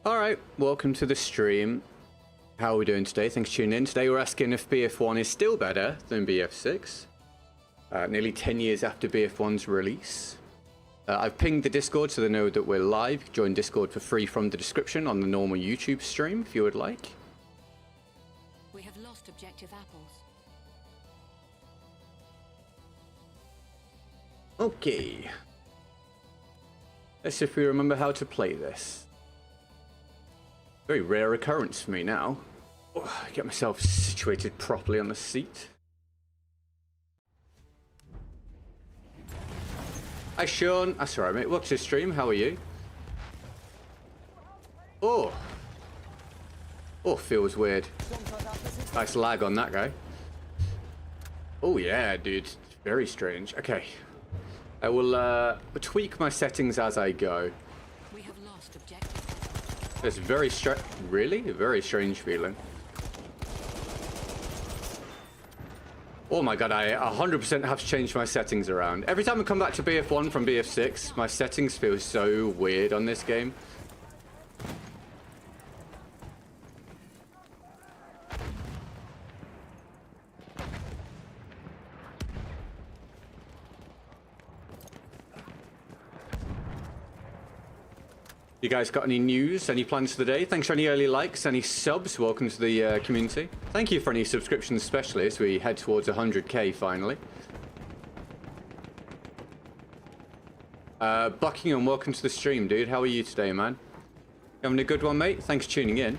Alright, welcome to the stream. How are we doing today? Thanks for tuning in. Today we're asking if BF1 is still better than BF6. Nearly 10 years after BF1's release. I've pinged the Discord so they know that we're live. Join Discord for free from the description on the normal YouTube stream if you would like. We have lost objective apples. Okay. Let's see if we remember how to play this. Very rare occurrence for me now. Oh, get myself situated properly on the seat. Hi Sean, that's alright mate, welcome to the stream, how are you? Oh, feels weird. Nice lag on that guy. Oh yeah dude, very strange. Okay, I will tweak my settings as I go. We have lost objective. It's very really? A very strange feeling. Oh my god, I 100% have to change my settings around. Every time I come back to BF1 from BF6, my settings feel so weird on this game. You guys got any news? Any plans for the day? Thanks for any early likes, any subs. Welcome to the community. Thank you for any subscriptions, especially as we head towards 100k finally. Buckingham, welcome to the stream, dude. How are you today, man? Having a good one, mate? Thanks for tuning in.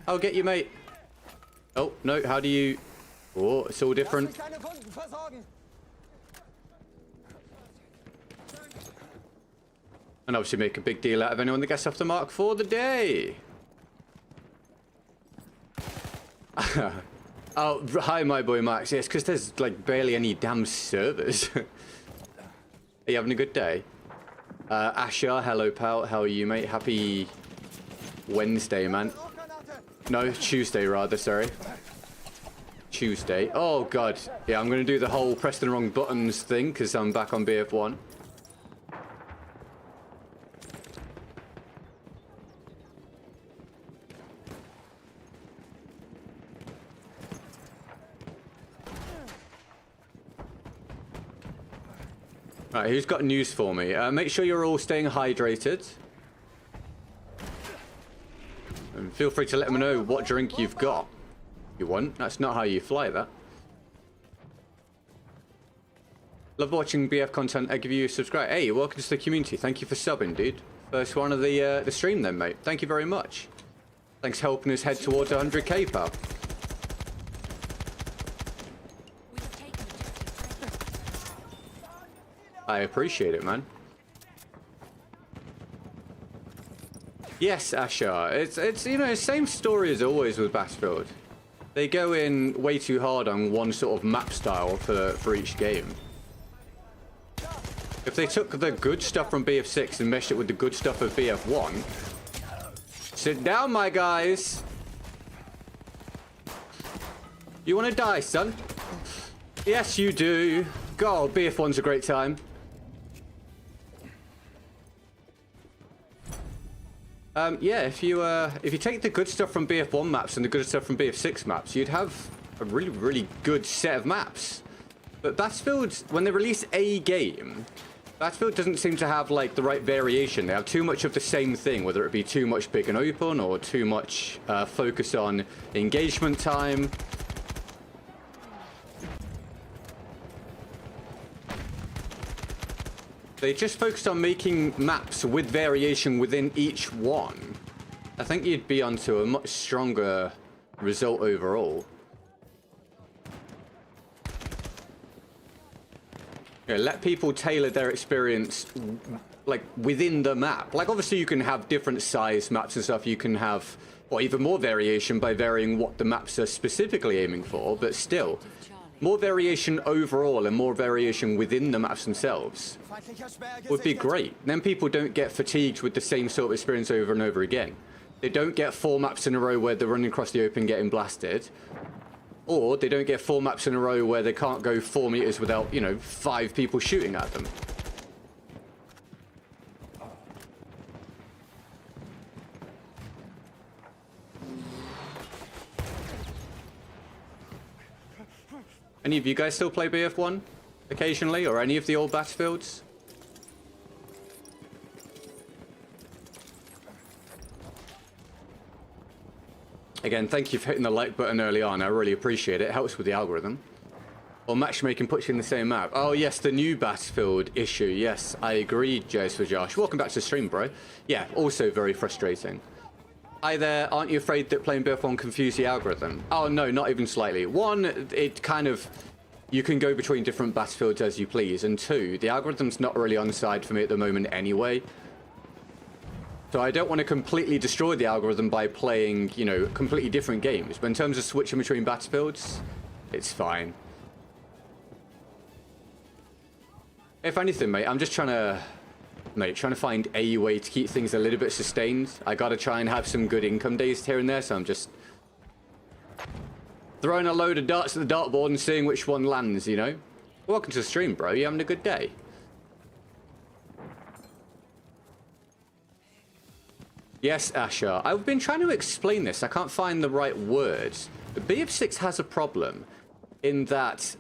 I'll get you, mate. Oh, no, how do you... Oh, it's all different. And obviously make a big deal out of anyone that gets off the mark for the day. Oh, hi, my boy Max. Yes, because there's, like, barely any damn servers. Are you having a good day? Asher, hello, pal. How are you, mate? Happy Wednesday, man. No, Tuesday rather, sorry. Tuesday. Oh god. Yeah, I'm going to do the whole press the wrong buttons thing because I'm back on BF1. Right, who's got news for me? Make sure you're all staying hydrated. And feel free to let me know what drink you've got. You want? That's not how you fly that. Love watching BF content. I give you a subscribe. Hey, welcome to the community. Thank you for subbing, dude. First one of the stream then, mate. Thank you very much. Thanks for helping us head towards 100k, pal. I appreciate it, man. Yes, Asher. It's you know, same story as always with Battlefield. They go in way too hard on one sort of map style for each game. If they took the good stuff from BF6 and meshed it with the good stuff of BF1... Sit down, my guys! You want to die, son? Yes, you do. God, BF1's a great time. Yeah, if you take the good stuff from BF1 maps and the good stuff from BF6 maps, you'd have a really, really good set of maps. But Battlefield, when they release a game, Battlefield doesn't seem to have, like, the right variation. They have too much of the same thing, whether it be too much big and open or too much focus on engagement time. They just focused on making maps with variation within each one. I think you'd be onto a much stronger result overall. Yeah, let people tailor their experience, like, within the map. Like, obviously you can have different size maps and stuff. You can have, or even more variation by varying what the maps are specifically aiming for, but still, more variation overall and more variation within the maps themselves would be great. Then people don't get fatigued with the same sort of experience over and over again. They don't get 4 maps in a row where they're running across the open getting blasted. Or they don't get 4 maps in a row where they can't go 4 meters without, you know, 5 people shooting at them. Any of you guys still play BF1 occasionally, or any of the old Battlefields? Again, thank you for hitting the like button early on. I really appreciate it. It helps with the algorithm. Or Matchmaking puts you in the same map. Oh, yes, the new Battlefield issue. Yes, I agree, Jace for Josh. Welcome back to the stream, bro. Yeah, also very frustrating. Hi there. Aren't you afraid that playing BF1 confused the algorithm? Oh, no, not even slightly. One, it kind of... You can go between different Battlefields as you please. And two, the algorithm's not really on side for me at the moment anyway. So I don't want to completely destroy the algorithm by playing, you know, completely different games. But in terms of switching between Battlefields, it's fine. If anything, mate, I'm just trying to find a way to keep things a little bit sustained. I got to try and have some good income days here and there, so I'm just throwing a load of darts at the dartboard and seeing which one lands, you know? Welcome to the stream, bro. You having a good day? Yes, Asher. I've been trying to explain this. I can't find the right words. The BF6 has a problem in that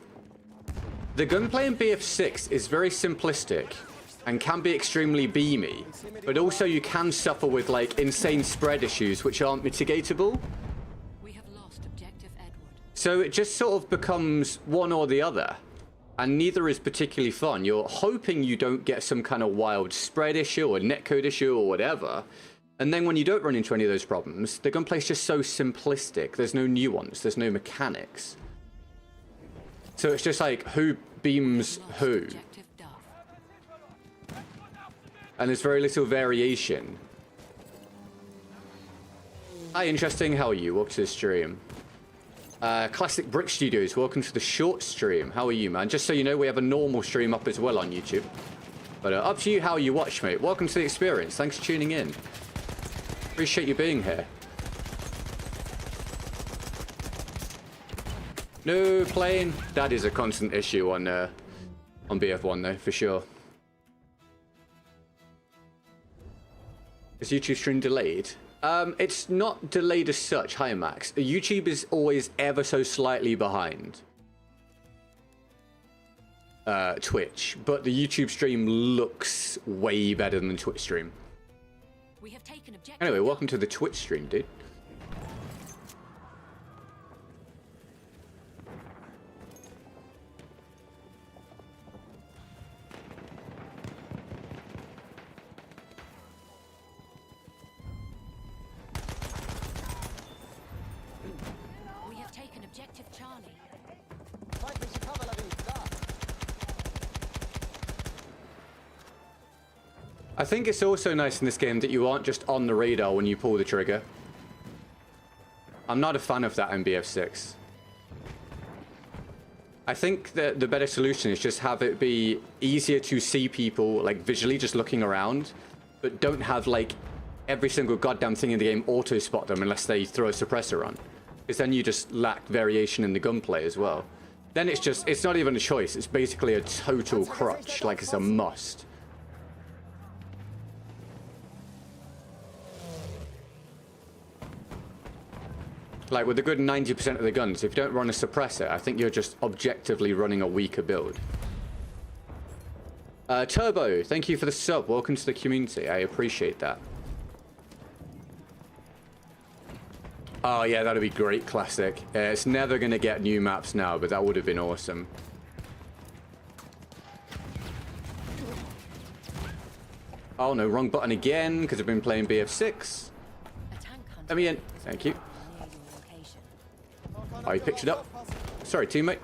the gunplay in BF6 is very simplistic and can be extremely beamy, but also you can suffer with like insane spread issues which aren't mitigatable. We have lost objective Edward. So it just sort of becomes one or the other, and neither is particularly fun. You're hoping you don't get some kind of wild spread issue or netcode issue or whatever. And then when you don't run into any of those problems, the gunplay is just so simplistic. There's no nuance. There's no mechanics. So it's just like, who beams who? And there's very little variation. Hi, interesting. How are you? Welcome to the stream. Classic Brick Studios, welcome to the short stream. How are you, man? Just so you know, we have a normal stream up as well on YouTube. But up to you how you watch, mate. Welcome to the experience. Thanks for tuning in. Appreciate you being here. No plane. That is a constant issue on BF1 though, for sure. Is YouTube stream delayed? It's not delayed as such. Hi, Max. YouTube is always ever so slightly behind Twitch, but the YouTube stream looks way better than the Twitch stream. We have taken objective. Anyway, welcome to the Twitch stream, dude. We have taken objective Charlie. I think it's also nice in this game that you aren't just on the radar when you pull the trigger. I'm not a fan of that in BF6. I think that the better solution is just have it be easier to see people, like, visually just looking around, but don't have, like, every single goddamn thing in the game auto-spot them unless they throw a suppressor on. Because then you just lack variation in the gunplay as well. Then it's just, it's not even a choice, it's basically a total crutch, like it's a must. Like, with a good 90% of the guns, if you don't run a suppressor, I think you're just objectively running a weaker build. Turbo, thank you for the sub. Welcome to the community. I appreciate that. Oh, yeah, that'd be great, Classic. It's never going to get new maps now, but that would have been awesome. Oh, no, wrong button again, because I've been playing BF6. Let me in. Thank you. Oh, you picked it up. Sorry, teammate.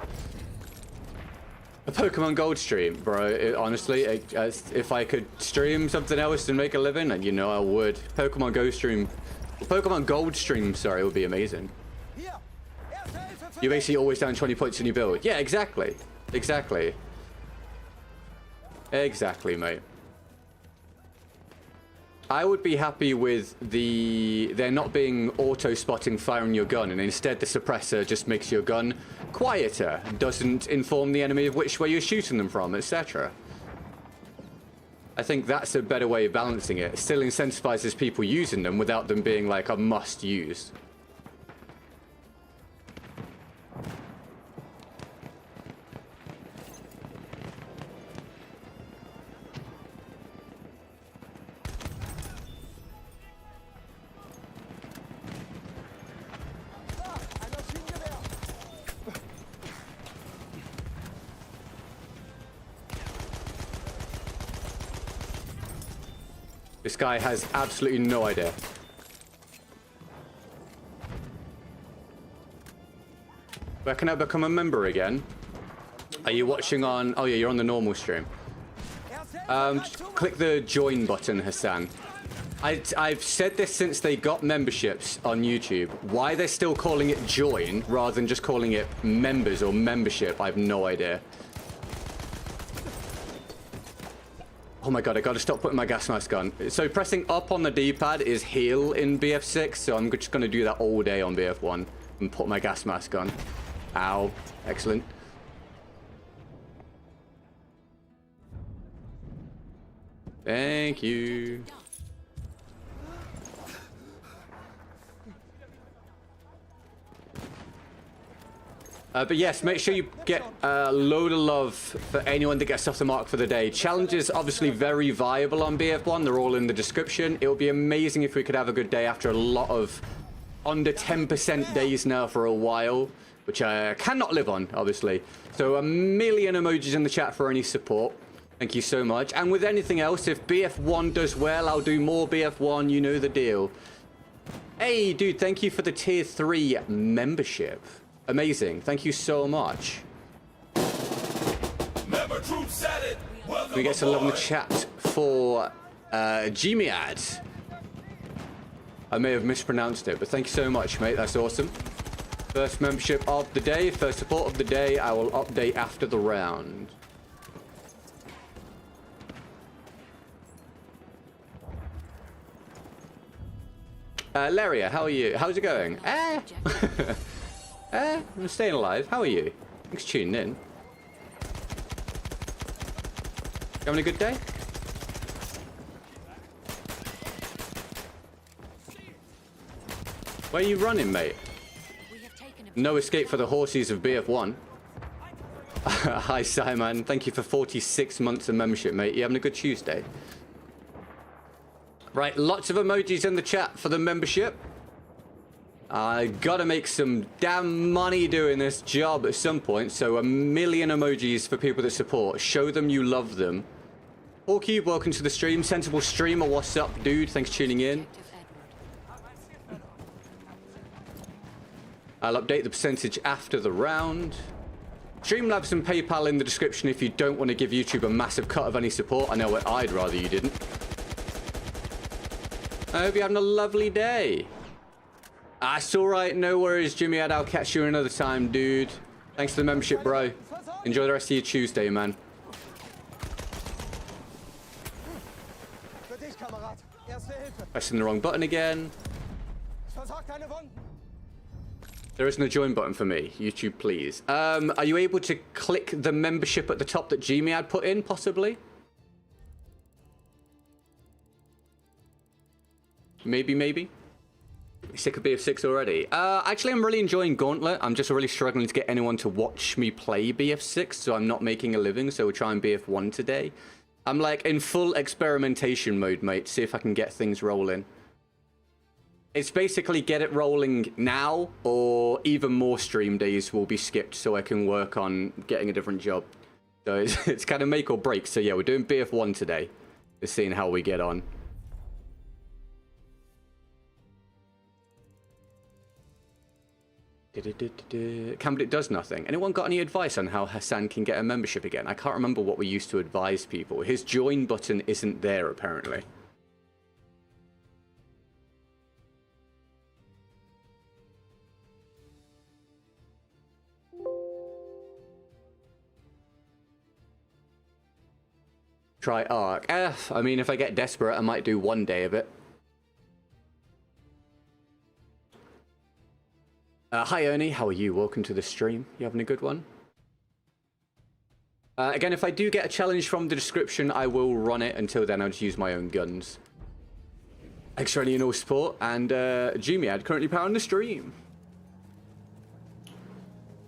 A Pokemon Gold stream, bro. Honestly, if I could stream something else and make a living, and you know I would. Pokemon Gold stream, sorry, would be amazing. You're basically always down 20 points in your build. Yeah, exactly. Exactly. Exactly, mate. I would be happy with there not being auto-spotting firing your gun, and instead the suppressor just makes your gun quieter, doesn't inform the enemy of which way you're shooting them from, etc. I think that's a better way of balancing it. It still incentivizes people using them without them being like a must-use. This guy has absolutely no idea. Where can I become a member again? Are you watching on... Oh yeah, you're on the normal stream. Just click the join button, Hassan. I've said this since they got memberships on YouTube. Why they're still calling it join rather than just calling it members or membership, I have no idea. Oh my god, I gotta stop putting my gas mask on. So pressing up on the D-pad is heal in BF6, so I'm just gonna do that all day on BF1 and put my gas mask on. Ow. Excellent. Thank you. But yes, make sure you get a load of love for anyone that gets off the mark for the day. Challenges obviously very viable on BF1. They're all in the description. It would be amazing if we could have a good day after a lot of under 10% days now for a while, which I cannot live on, obviously. So 1,000,000 emojis in the chat for any support. Thank you so much. And with anything else, if BF1 does well, I'll do more BF1. You know the deal. Hey, dude, thank you for the tier 3 membership. Amazing. Thank you so much. We get to love in the chat for Gmiad. I may have mispronounced it, but thank you so much, mate. That's awesome. First membership of the day, first support of the day. I will update after the round. Laria, how are you? How's it going? I'm staying alive. How are you? Thanks for tuning in. You having a good day? Where are you running, mate? No escape for the horses of BF1. Hi, Simon. Thank you for 46 months of membership, mate. You having a good Tuesday? Right, lots of emojis in the chat for the membership. I gotta make some damn money doing this job at some point, so 1,000,000 emojis for people that support. Show them you love them. Cube, welcome to the stream. Sensible Streamer, what's up, dude? Thanks for tuning in. I'll update the percentage after the round. Streamlabs and PayPal in the description if you don't want to give YouTube a massive cut of any support. I know I'd rather you didn't. I hope you're having a lovely day. That's alright, no worries, Jimmy. I'll catch you another time, dude. Thanks for the membership, bro. Enjoy the rest of your Tuesday, man. Pressing the wrong button again. There isn't a join button for me. YouTube, please. Are you able to click the membership at the top that Jimmy had put in, possibly? Maybe. Sick of BF6 already. Actually, I'm really enjoying Gauntlet. I'm just really struggling to get anyone to watch me play BF6, so I'm not making a living, so we're trying BF1 today. I'm like in full experimentation mode, mate, to see if I can get things rolling. It's basically get it rolling now, or even more stream days will be skipped so I can work on getting a different job. So it's kind of make or break. So yeah, we're doing BF1 today. Just seeing how we get on. Cambridge does nothing. Anyone got any advice on how Hassan can get a membership again? I can't remember what we used to advise people. His join button isn't there, apparently. Try Arc. I mean, if I get desperate, I might do 1 day of it. Hi, Ernie. How are you? Welcome to the stream. You having a good one? Again, if I do get a challenge from the description, I will run it. Until then, I'll just use my own guns. Extra Ernie in all sport. And Jumiad currently powering the stream.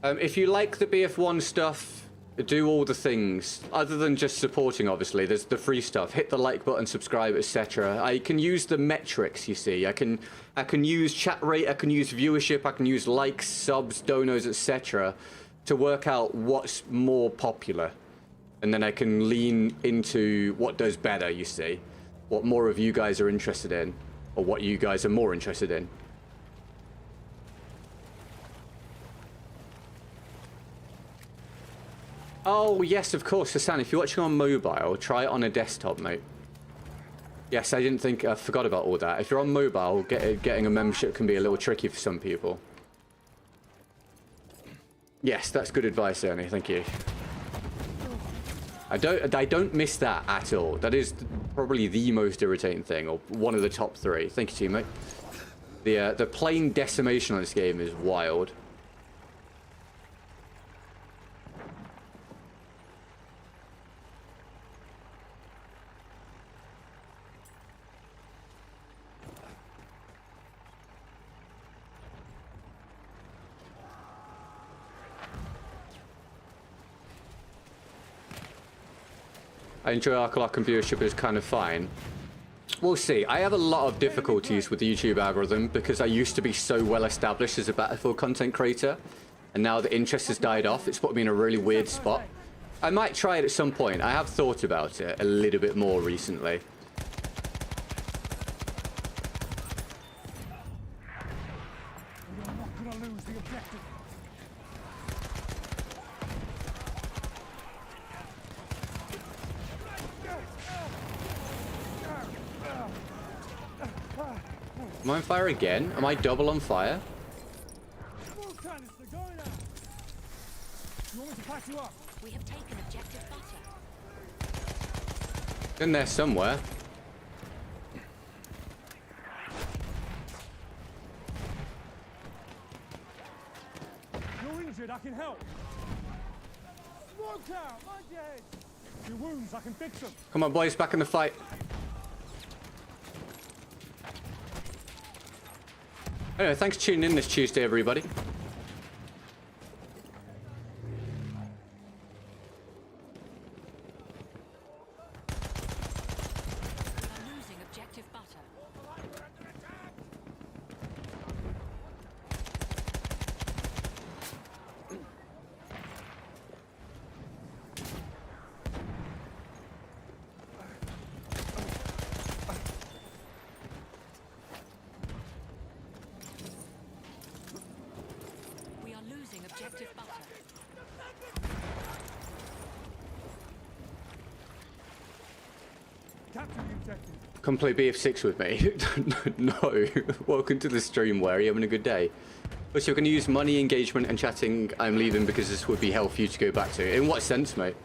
If you like the BF1 stuff, do all the things other than just supporting. Obviously there's the free stuff, hit the like button, subscribe, etc. I can use the metrics, you see. I can use chat rate, I can use viewership, I can use likes, subs, donos, etc. to work out what's more popular, and then I can lean into what does better, you see, what more of you guys are interested in, or what you guys are more interested in. Oh, yes, of course, Hassan. If you're watching on mobile, try it on a desktop, mate. Yes, I didn't think... I forgot about all that. If you're on mobile, getting a membership can be a little tricky for some people. Yes, that's good advice, Ernie. Thank you. I don't miss that at all. That is probably the most irritating thing, or one of the top 3. Thank you, teammate. The plain decimation on this game is wild. I enjoy Arcalock and viewership is kind of fine. We'll see. I have a lot of difficulties with the YouTube algorithm because I used to be so well established as a Battlefield content creator, and now the interest has died off. It's put me in a really weird spot. I might try it at some point. I have thought about it a little bit more recently. Am I on fire again? Am I double on fire? We have taken objective butter. In there somewhere. You're injured, I can help. Smoke out, mind your head. Your wounds, I can fix them. Come on, boys, back in the fight. Anyway, thanks for tuning in this Tuesday, everybody. We are losing objective butter. We are losing objective butter. Capture the objective. Come play BF6 with me. No. Welcome to the stream, where are you having a good day? But you're going to use money, engagement, and chatting. I'm leaving because this would be hell for you to go back to. In what sense, mate?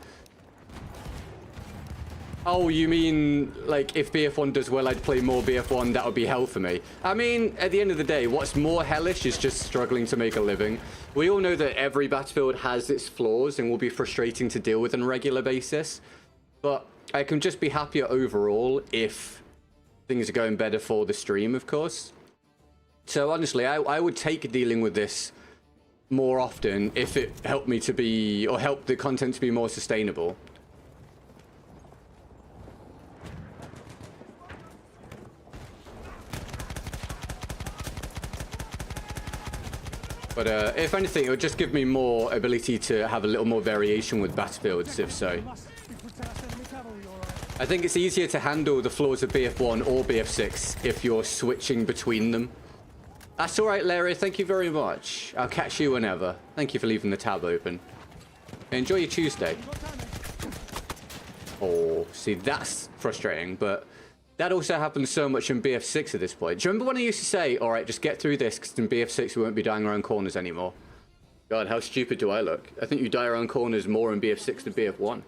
Oh, you mean, like, if BF1 does well, I'd play more BF1, that would be hell for me. I mean, at the end of the day, what's more hellish is just struggling to make a living. We all know that every Battlefield has its flaws and will be frustrating to deal with on a regular basis. But I can just be happier overall if things are going better for the stream, of course. So honestly, I would take dealing with this more often if it helped me to be, or helped the content to be more sustainable. But if anything, it would just give me more ability to have a little more variation with Battlefields, if so. I think it's easier to handle the flaws of BF1 or BF6 if you're switching between them. That's alright, Larry. Thank you very much. I'll catch you whenever. Thank you for leaving the tab open. Enjoy your Tuesday. Oh, see, that's frustrating, but that also happens so much in BF6 at this point. Do you remember when I used to say, alright, just get through this, because in BF6 we won't be dying around corners anymore? God, how stupid do I look? I think you die around corners more in BF6 than BF1.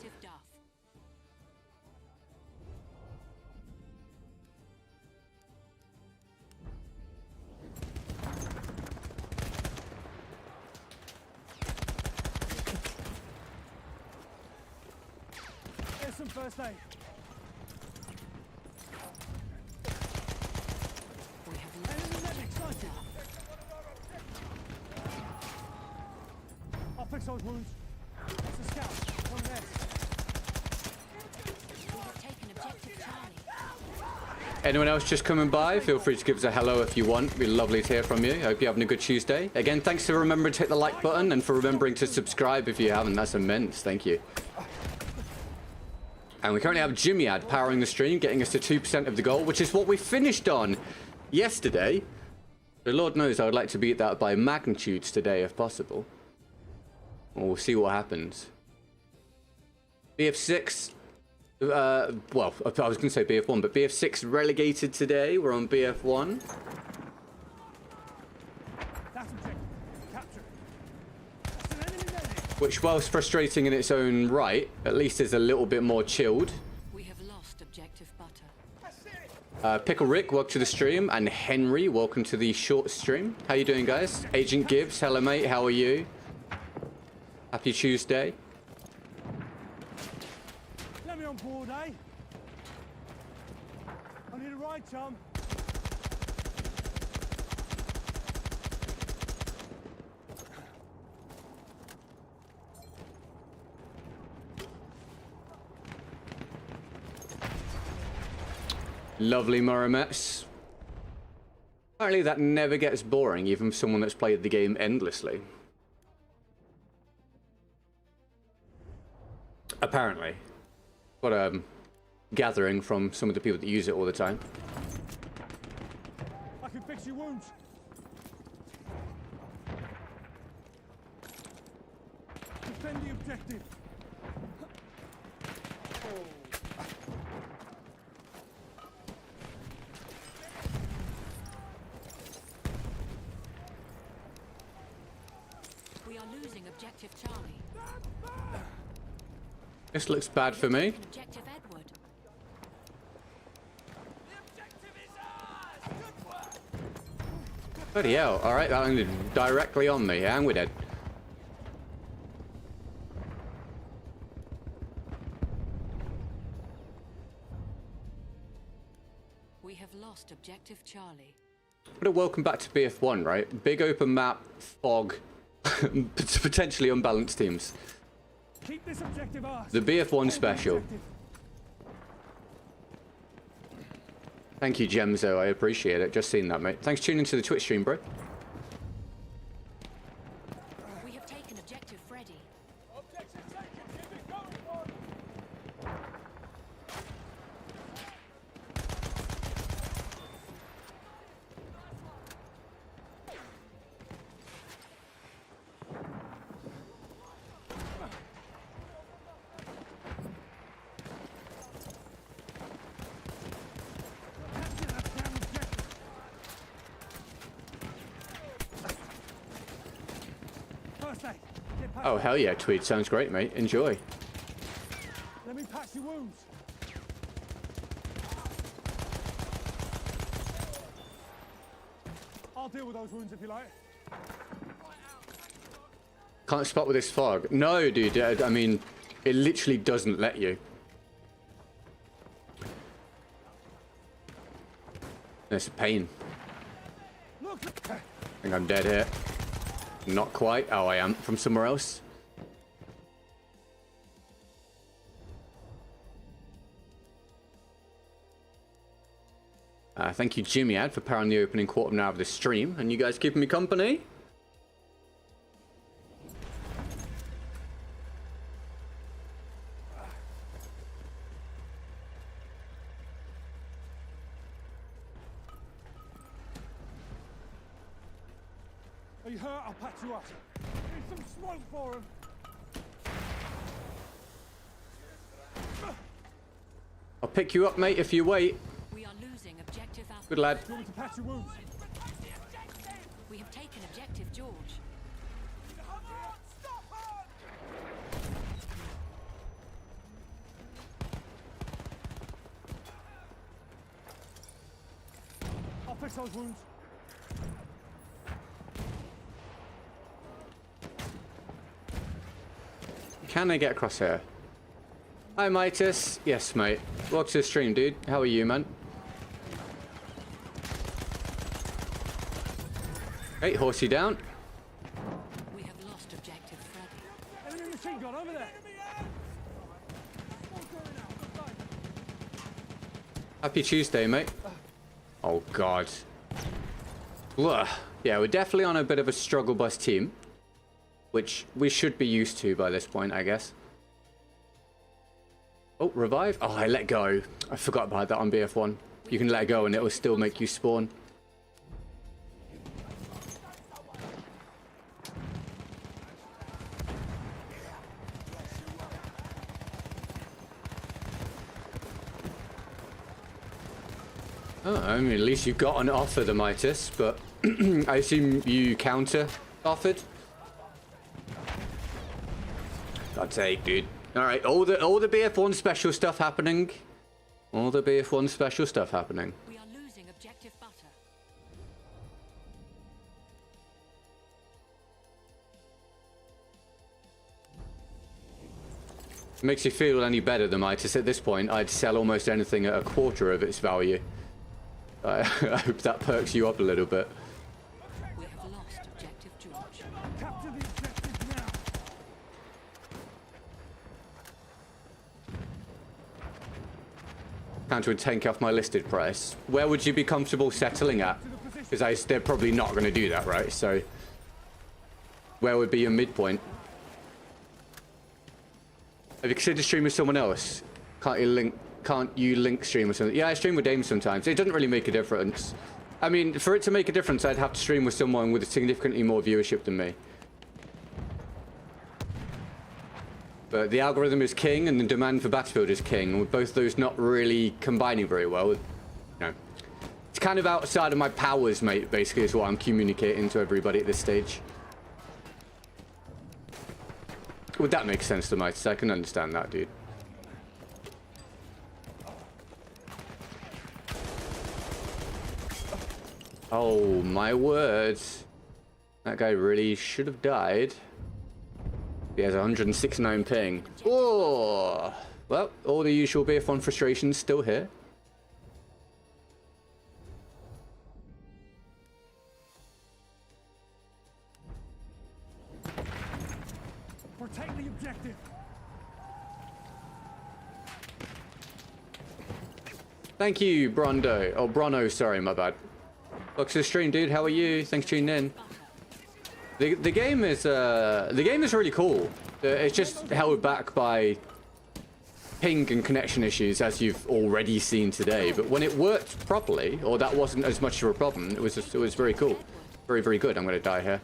some first aid. We have lost Enemy medic sighted. I'll fix those wounds. That's a scout. One of theirs. We have taken objective Charlie. Anyone else just coming by, feel free to give us a hello if you want. It'd be lovely to hear from you. Hope you're having a good Tuesday. Again, thanks for remembering to hit the like button and for remembering to subscribe if you haven't. That's immense. Thank you. And we currently have Jimmy powering the stream, getting us to 2% of the goal, which is what we finished on yesterday. So Lord knows I would like to beat that by magnitudes today if possible. Well, we'll see what happens. BF6... well, I was going to say BF1, but BF6 relegated today. We're on BF1. That's objective. Capture. That's an enemy medic. Which, whilst frustrating in its own right, at least is a little bit more chilled. We have lost objective butter. Pickle Rick, welcome to the stream. And Henry, welcome to the short stream. How you doing, guys? Agent Gibbs, hello, mate. How are you? Happy Tuesday. Let me on board, eh? I need a ride, chum. Lovely Muramettes. Apparently that never gets boring, even for someone that's played the game endlessly. Apparently. What a gathering from some of the people that use it all the time. I can fix your wounds. Defend the objective. We are losing objective Charlie. This looks bad for me. Objective Edward. Bloody hell. Alright, that landed directly on me, and we're dead. We have lost objective Charlie. But a welcome back to BF1, right? Big open map, fog, potentially unbalanced teams. Keep this objective ours. The BF1 special. Objective. Thank you, Gemzo. I appreciate it. Just seen that, mate. Thanks for tuning into the Twitch stream, bro. We have taken objective Freddy. Objective taken. Keep it going, boy. Oh, hell yeah, Tweed. Sounds great, mate. Enjoy. Let me patch your wounds. I'll deal with those wounds if you like. Can't spot with this fog. No, dude. I mean, it literally doesn't let you. It's a pain. Look. I think I'm dead here. Not quite. Oh, I am from somewhere else. Thank you, Jimmy Ad, for powering the opening quarter of an hour of this stream. And you guys keeping me company? Are you hurt? I'll patch you up. Need some smoke for him. I'll pick you up, mate, if you wait. We are losing objective Alpha. Good lad. Do you want me to patch your wounds? We have taken objective George. I'll fix those wounds. Can they get across here? Hi, Mitus. Yes, mate. Welcome to the stream, dude. How are you, man? Hey, horsey down. We have lost objective Freddy. Enemy machine gun over there. Happy Tuesday, mate. Oh, God. Ugh. Yeah, we're definitely on a bit of a struggle bus team, which we should be used to by this point, I guess. Oh, revive. Oh, I let go. I forgot about that on BF1. You can let go and it will still make you spawn. Oh, I mean, at least you got an offer, the Mitus, but I assume you counter offered. God's sake, dude. All right, all the BF1 special stuff happening. All the BF1 special stuff happening. We are losing objective butter. Makes you feel any better, the Mitus. At this point, I'd sell almost anything at a quarter of its value. I hope that perks you up a little bit. We have lost objective George. Capture the objective now. Counter would take off my listed price. Where would you be comfortable settling at? Because they're probably not going to do that, right? So, where would be your midpoint? Have you considered streaming with someone else? Can't you link stream with someone? Yeah, I stream with Dame sometimes. It doesn't really make a difference. I mean, for it to make a difference, I'd have to stream with someone with significantly more viewership than me. But the algorithm is king and the demand for Battlefield is king. And with both those not really combining very well, you know. It's kind of outside of my powers, mate, basically, is what I'm communicating to everybody at this stage. Would that make sense to Mites? I can understand that, dude. Oh, my words. That guy really should have died. He has 169 ping. Oh! Well, all the usual BF1 frustrations still here. Protect the objective. Thank you, Brondo. Oh, Brono, sorry, my bad. Welcome to the stream, dude. How are you? Thanks for tuning in. The game is really cool. It's just held back by ping and connection issues, as you've already seen today. But when it worked properly, or that wasn't as much of a problem, it was very cool, very, very good. I'm going to die here.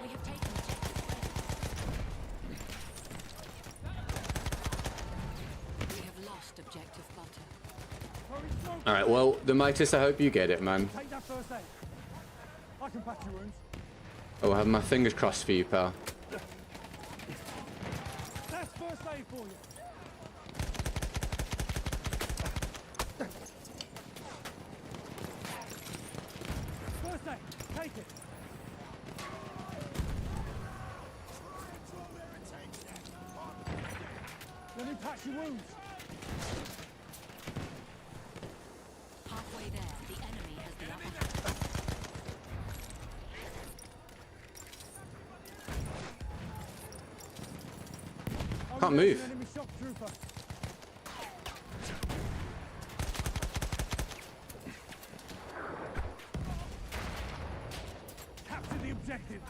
We have taken objective. We have lost objective butter. All right. Well, the Mitis, I hope you get it, man. Take that first aid. I can patch your wounds. Oh, I have my fingers crossed for you, pal. That's first aid for you. First aid. Take it. Let me patch your wounds. Halfway there, the enemy has the upper hand. Can't move. Enemy shock trooper. Capture the objective.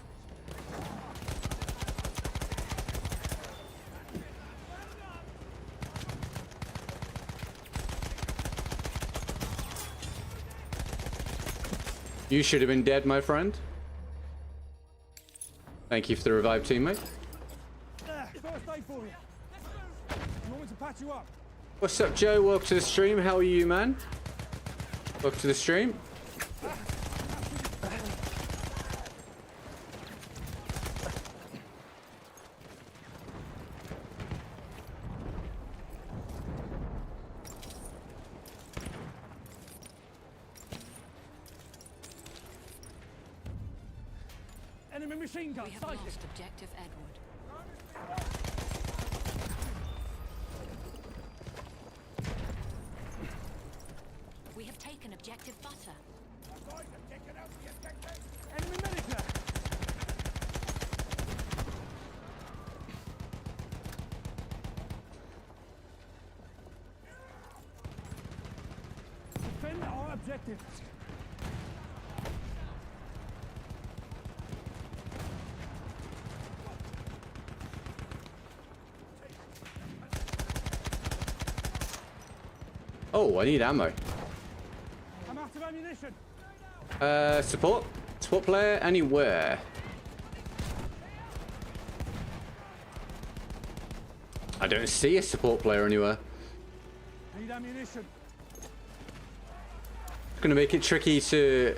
You should have been dead, my friend. Thank you for the revive, teammate. There, first aid for you. You want me to patch you up? What's up, Joe? Welcome to the stream. How are you, man? Welcome to the stream. Enemy machine gun. We have Sight it. lost objective Edward. objective butter. Enemy medic. Defend our objective. Oh, I need ammo. I'm out of ammunition. Support? Support player anywhere. I don't see a support player anywhere. Need ammunition. It's gonna make it tricky to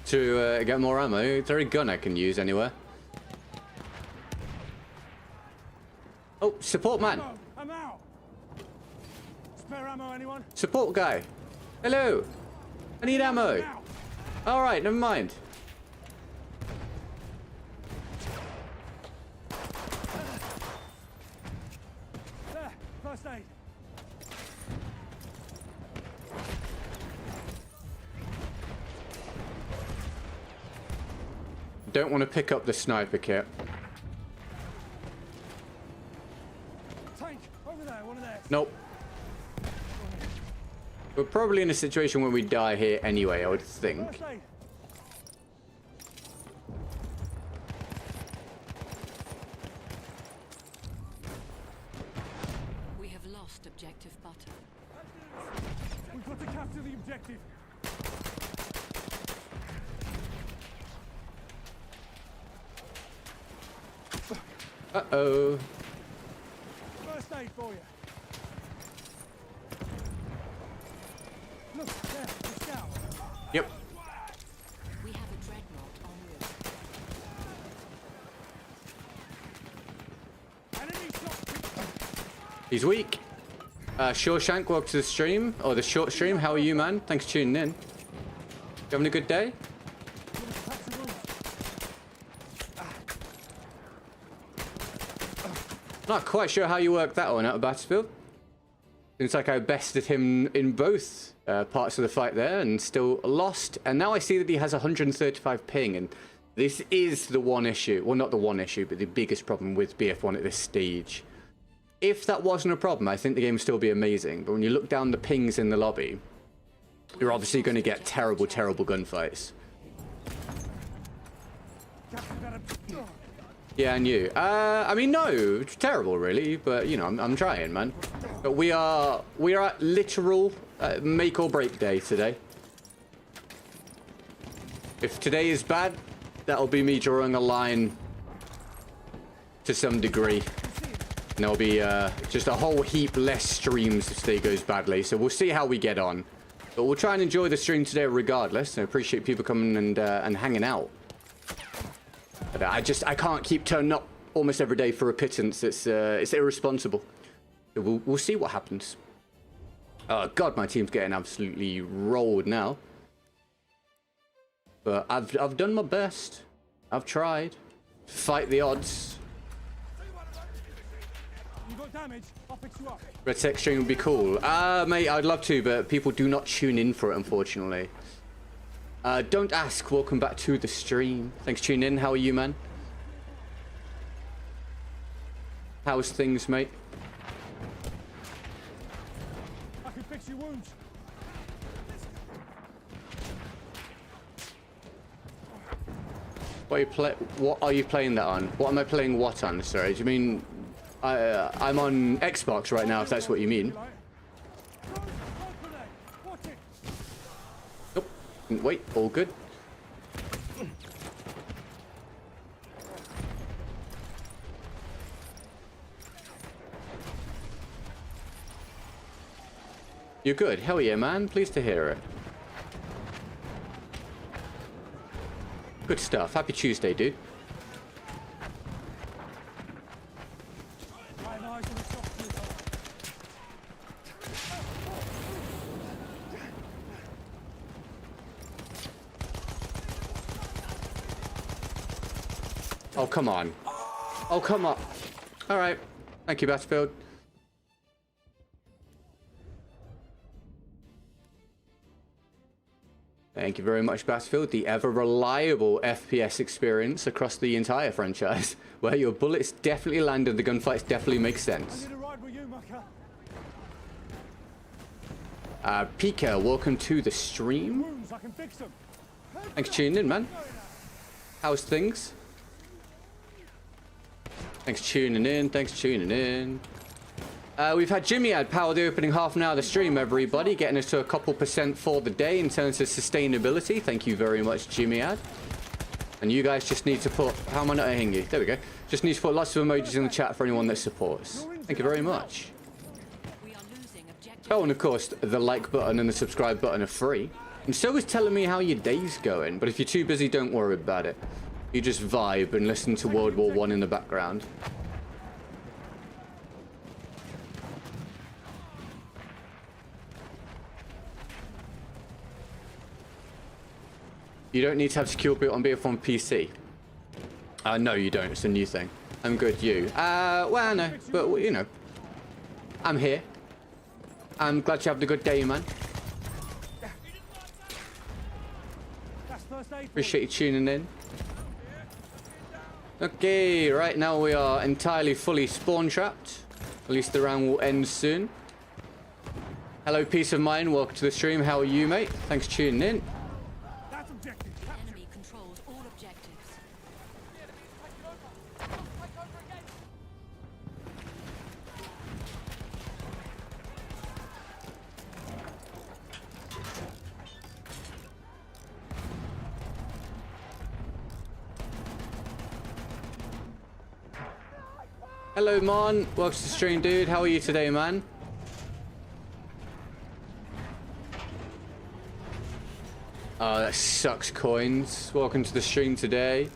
to get more ammo. Is there a gun I can use anywhere? Oh, support man. Ammo. I'm out. Spare ammo, anyone? Support guy. Hello. I need ammo. Now. All right, never mind. There. First aid. Don't want to pick up the sniper kit. Tank. Over there. One of theirs. Nope. We're probably in a situation where we die here anyway, I would think. First aid. We have lost objective butter. We've got to capture the objective. Uh-oh. First aid for you. Look, there, the scout. Yep. We have a dreadnought en route. Enemy shot. He's weak. Shawshank, welcome to the stream, or the short stream. How are you, man? Thanks for tuning in. You having a good day? Capture wounds. Not quite sure how you worked that one out of Battlefield. Seems like I bested him in both parts of the fight there and still lost. And now I see that he has 135 ping, and this is the one issue. Well, not the one issue, but the biggest problem with BF1 at this stage. If that wasn't a problem, I think the game would still be amazing. But when you look down the pings in the lobby, you're obviously going to get terrible, terrible gunfights. Capture that ob- Yeah, and you. I mean, no, it's terrible, really. But you know, I'm trying, man. But we are at literal make or break day today. If today is bad, that'll be me drawing a line to some degree. And there'll be just a whole heap less streams if today goes badly. So we'll see how we get on. But we'll try and enjoy the stream today regardless. I appreciate people coming and hanging out. But I can't keep turning up almost every day for a pittance. It's irresponsible. So we'll see what happens. Oh God, my team's getting absolutely rolled now. But I've done my best. I've tried. Fight the odds. You got damage? I'll fix you up. Red Tech stream would be cool. Mate, I'd love to, but people do not tune in for it, unfortunately. Don't ask. Welcome back to the stream. Thanks for tuning in. How are you, man? How's things, mate? I can fix your wounds. What are you playing that on? What am I playing what on? Sorry, do you mean I'm on Xbox right now, if that's what you mean? Watch it. Nope. Wait, all good. You're good. Hell yeah, man. Pleased to hear it. Good stuff. Happy Tuesday, dude. I have eyes on the shot. Oh, come on. Oh, come on. All right. Thank you, Battlefield. Thank you very much, Battlefield. The ever-reliable FPS experience across the entire franchise, where your bullets definitely land and the gunfights definitely make sense. I need a ride with you, mucker. Pika, welcome to the stream. Wounds, I can fix them. Thanks for tuning in, man. How's things? Thanks for tuning in. Thanks for tuning in. We've had Jimmy add power the opening half an hour of the stream, everybody, getting us to a couple % for the day in terms of sustainability. Thank you very much, Jimmy ad. And you guys just need to put... How am I not hitting you? There we go. Just need to put lots of emojis in the chat for anyone that supports. Thank you very much. Oh, and of course, the like button and the subscribe button are free. And so is telling me how your day's going. But if you're too busy, don't worry about it. You just vibe and listen to World War I in the background. You don't need to have secure boot on BF1 PC. No, you don't. It's a new thing. I'm good. You? Well, no. But, you know. I'm here. I'm glad you have a good day, man. Appreciate you tuning in. Okay, right now we are entirely fully spawn trapped. At least the round will end soon. Hello, Peace of Mind. Welcome to the stream. How are you, mate? Thanks for tuning in. Enemy controls all objectives. Hello, Mon. Welcome to the stream, dude. How are you today, man? Oh, that sucks, coins. Welcome to the stream today.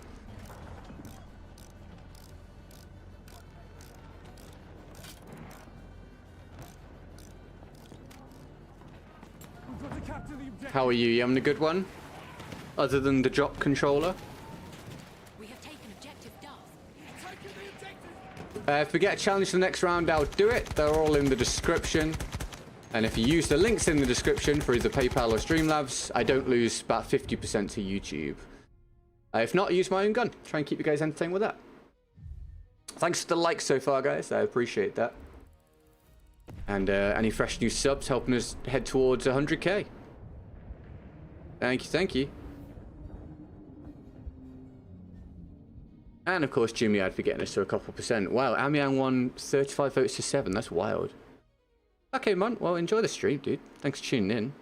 How are you? You having a good one? Other than the drop controller? We have taken objective Duff. If we get a challenge for the next round, I'll do it. They're all in the description. And if you use the links in the description for either PayPal or Streamlabs, I don't lose about 50% to YouTube. If not, I use my own gun. Try and keep you guys entertained with that. Thanks for the likes so far, guys. I appreciate that. And any fresh new subs helping us head towards 100k. Thank you, thank you. And of course, Jimmy ad for getting us to a couple %. Wow, Amiang won 35 votes to 7. That's wild. Okay, man. Well, enjoy the stream, dude. Thanks for tuning in.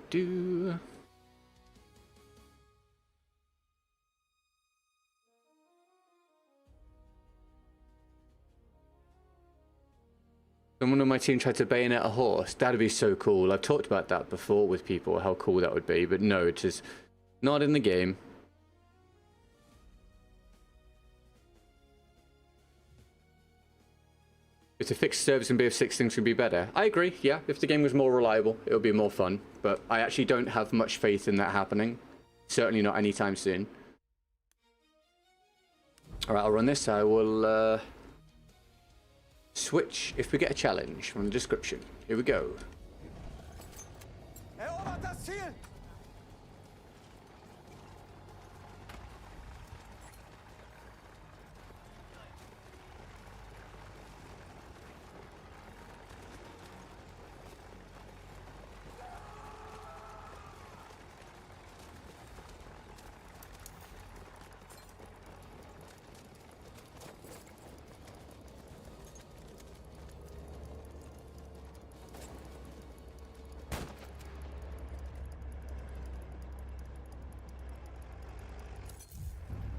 Do. Someone on my team tried to bayonet a horse. That'd be so cool. I've talked about that before with people, how cool that would be. But no, it is not in the game. If the fixed servers in BF6 things would be better. I agree, yeah. If the game was more reliable, it would be more fun. But I actually don't have much faith in that happening. Certainly not anytime soon. Alright, I'll run this. I will switch if we get a challenge from the description. Here we go.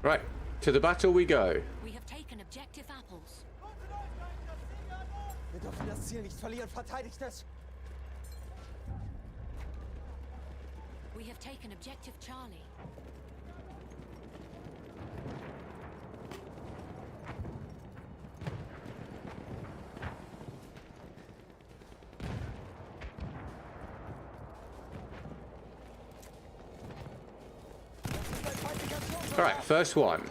Right, to the battle we go. We have taken objective apples. Wir dürfen das Ziel nicht verlieren, verteidigt es! We have taken objective Charlie. Alright, first one.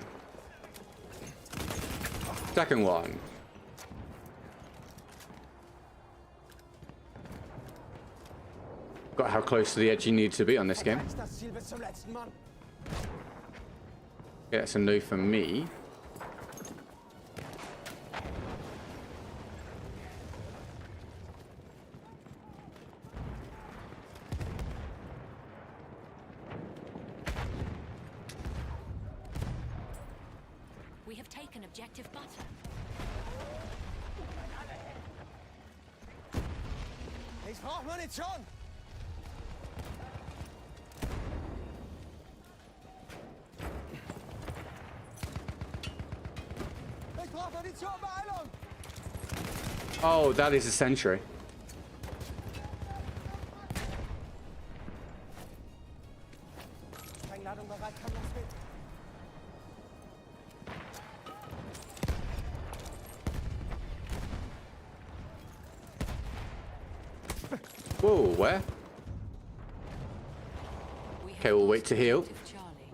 Second one. Got how close to the edge you need to be on this game. Das Ziel bis zum letzten Mann. Yeah, that's a no for me. We have taken objective butter. Ich brauche Munition. Ich brauche Munition, Beeilung. Oh, that is a sentry. Sprengladung bereit, komm los mit. Whoa, where? We have Okay, we'll wait lost to heal. objective Charlie.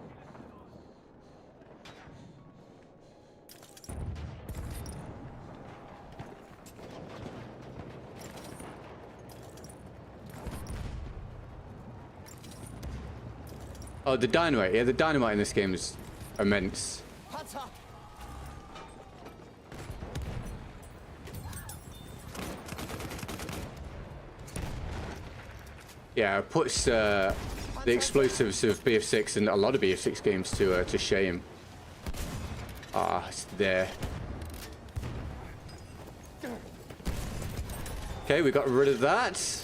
Oh, the dynamite. Yeah, the dynamite in this game is immense. Panzer. Yeah, it puts the explosives of BF6 and a lot of BF6 games to shame. Ah, it's there. Okay, we got rid of that.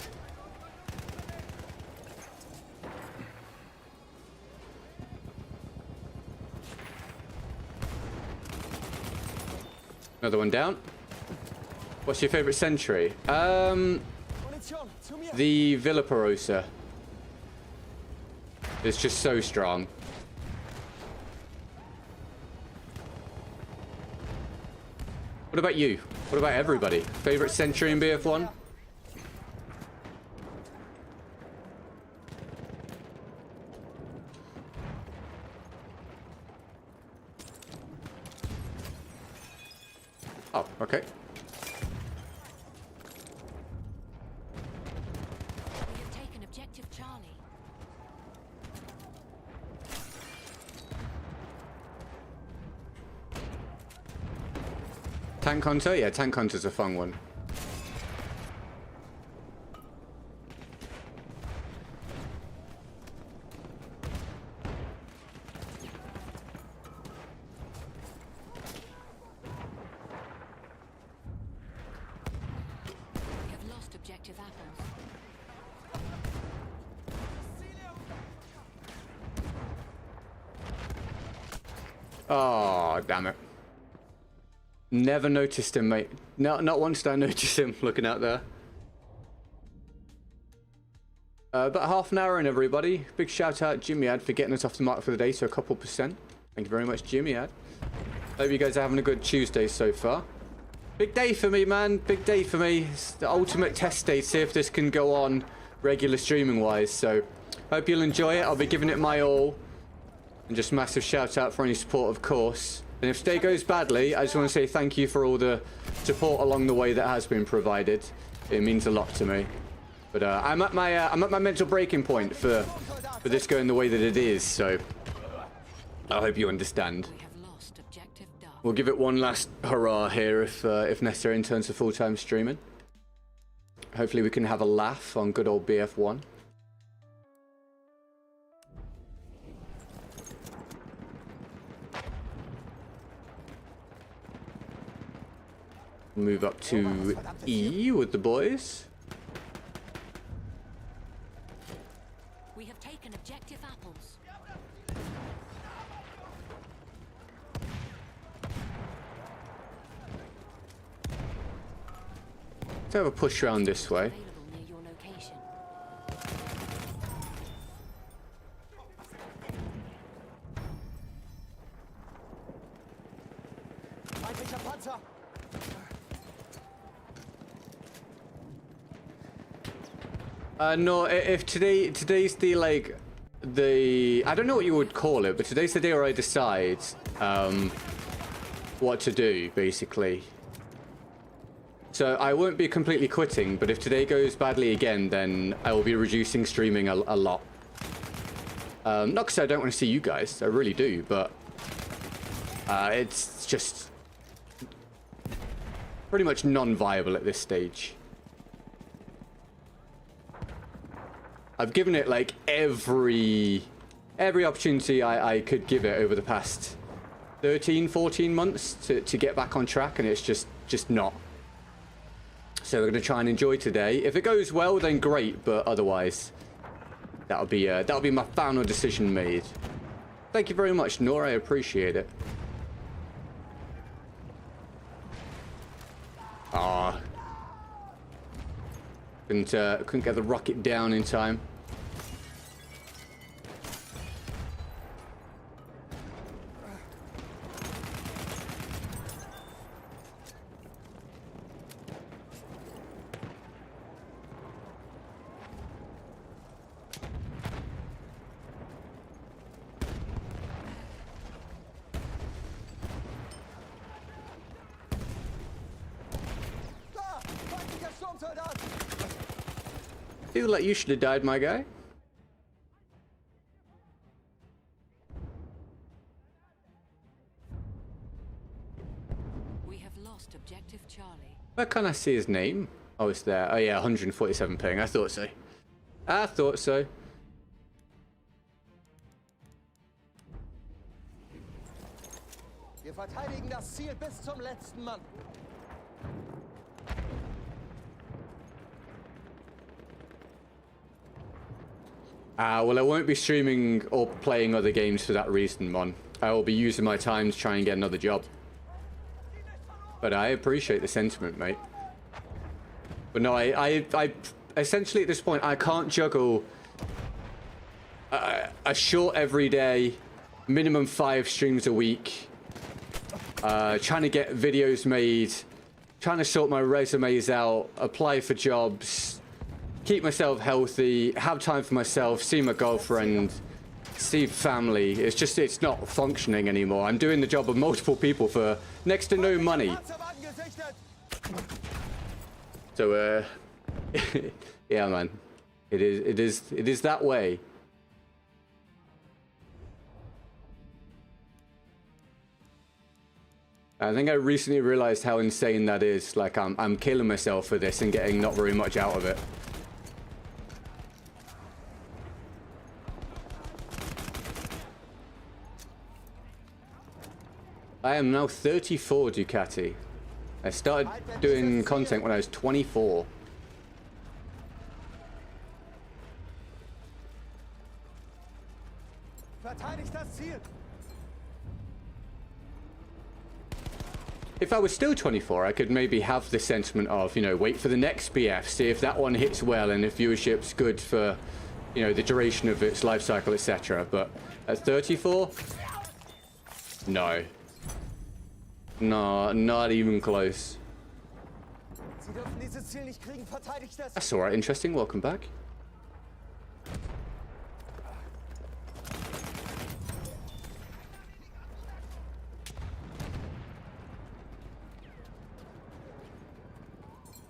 Another one down. What's your favorite sentry? Munition, zu mir. The Villaparosa. It's just so strong. What about you? What about everybody? Favorite sentry in BF1? Oh, okay. We have taken objective Charlie. Tank Hunter? Yeah, Tank Hunter's a fun one. We have lost objective apples. Oh, damn it. Never noticed him, mate. No, not once did I notice him looking out there. About half an hour in, everybody. Big shout out Jimmy Ad for getting us off the mark for the day, so a couple percent. Thank you very much, Jimmy Ad. Hope you guys are having a good Tuesday so far. Big day for me, man. Big day for me. It's the ultimate test day, see if this can go on regular streaming wise. So, hope you'll enjoy it. I'll be giving it my all. And just massive shout out for any support, of course. And if today goes badly, I just want to say thank you for all the support along the way that has been provided. It means a lot to me. But I'm at my mental breaking point for this going the way that it is. So I hope you understand. We have lost objective Duff. We'll give it one last hurrah here if necessary in terms of full-time streaming. Hopefully we can have a laugh on good old BF1. Move up to E with the boys. We have taken objective apples. Let's have a push around this way. Available near your location. Feindlicher Panzer. No, if today's the like I don't know what you would call it, but today's the day where I decide what to do, basically. So I won't be completely quitting, but if today goes badly again, then I will be reducing streaming a lot. Not because I don't want to see you guys, I really do, but it's just pretty much non-viable at this stage. I've given it like every opportunity I could give it over the past 13, 14 months to get back on track, and it's just not. So we're going to try and enjoy today. If it goes well, then great, but otherwise, that'll be my final decision made. Thank you very much, Nora. I appreciate it. Ah, couldn't get the rocket down in time. Feel like you should have died, my guy. We have lost objective Charlie. Where can I see his name? Oh, it's there. Oh yeah, 147 ping. I thought so. I thought so. Wir verteidigen das Ziel bis zum letzten Mann. Well, I won't be streaming or playing other games for that reason, Mon. I will be using my time to try and get another job. But I appreciate the sentiment, mate. But no, I essentially at this point, I can't juggle a short every day, minimum 5 streams a week, trying to get videos made, trying to sort my resumes out, apply for jobs, keep myself healthy, have time for myself, see my girlfriend, see family. It's not functioning anymore. I'm doing the job of multiple people for next to no money. So, yeah, man, it is that way. I think I recently realized how insane that is. Like, I'm killing myself for this and getting not very much out of it. I am now 34, Ducati. I started doing content when I was 24. Verteidigt das Ziel. If I was still 24, I could maybe have the sentiment of, you know, wait for the next BF, see if that one hits well and if viewership's good for, you know, the duration of its life cycle, etc. But at 34, no. No, not even close. Sie dürfen dieses Ziel nicht kriegen. Verteidigt es. That's alright, interesting. Welcome back.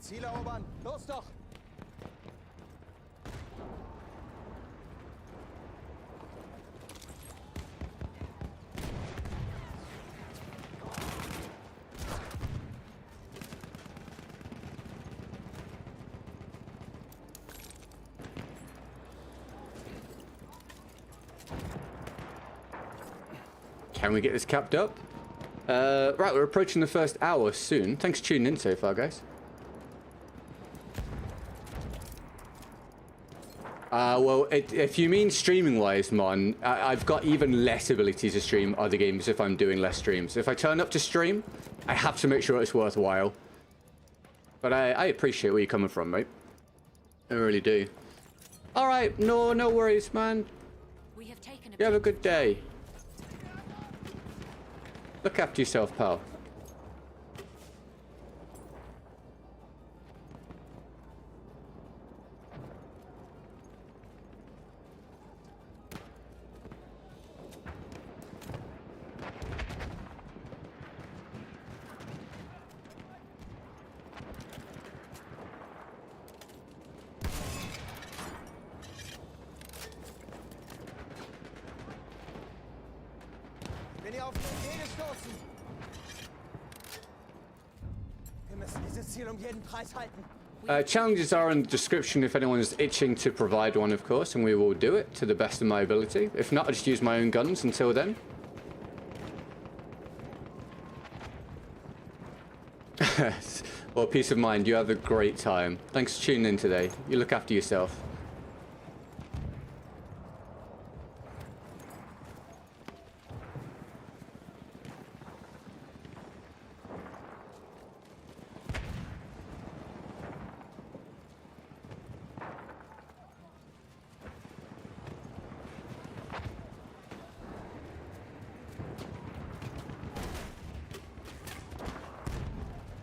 Ziel erobern. Los doch. Can we get this capped up? Right, we're approaching the first hour soon. Thanks for tuning in so far, guys. Well, if you mean streaming-wise, Mon, I've got even less ability to stream other games if I'm doing less streams. If I turn up to stream, I have to make sure it's worthwhile. But I appreciate where you're coming from, mate. I really do. All right, no worries, man. We have taken You have a good day. Look after yourself, pal. mir auf die Idee gestoßen. Wir müssen dieses Ziel jeden Preis halten. Challenges are in the description if anyone's itching to provide one, of course, and we will do it to the best of my ability. If not, I'll just use my own guns until then. Well, peace of mind. You have a great time. Thanks for tuning in today. You look after yourself.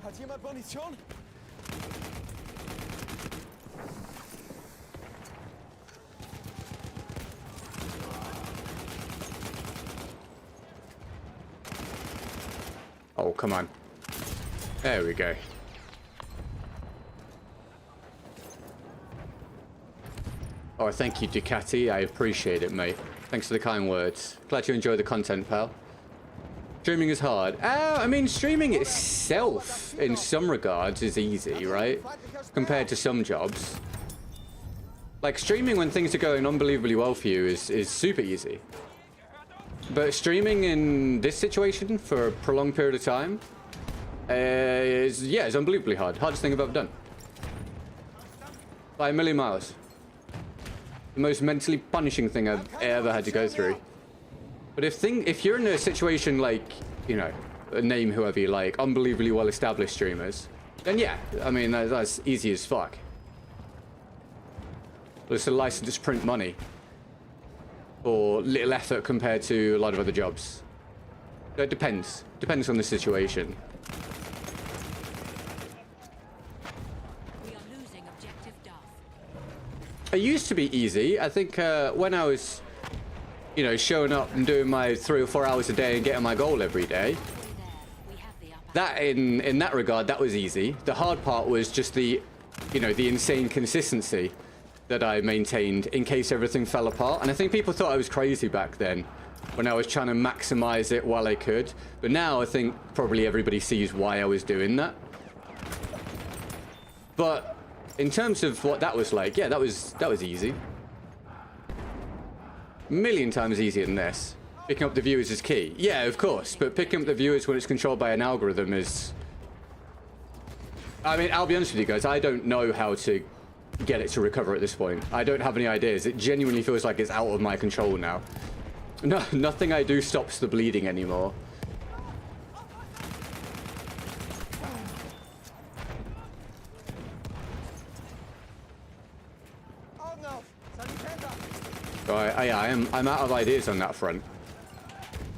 Hat jemand Munition? Oh, come on. There we go. Oh, thank you, Ducati. I appreciate it, mate. Thanks for the kind words. Glad you enjoy the content, pal. Streaming is hard. I mean, streaming itself, in some regards, is easy, right? Compared to some jobs. Like, streaming when things are going unbelievably well for you is super easy. But streaming in this situation for a prolonged period of time is unbelievably hard. Hardest thing I've ever done. By a million miles. The most mentally punishing thing I've ever had to go through. But if you're in a situation like, you know, name whoever you like, unbelievably well-established streamers, then yeah, I mean, that's easy as fuck. But it's a license to print money for little effort compared to a lot of other jobs. So it depends. Depends on the situation. We are losing objective Duff. It used to be easy. I think when I was, you know, showing up and doing my 3 or 4 hours a day and getting my goal every day, We have the upper. that in that regard, that was easy. The hard part was just the, you know, the insane consistency that I maintained in case everything fell apart. And I think people thought I was crazy back then when I was trying to maximize it while I could. But now I think probably everybody sees why I was doing that. But in terms of what that was like, yeah, that was easy. A million times easier than this. Picking up the viewers is key. Yeah, of course, but picking up the viewers when it's controlled by an algorithm is... I mean, I'll be honest with you guys, I don't know how to get it to recover at this point. I don't have any ideas. It genuinely feels like it's out of my control now. No, nothing I do stops the bleeding anymore. Augen auf! Sanitäter! So I'm out of ideas on that front.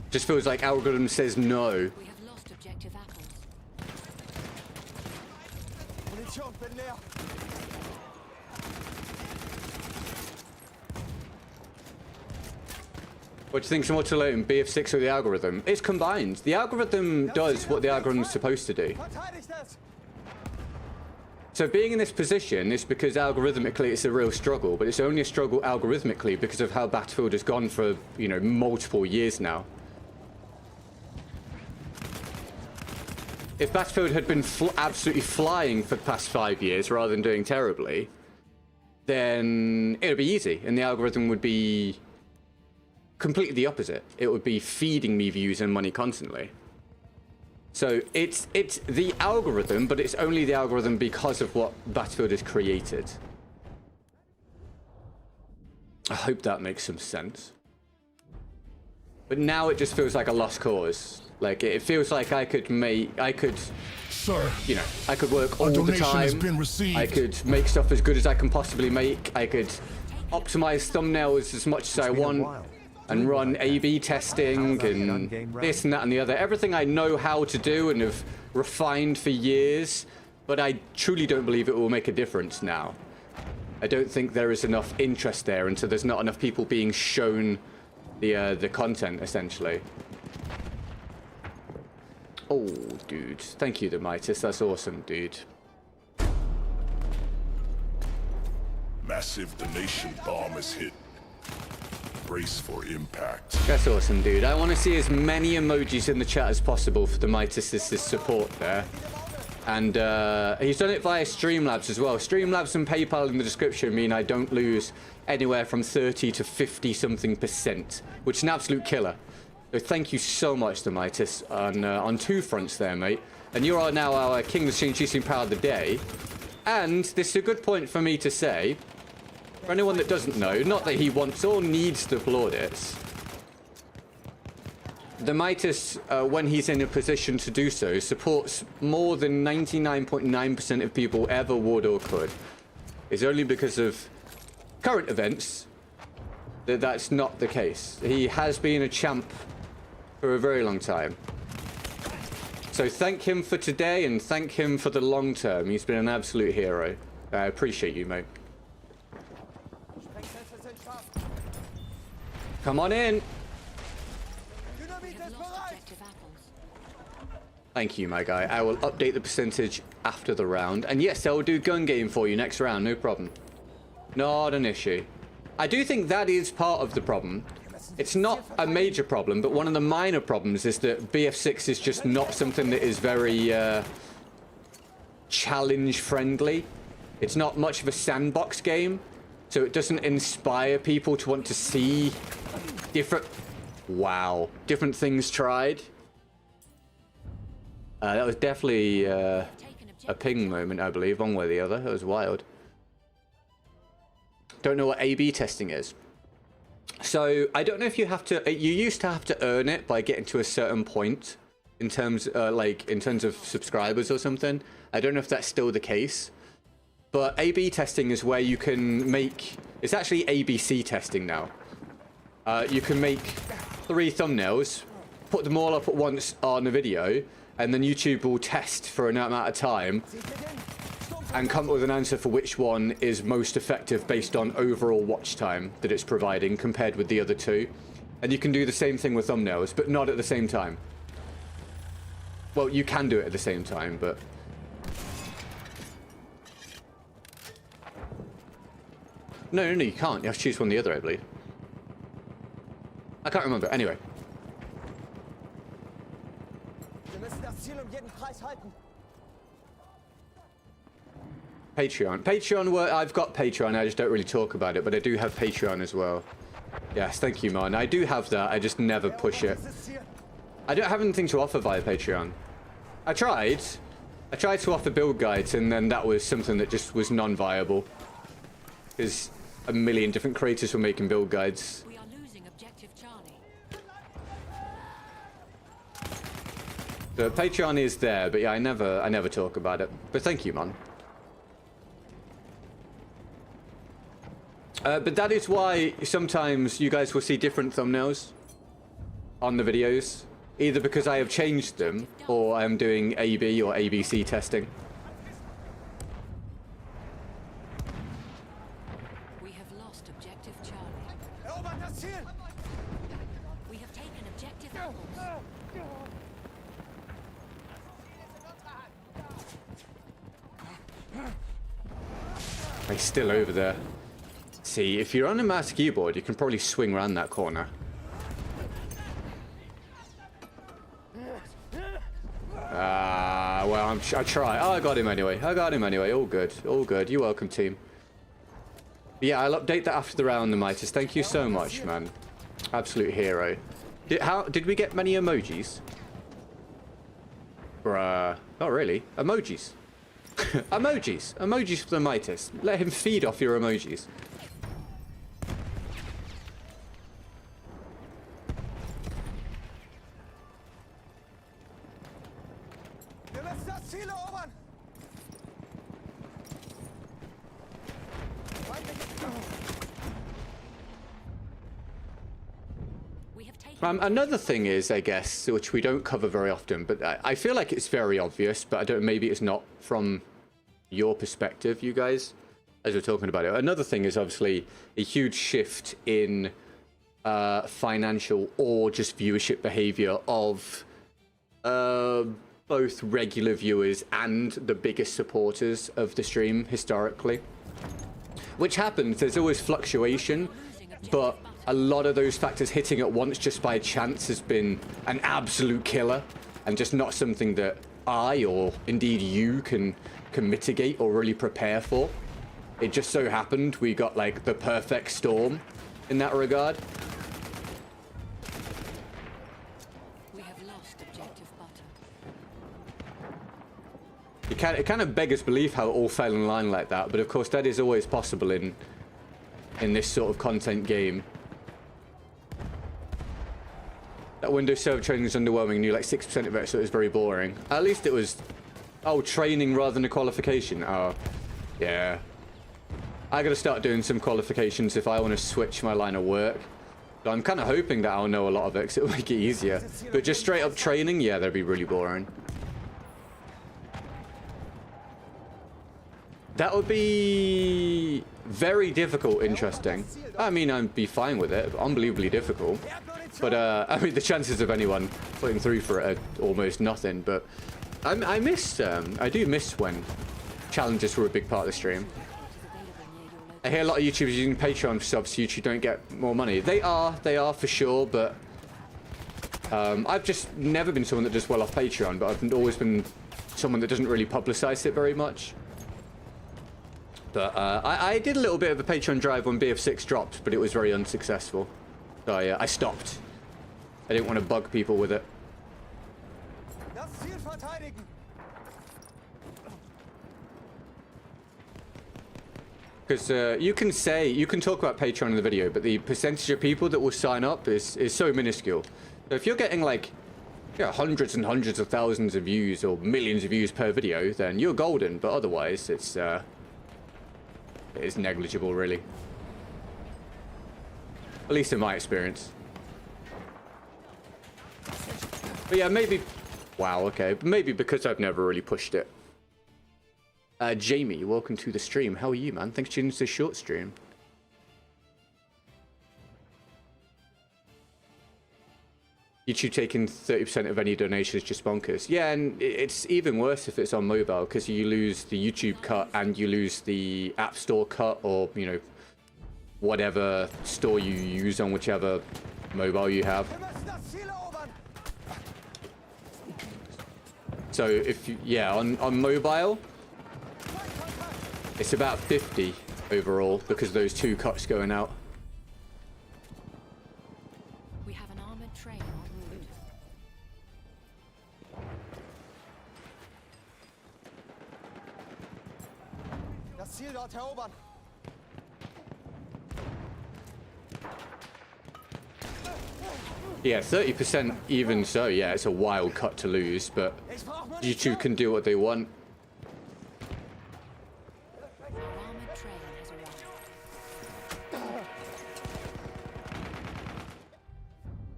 Just feels like algorithm says no. We have lost objective apples. Munition, bin leer! What do you think's more to learn, BF6 or the algorithm? It's combined. The algorithm does what the algorithm's supposed to do. Verteidigt es! So being in this position is because algorithmically it's a real struggle, but it's only a struggle algorithmically because of how Battlefield has gone for, you know, multiple years now. If Battlefield had been absolutely flying for the past 5 years rather than doing terribly, then it would be easy, and the algorithm would be completely the opposite. It would be feeding me views and money constantly. So it's the algorithm, but it's only the algorithm because of what Battlefield has created. I hope that makes some sense. But now it just feels like a lost cause. Like, it feels like I could, Sir, you know, I could work all the donation has time. been received. I could make stuff as good as I can possibly make. I could optimize thumbnails as much as I want and run A/B testing and this and that and the other. Everything I know how to do and have refined for years, but I truly don't believe it will make a difference now. I don't think there is enough interest there, and so there's not enough people being shown the content, essentially. Oh, dude. Thank you, the Midas. That's awesome, dude. Massive donation bomb is hit. brace for impact. That's awesome, dude. I want to see as many emojis in the chat as possible for the Midas' support there. And he's done it via Streamlabs as well. Streamlabs and PayPal in the description mean I don't lose anywhere from 30 to 50 something %, which is an absolute killer. So thank you so much, the Midas, on two fronts there, mate. And you are now our King of the Stream Choosing Power of the Day. And this is a good point for me to say, for anyone that doesn't know, not that he wants or needs the plaudits, the Midas, when he's in a position to do so, supports more than 99.9% of people ever would or could. It's only because of current events that that's not the case. He has been a champ for a very long time. So thank him for today and thank him for the long term. He's been an absolute hero. I appreciate you, mate. Come on in. Thank you, my guy. I will update the percentage after the round. And yes, I will do gun game for you next round. No problem. Not an issue. I do think that is part of the problem. It's not a major problem, but one of the minor problems is that BF6 is just not something that is very challenge friendly. It's not much of a sandbox game, so it doesn't inspire people to want to see different things tried. That was definitely a ping moment, I believe, one way or the other. It was wild. Don't know what A/B testing is. So I don't know if you have to. You used to have to earn it by getting to a certain point in terms, in terms of subscribers or something. I don't know if that's still the case. But A/B testing is where you can make. It's actually ABC testing now. You can make 3 thumbnails, put them all up at once on a video, and then YouTube will test for an amount of time and come up with an answer for which one is most effective based on overall watch time that it's providing compared with the other 2. And you can do the same thing with thumbnails, but not at the same time. Well, you can do it at the same time, but... No, you can't. You have to choose one or the other, I believe. I can't remember. Anyway. Patreon, I've got Patreon, I just don't really talk about it, but I do have Patreon as well. Yes, thank you, man. I do have that, I just never push it. I don't have anything to offer via Patreon. I tried to offer build guides, and then that was something that just was non-viable. Because a million different creators were making build guides. We are losing objective Charlie. The Patreon is there, but yeah, I never talk about it. But thank you, man. But that is why sometimes you guys will see different thumbnails on the videos. Either because I have changed them, or I am doing AB or ABC testing. We have lost objective Charlie. We have taken objective apples. He's still over there. See, if you're on a mouse keyboard, you can probably swing around that corner. Well, I try. Oh, I got him anyway. All good. All good. You're welcome, team. But yeah, I'll update that after the round, the Midas. Thank you so much, man. Absolute hero. Did we get many emojis? Bruh. Not really. Emojis. Emojis. Emojis for the Midas. Let him feed off your emojis. Another thing is, I guess, which we don't cover very often, but I feel like it's very obvious, but I don't. Maybe it's not from your perspective, you guys, as we're talking about it. Another thing is obviously a huge shift in financial or just viewership behavior of both regular viewers and the biggest supporters of the stream historically. Which happens, there's always fluctuation, but a lot of those factors hitting at once just by chance has been an absolute killer, and just not something that I, or indeed you, can mitigate or really prepare for. It just so happened we got like the perfect storm in that regard. We have lost objective butter. It kind of beggars belief how it all fell in line like that, but of course that is always possible in this sort of content game. That Windows Server training is underwhelming. Knew like 6% of it, so it was very boring. At least it was, oh, training rather than a qualification. Oh, yeah. I gotta start doing some qualifications if I want to switch my line of work. But I'm kind of hoping that I'll know a lot of it, because it'll make it easier. But just straight up training, yeah, that'd be really boring. That would be very difficult, interesting. I mean, I'd be fine with it, unbelievably difficult. But, I mean, the chances of anyone putting through for it are almost nothing. But I do miss when challenges were a big part of the stream. I hear a lot of YouTubers using Patreon for subs so YouTube don't get more money. They are for sure, but I've just never been someone that does well off Patreon, but I've always been someone that doesn't really publicize it very much. But I did a little bit of a Patreon drive when BF6 dropped, but it was very unsuccessful. So I stopped. I didn't want to bug people with it. Because you can talk about Patreon in the video, but the percentage of people that will sign up is so minuscule. So if you're getting like hundreds and hundreds of thousands of views or millions of views per video, then you're golden. But otherwise, it is negligible, really. At least in my experience. But yeah, maybe... Wow, okay. Maybe because I've never really pushed it. Jamie, welcome to the stream. How are you, man? Thanks for tuning into this short stream. YouTube taking 30% of any donations, just bonkers. Yeah, and it's even worse if it's on mobile, because you lose the YouTube cut and you lose the App Store cut, or, you know, whatever store you use on whichever mobile you have. So if you, yeah, on mobile, it's about 50 overall because of those two cuts going out. We have an armored train en route. Das Ziel dort erobern. Yeah, 30% even so, yeah, it's a wild cut to lose, but YouTube can do what they want. Our armored train has arrived.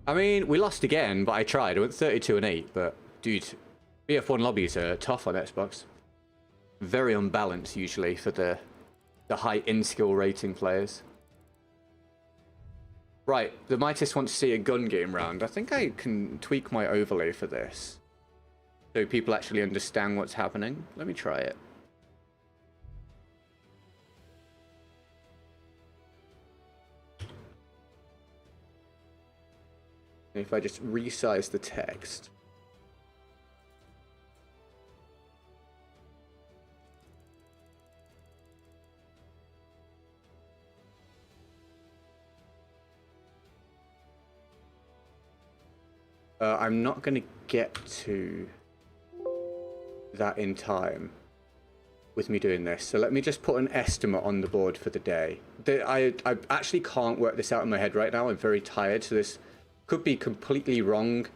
I mean, we lost again, but I tried. I went 32-8, but dude, BF1 lobbies are tough on Xbox. Very unbalanced usually for the high in-skill rating players. Right, the Mightiest wants to see a gun game round. I think I can tweak my overlay for this, so people actually understand what's happening. Let me try it. If I just resize the text. I'm not going to get to that in time with me doing this. So let me just put an estimate on the board for the day. I actually can't work this out in my head right now. I'm very tired, so this could be completely wrong.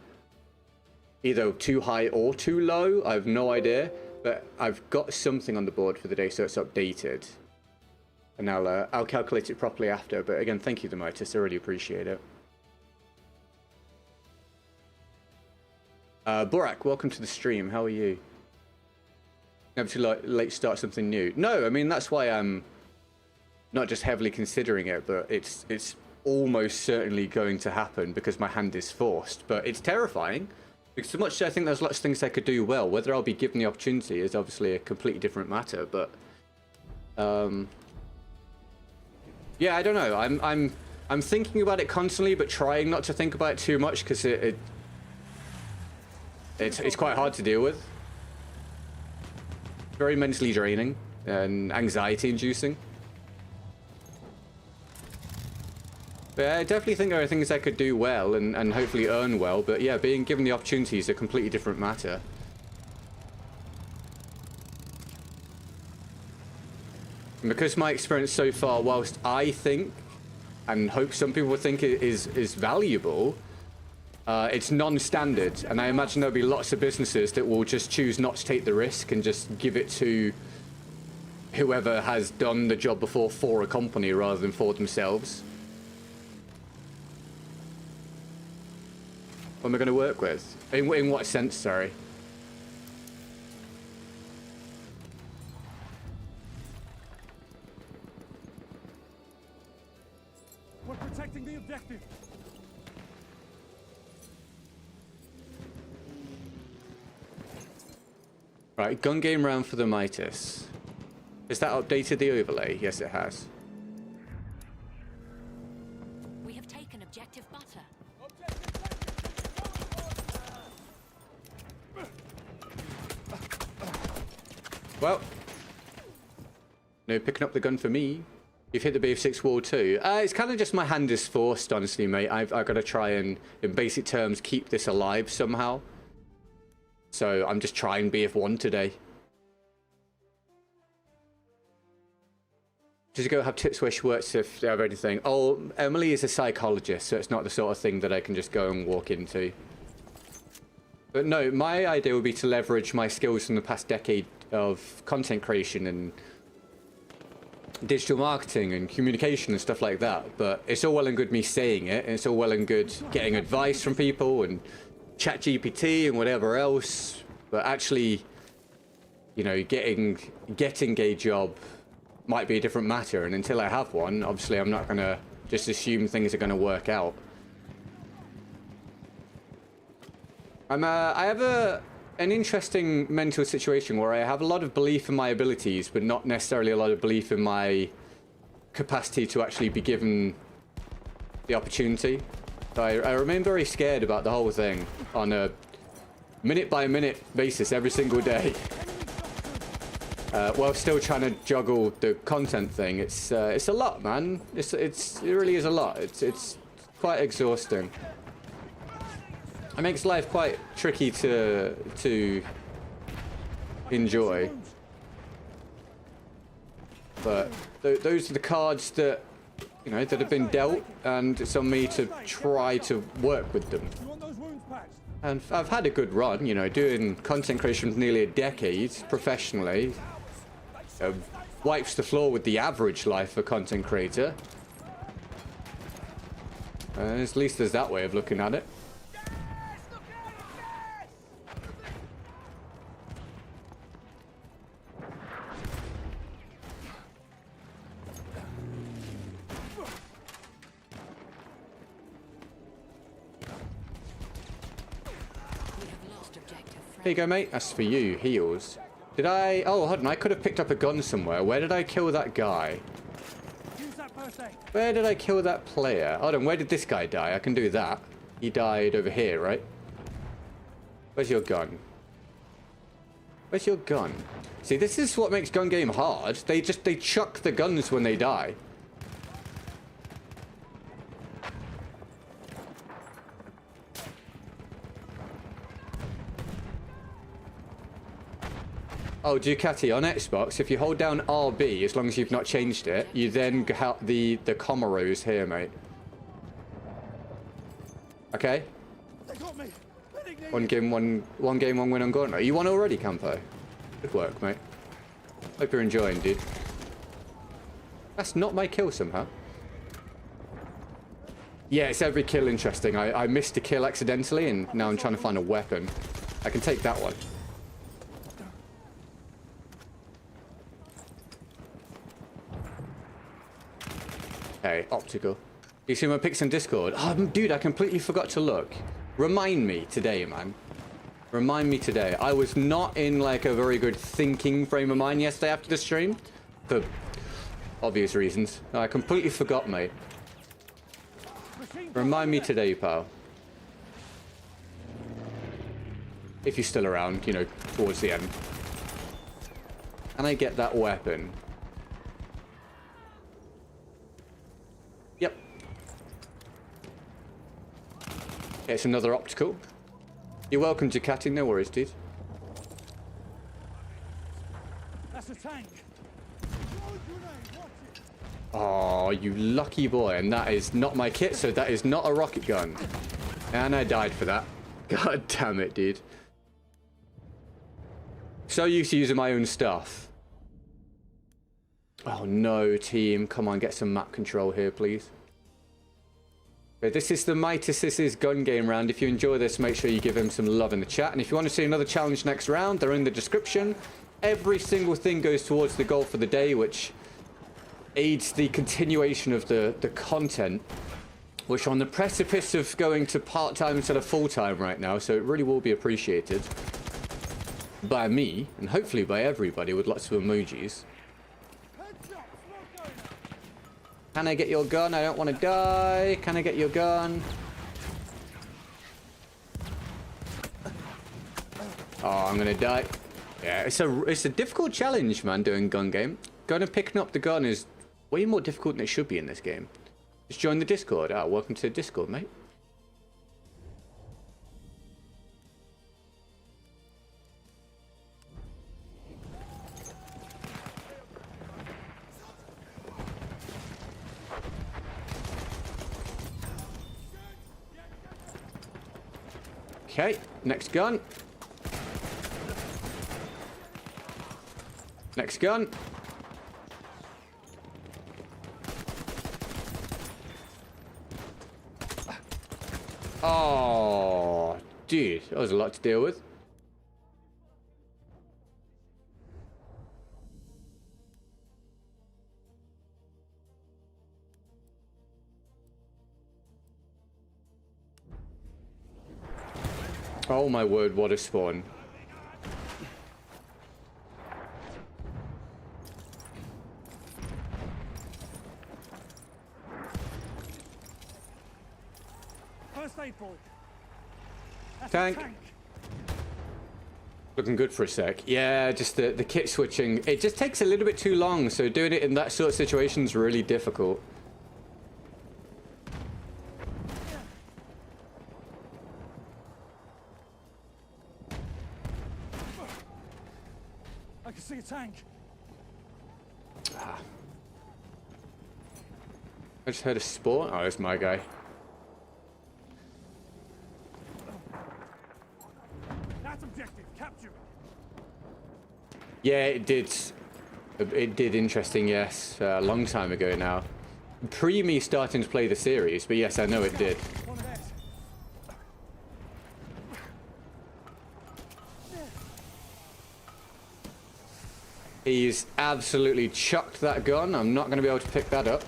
Either too high or too low. I have no idea. But I've got something on the board for the day, so it's updated. And I'll calculate it properly after. But again, thank you, the Mightiest. I really appreciate it. Borak, welcome to the stream. How are you? Never too late to start something new. No, I mean, that's why I'm not just heavily considering it, but it's almost certainly going to happen because my hand is forced. But it's terrifying because so much I think there's lots of things I could do well. Whether I'll be given the opportunity is obviously a completely different matter. But yeah, I don't know. I'm thinking about it constantly, but trying not to think about it too much because it's quite hard to deal with. Very mentally draining and anxiety inducing. But I definitely think there are things I could do well and hopefully earn well, but yeah, being given the opportunity is a completely different matter. And because my experience so far, whilst I think and hope some people think it is valuable, it's non-standard, and I imagine there'll be lots of businesses that will just choose not to take the risk and just give it to whoever has done the job before for a company rather than for themselves. What am I going to work with? In what sense, sorry? We're protecting the objective. Right, gun game round for the Midas. Has that updated the overlay? Yes, it has. We have taken objective butter. Well, no picking up the gun for me. You've hit the BF6 wall too. It's kind of just my hand is forced, honestly, mate. I've got to try and, in basic terms, keep this alive somehow. So I'm just trying BF1 today. Does it go have tips where she works if they have anything? Oh, Emily is a psychologist, so it's not the sort of thing that I can just go and walk into. But no, my idea would be to leverage my skills from the past decade of content creation and digital marketing and communication and stuff like that. But it's all well and good me saying it, and it's all well and good getting advice from people and ChatGPT and whatever else. But actually, you know, getting a job might be a different matter. And until I have one, obviously I'm not going to just assume things are going to work out. I have an interesting mental situation where I have a lot of belief in my abilities, but not necessarily a lot of belief in my capacity to actually be given the opportunity. So I remain very scared about the whole thing on a minute-by-minute basis every single day. While still trying to juggle the content thing. It's a lot, man. It really is a lot. It's quite exhausting. It makes life quite tricky to enjoy. But those are the cards that, you know, that have been dealt, and it's on me to try to work with them. And I've had a good run, you know, doing content creation for nearly a decade professionally. Wipes the floor with the average life of a content creator. At least there's that way of looking at it. Here you go, mate. That's for you. Heals. Did I... Oh, hold on. I could have picked up a gun somewhere. Where did I kill that guy? Where did I kill that player? Hold on. Where did this guy die? I can do that. He died over here, right? Where's your gun? Where's your gun? See, this is what makes gun game hard. They chuck the guns when they die. Oh, Ducati, on Xbox, if you hold down RB, as long as you've not changed it, you then have the Comoros here, mate. Okay? One game, one win on Gauntlet. You won already, Campo? Good work, mate. Hope you're enjoying, dude. That's not my kill somehow. Yeah, it's every kill interesting. I missed a kill accidentally, and now I'm trying to find a weapon. I can take that one. Okay, optical. You see my pics on Discord? Oh, dude, I completely forgot to look. Remind me today, man. Remind me today. I was not in, like, a very good thinking frame of mind yesterday after the stream. For obvious reasons. I completely forgot, mate. Remind me today, pal. If you're still around, you know, towards the end. Can I get that weapon? Yep. Okay, it's another optical. You're welcome to catting, no worries, dude. That's a tank. Oh, you lucky boy. And that is not my kit, so that is not a rocket gun. And I died for that. God damn it, dude. So used to using my own stuff. Oh no, team. Come on, get some map control here, please. Okay, this is the Mightis's gun game round. If you enjoy this, make sure you give him some love in the chat. And if you want to see another challenge next round, they're in the description. Every single thing goes towards the goal for the day, which aids the continuation of the content, which are on the precipice of going to part-time instead of full-time right now, so it really will be appreciated by me, and hopefully by everybody with lots of emojis. Can I get your gun? I don't want to die. Can I get your gun? Oh, I'm gonna die. Yeah, it's a difficult challenge, man, doing gun game. Going and picking up the gun is way more difficult than it should be in this game. Just join the Discord. Ah, welcome to the Discord, mate. Okay, next gun. Next gun. Oh, dude, that was a lot to deal with. Oh my word, what a spawn. First aid boy. That's Tank. a tank. Looking good for a sec. Yeah, just the kit switching. It just takes a little bit too long, so doing it in that sort of situation is really difficult. I can see a tank. I just heard a spawn. Oh, that's my guy. That's objective. Capture it. Yeah, it did. It did interesting, yes. A long time ago now. Pre me starting to play the series, but yes, I know it did. One of theirs. He's absolutely chucked that gun. I'm not going to be able to pick that up.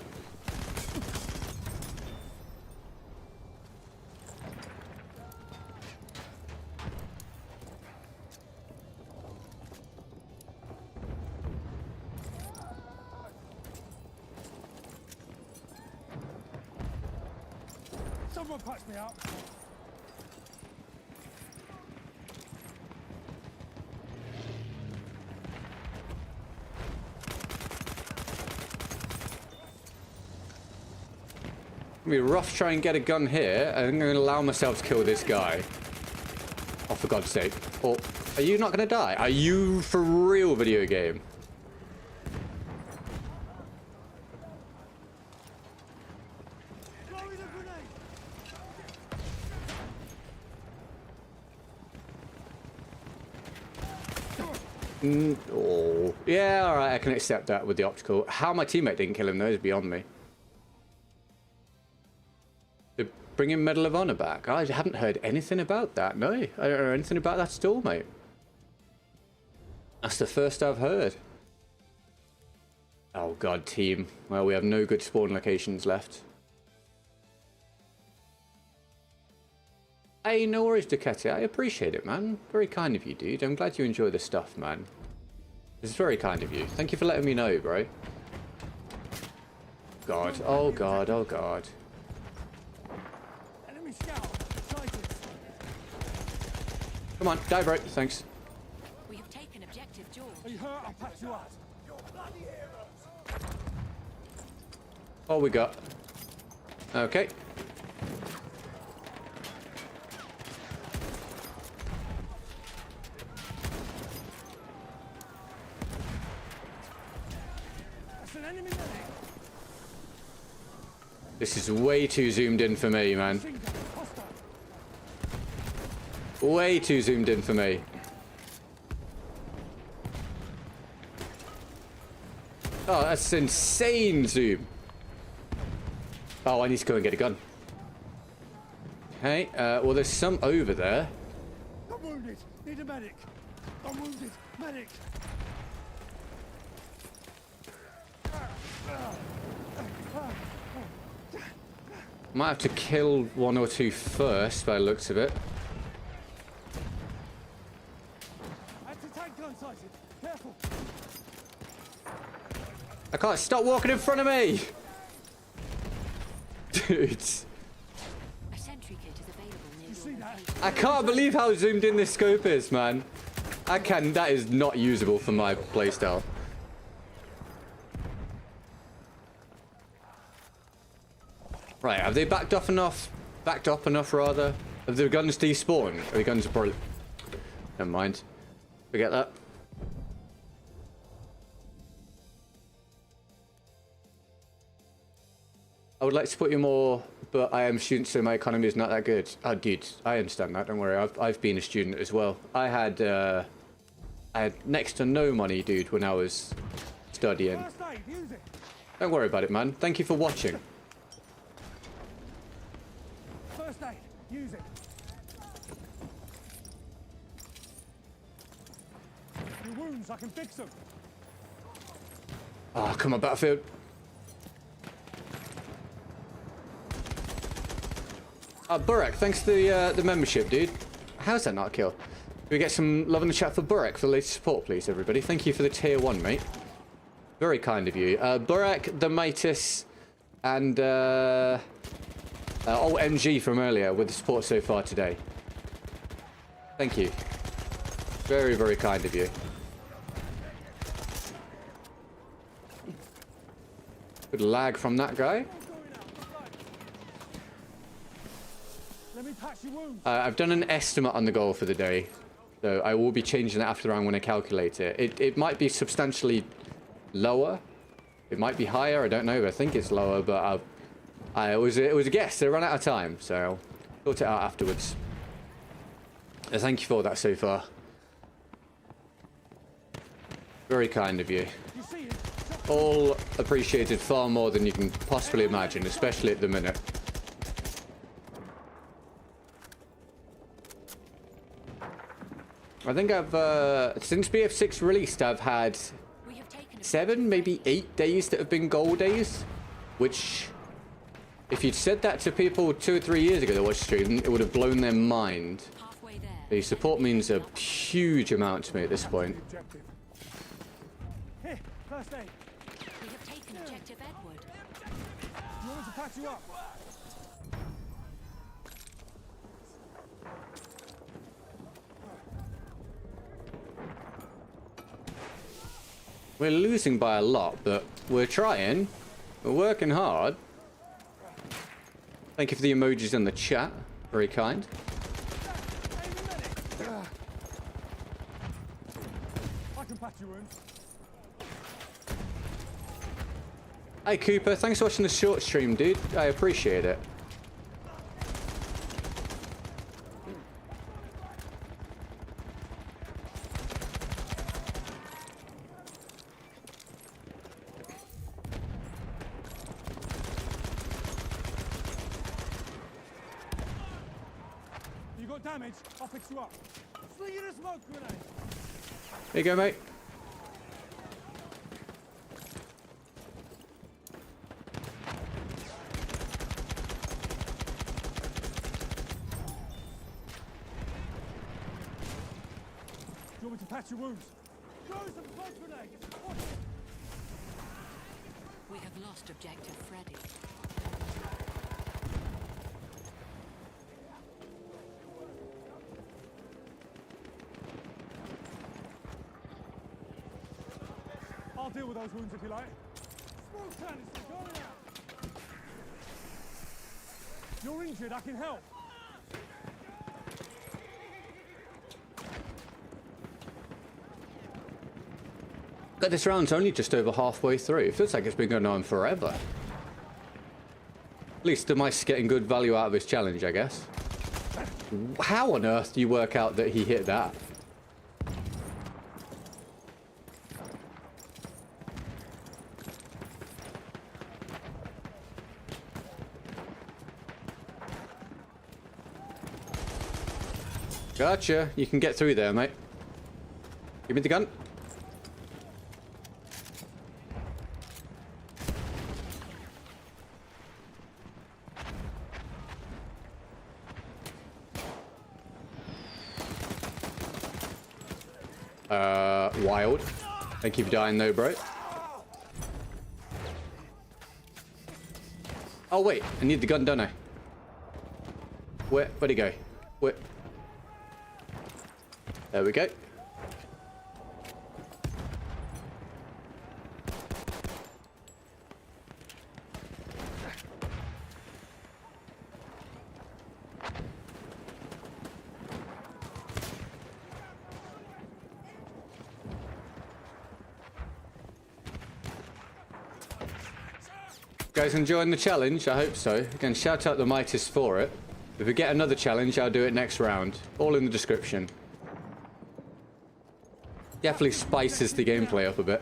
Someone patch me out. It'll be rough trying to get a gun here. I'm going to allow myself to kill this guy. Oh, for God's sake. Oh, are you not going to die? Are you for real, video game? Throwing a grenade. Oh. Yeah, alright, I can accept that with the optical. How my teammate didn't kill him, though, is beyond me. Bring him Medal of Honor back. I haven't heard anything about that. No, I don't know anything about that at all, mate. That's the first I've heard. Oh god, team. Well, we have no good spawn locations left. Hey, no worries, Ducati. I appreciate it, man. Very kind of you, dude. I'm glad you enjoy the stuff, man. This is very kind of you. Thank you for letting me know, bro. God. Oh god, oh god. Come on, dive right. Thanks. We have taken objective George. Are you hurt? I'll patch you up. All we got. Okay. That's an enemy medic. This is way too zoomed in for me, man. Hostile. Way too zoomed in for me. Oh, that's insane zoom. Oh, I need to go and get a gun. Okay, well, there's some over there. I'm wounded. Need a medic. I'm wounded. Medic. Might have to kill one or two first, by the looks of it. Anti-tank gun sighted. Careful. I can't stop walking in front of me! Dude. A sentry kit is available near You see your that? location. I can't believe how zoomed in this scope is, man. That is not usable for my playstyle. Right, have they backed up enough, rather? Have the guns despawned? Are the guns probably... Never mind. Forget that. I would like to put you more, but I am a student, so my economy is not that good. Oh, dude, I understand that. Don't worry. I've been a student as well. I had next to no money, dude, when I was studying. First aid. Use it. Don't worry about it, man. Thank you for watching. First aid. Use it. Your wounds. I can fix them. Oh, come on, Battlefield. Burek, thanks for the membership, dude. How's that not a kill? Can we get some love in the chat for Burek for the latest support, please, everybody? Thank you for the tier 1, mate. Very kind of you. Burek, the Mitis, and MG from earlier with the support so far today. Thank you. Very, very kind of you. Good lag from that guy. Let me patch your wounds. I've done an estimate on the goal for the day, so I will be changing that after I'm going to calculate it. It might be substantially lower. It might be higher. I don't know. I think it's lower, but it was a guess. They ran out of time, so I'll sort it out afterwards. Thank you for that so far. Very kind of you. You see it? All appreciated far more than you can possibly imagine, especially at the minute. I think since BF6 released, I've had We have taken 7, maybe 8 days that have been goal days, which, if you'd said that to people 2 or 3 years ago that watched stream, it would have blown their mind. halfway there. The support means a huge amount to me at this point. Objective. Here. First aid. We have taken objective Edward. You want me to patch you up? We're losing by a lot, but we're trying. We're working hard. Thank you for the emojis in the chat. Very kind. I can patch your wounds. Hey Cooper, thanks for watching the short stream, dude. I appreciate it. You got damage? I'll fix you up. Sling in a smoke grenade. There you go, mate. Do you want me to patch your wounds? Throw some smoke grenades. Watch it. We have lost objective Freddy. I'll deal with those wounds if you like. Smoke canister going out. You're injured, I can help. But this round's only just over halfway through. It feels like it's been going on forever. At least the mice getting good value out of his challenge, I guess. How on earth do you work out that he hit that? Gotcha. You can get through there, mate. Give me the gun. Wild. Thank you for dying though, bro. Oh wait, I need the gun, don't I? Where'd he go? Where? There we go. Guys enjoying the challenge? I hope so. Again, shout out the Midas for it. If we get another challenge, I'll do it next round. All in the description. Definitely spices the gameplay up a bit.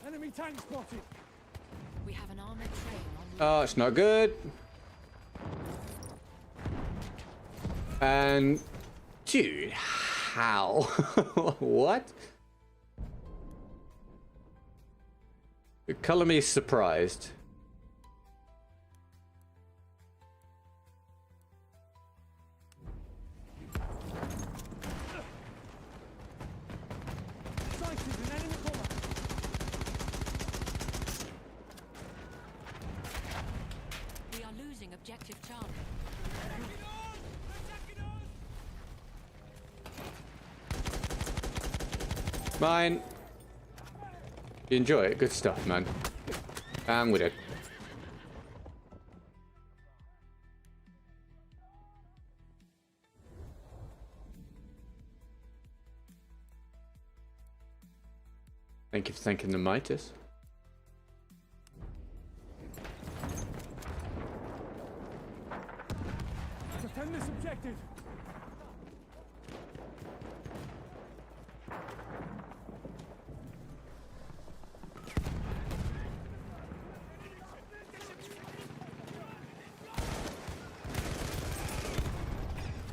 Enemy tank spotted. We have an armored train on Oh, it's not good. And... dude, how? What? Color me surprised. Sighted an enemy combat. We are losing objective Charlie. Mine. You enjoy it? Good stuff, man. And with it. Thank you for thanking the Midas. Defend this objective.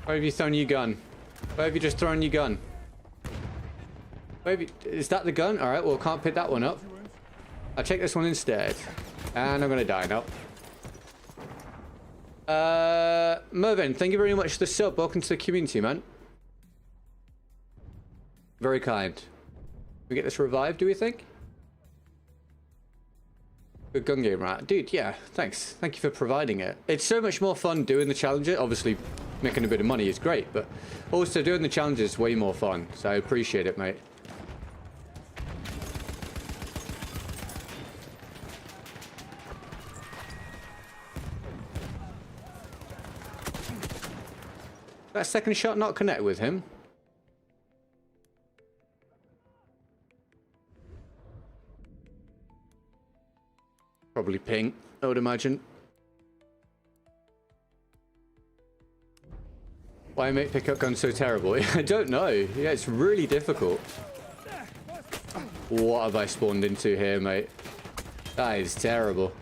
Where have you thrown your gun? Where have you just thrown your gun? Where have you... is that the gun? Alright, well, can't pick that one up. I'll check this one instead. And I'm gonna die now. Mervin, thank you very much for the sub. Welcome to the community, man. Very kind. We get this revived, do we think? Good gun game, right? Dude, yeah, thanks. Thank you for providing it. It's so much more fun doing the challenges. Obviously, making a bit of money is great, but also doing the challenges is way more fun. So I appreciate it, mate. That second shot not connect with him. Probably ping, I would imagine. Why make pickup guns so terrible? I don't know. Yeah, it's really difficult. What have I spawned into here, mate? That is terrible.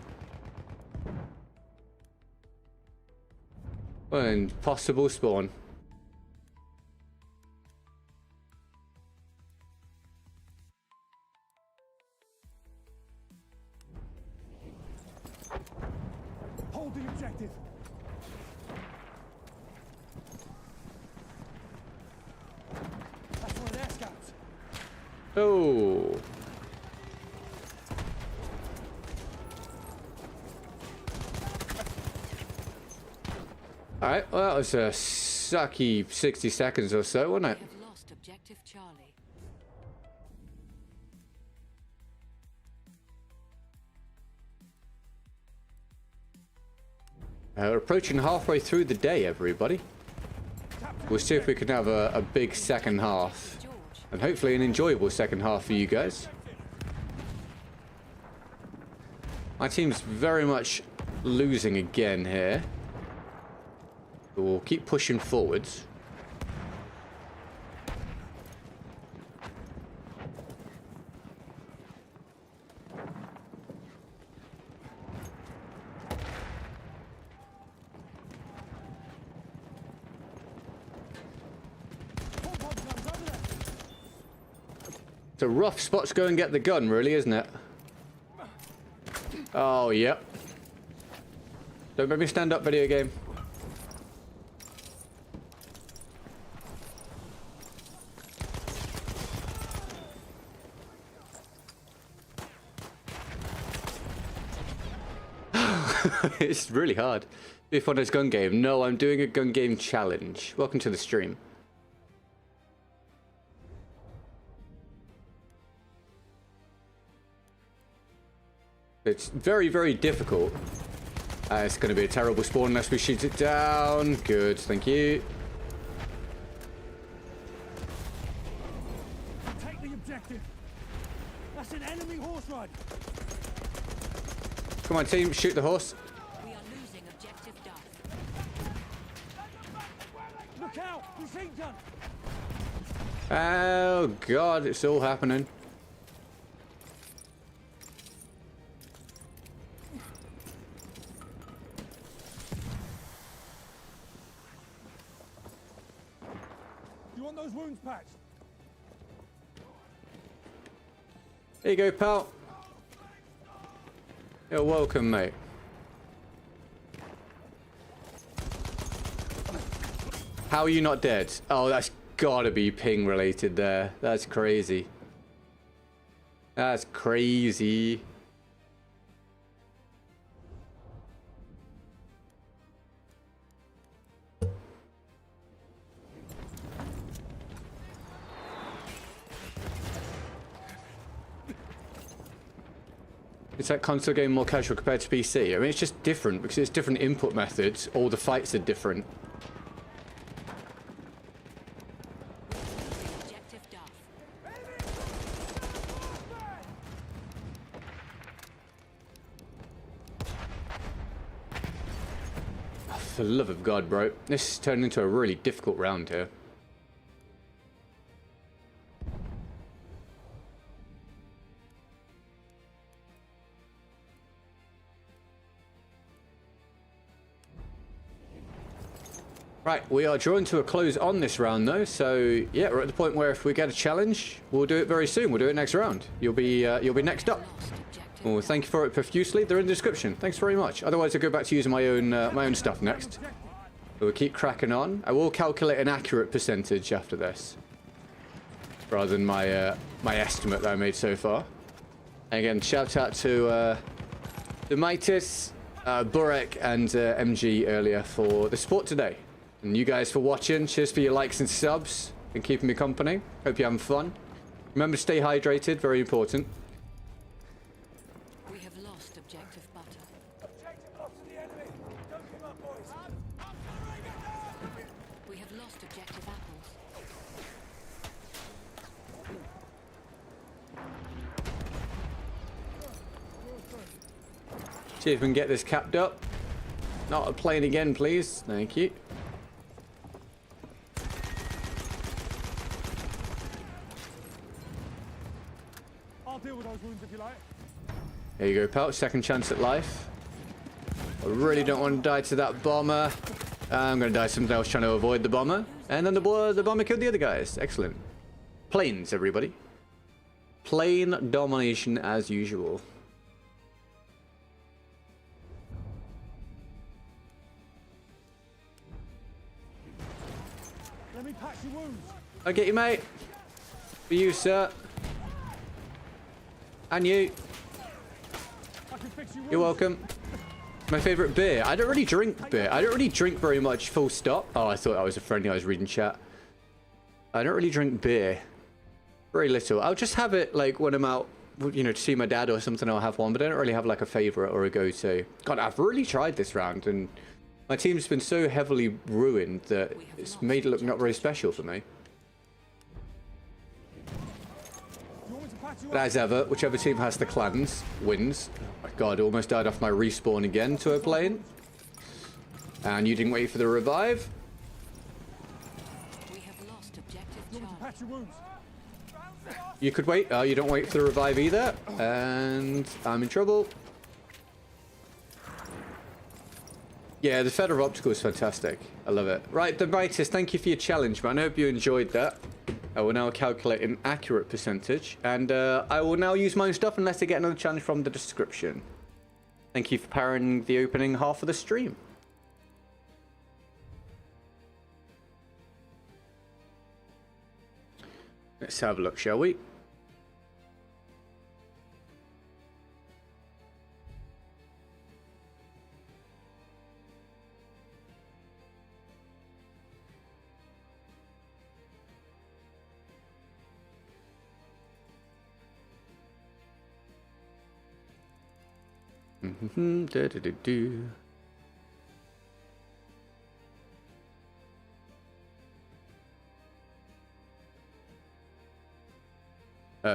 What an impossible spawn. Hold the objective. That's one of their scouts. Oh. Alright, well, that was a sucky 60 seconds or so, wasn't it? We have lost objective Charlie. We're approaching halfway through the day, everybody. We'll see if we can have a big second half. And hopefully an enjoyable second half for you guys. My team's very much losing again here. We'll keep pushing forwards. It's a rough spot to go and get the gun, really, isn't it? Oh, yep. Don't make me stand up, video game. It's really hard. If on his gun game. No, I'm doing a gun game challenge. Welcome to the stream. It's very, very difficult. It's going to be a terrible spawn unless we shoot it down. Good, thank you. Take the objective. That's an enemy horse rider. Come on, team, shoot the horse. We are losing objective Duff. Look out! Machine gun! Oh, God, it's all happening. You want those wounds patched? There you go, pal. You're welcome, mate. How are you not dead? Oh, that's gotta be ping related there. That's crazy. That's crazy. Is that console game more casual compared to PC? I mean, it's just different because it's different input methods. All the fights are different. Objective Duff. Oh, for the love of God, bro. This has turned into a really difficult round here. Right, we are drawing to a close on this round though, so yeah, we're at the point where if we get a challenge, we'll do it very soon. We'll do it next round. You'll be next up. Lost objective. Well, thank you for it profusely. They're in the description. Thanks very much. Otherwise, I'll go back to using my own stuff next. We'll keep cracking on. I will calculate an accurate percentage after this, rather than my my estimate that I made so far. And again, shout out to the Mitis, Burek, and MG earlier for the support today. And you guys for watching. Cheers for your likes and subs and keeping me company. Hope you're having fun. Remember to stay hydrated, very important. We have lost objective Butter. Objective lost to the enemy. Don't give up, boys. We have lost objective Apples. See if we can get this capped up. Not a plane again, please. Thank you. I'll deal with those wounds if you like. There you go, pal. Second chance at life. I really don't want to die to that bomber. I'm going to die to something else trying to avoid the bomber. And then the bomber killed the other guys. Excellent. Planes, everybody. Plane domination as usual. Let me patch your wounds. I'll get you, mate. For you, sir. And you. I can fix your wounds. You're welcome. My favorite beer. I don't really drink beer. I don't really drink very much, full stop. Oh, I thought I was a friendly. I was reading chat. I don't really drink beer. Very little. I'll just have it like when I'm out, you know, to see my dad or something. I'll have one, but I don't really have like a favorite or a go-to. God, I've really tried this round, and my team's been so heavily ruined that it's made it look not very special for me. But as ever, whichever team has the clans wins. Oh my god, almost died off my respawn again to a plane. And you didn't wait for the revive. We have lost objective Patch your wounds. You could wait. You don't wait for the revive either. And I'm in trouble. Yeah, the Federal Optical is fantastic. I love it. Right, the Vitus, thank you for your challenge, man. I hope you enjoyed that. I will now calculate an accurate percentage, and I will now use my own stuff unless I get another challenge from the description. Thank you for powering the opening half of the stream. Let's have a look, shall we?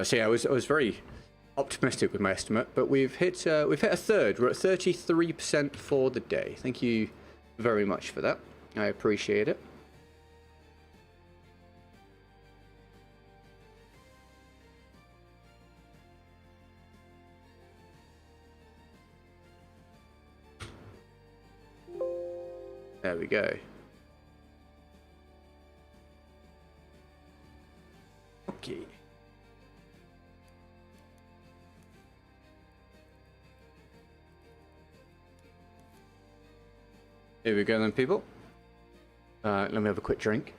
So yeah, I was very optimistic with my estimate, but we've hit a third. We're at 33% for the day. Thank you very much for that. I appreciate it. There we go. Okay. Here we go then, people. Let me have a quick drink.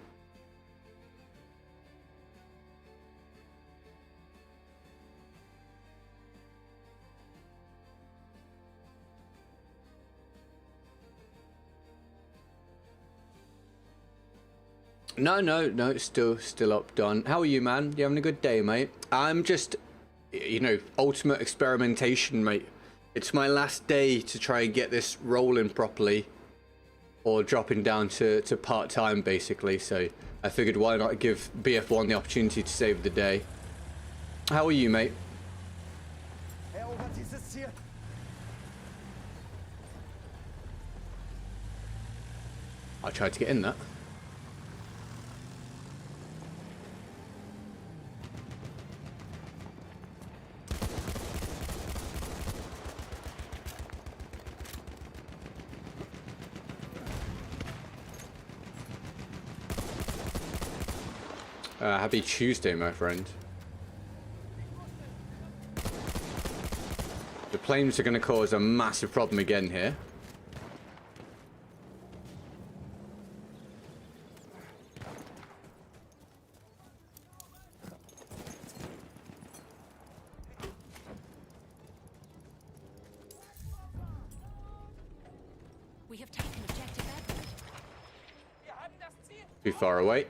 No, still up, Don. How are you, man? You having a good day, mate? I'm just, you know, ultimate experimentation, mate. It's my last day to try and get this rolling properly, or dropping down to part-time, basically. So I figured, why not give BF1 the opportunity to save the day. How are you, mate? I tried to get in that. Happy Tuesday, my friend. The planes are going to cause a massive problem again here. We have taken objective Edward. Too far away.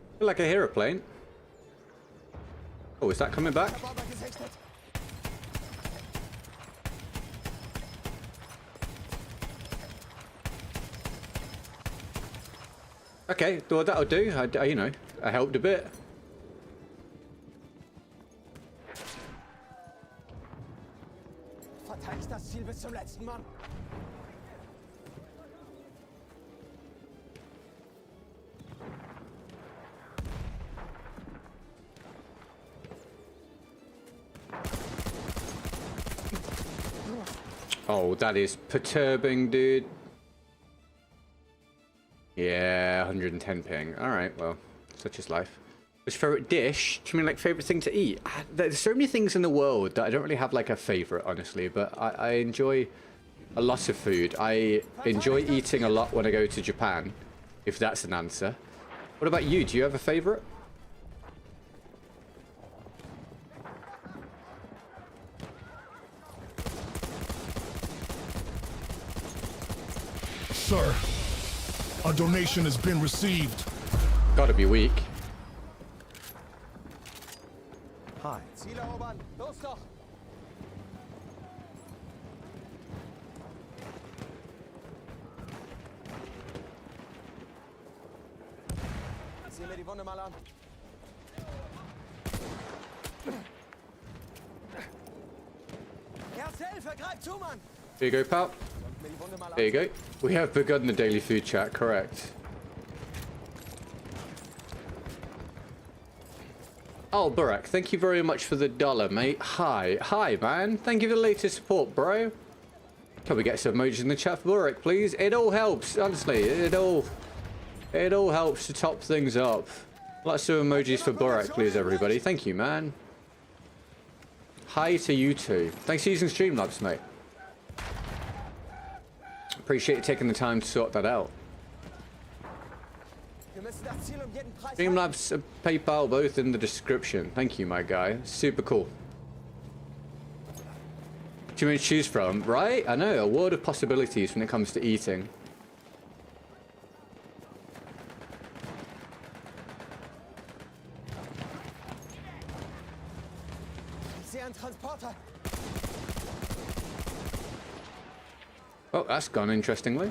I feel like I hear a plane. Oh, is that coming back? Okay, well that'll do. You know, I helped a bit. Verteidigt das Ziel bis zum letzten Mann. Oh, that is perturbing, dude. Yeah, 110 ping. Alright, well, such is life. What's your favourite dish? Do you mean like favourite thing to eat? There's so many things in the world that I don't really have like a favourite, honestly, but I enjoy a lot of food. I enjoy eating a lot when I go to Japan. if that's an answer. What about you? Do you have a favorite? Sir, a donation has been received. Gotta be weak. Hi. Ziel erobern. Los doch. Sieh mir die Wunde mal an. Erste Hilfe, greif zu, Mann. Here you go, pal. Mir die Wunde mal an. There you go. We have begun the daily food chat, correct. Oh, Burak, thank you very much for the $1, mate. Hi, man. Thank you for the latest support, bro. Can we get some emojis in the chat for Burak, please? It all helps, honestly. It all helps to top things up. Lots of emojis for Burak, please, everybody. Thank you, man. Hi to you too. Thanks for using Streamlabs, mate. Appreciate you taking the time to sort that out. Wir müssen das Ziel jeden Preis Streamlabs, PayPal, both in the description. Thank you, my guy. Super cool. Too many to choose from, right? I know, a world of possibilities when it comes to eating. Ich sehe einen Transporter. Oh, that's gone interestingly.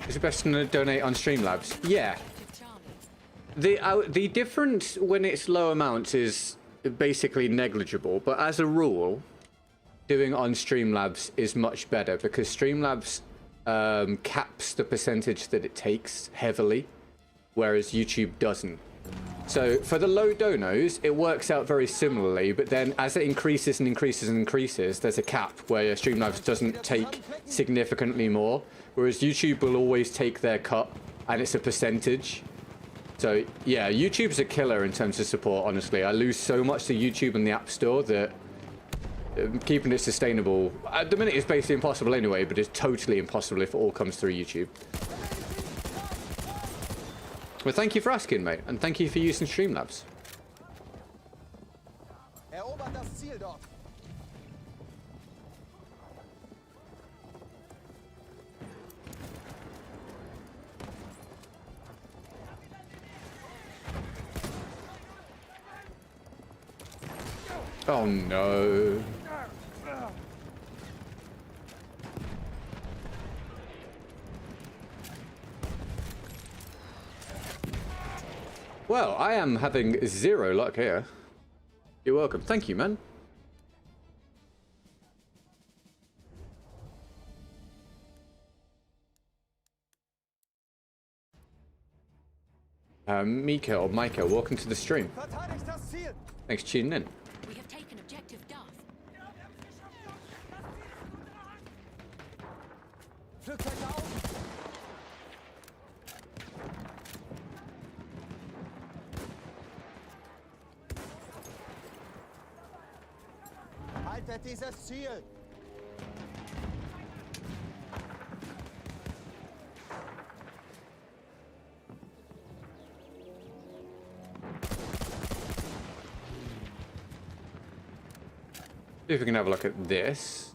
Is it best to donate on Streamlabs? Yeah. The difference when it's low amounts is basically negligible, but as a rule, doing on Streamlabs is much better because Streamlabs caps the percentage that it takes heavily, whereas YouTube doesn't. So for the low donos, it works out very similarly, but then as it increases and increases and increases, there's a cap where Streamlabs doesn't take significantly more, whereas YouTube will always take their cut, and it's a percentage. So yeah, YouTube's a killer in terms of support, honestly. I lose so much to YouTube and the App Store that keeping it sustainable, at the minute it's basically impossible anyway, but it's totally impossible if it all comes through YouTube. Well, thank you for asking, mate, and thank you for using Streamlabs. Erobert das Ziel dort. Oh no. Well, I am having zero luck here. You're welcome. Thank you, man. Mika or Micah, welcome to the stream. Verteidigt das Ziel. Thanks for tuning in. We have taken objective Duff. Flugzeug auf. Haltet dieses Ziel. See if we can have a look at this.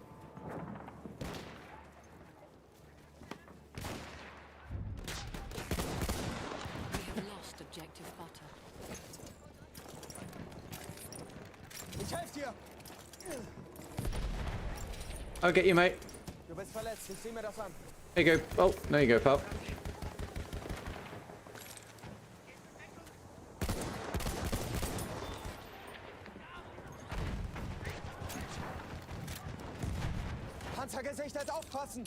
We have lost objective Butter. Ich helfe dir. I'll get you, mate. Du bist verletzt. Ich sehe mir das an. There you go. Oh, there you go, pal. Panzer gesichtet, aufpassen.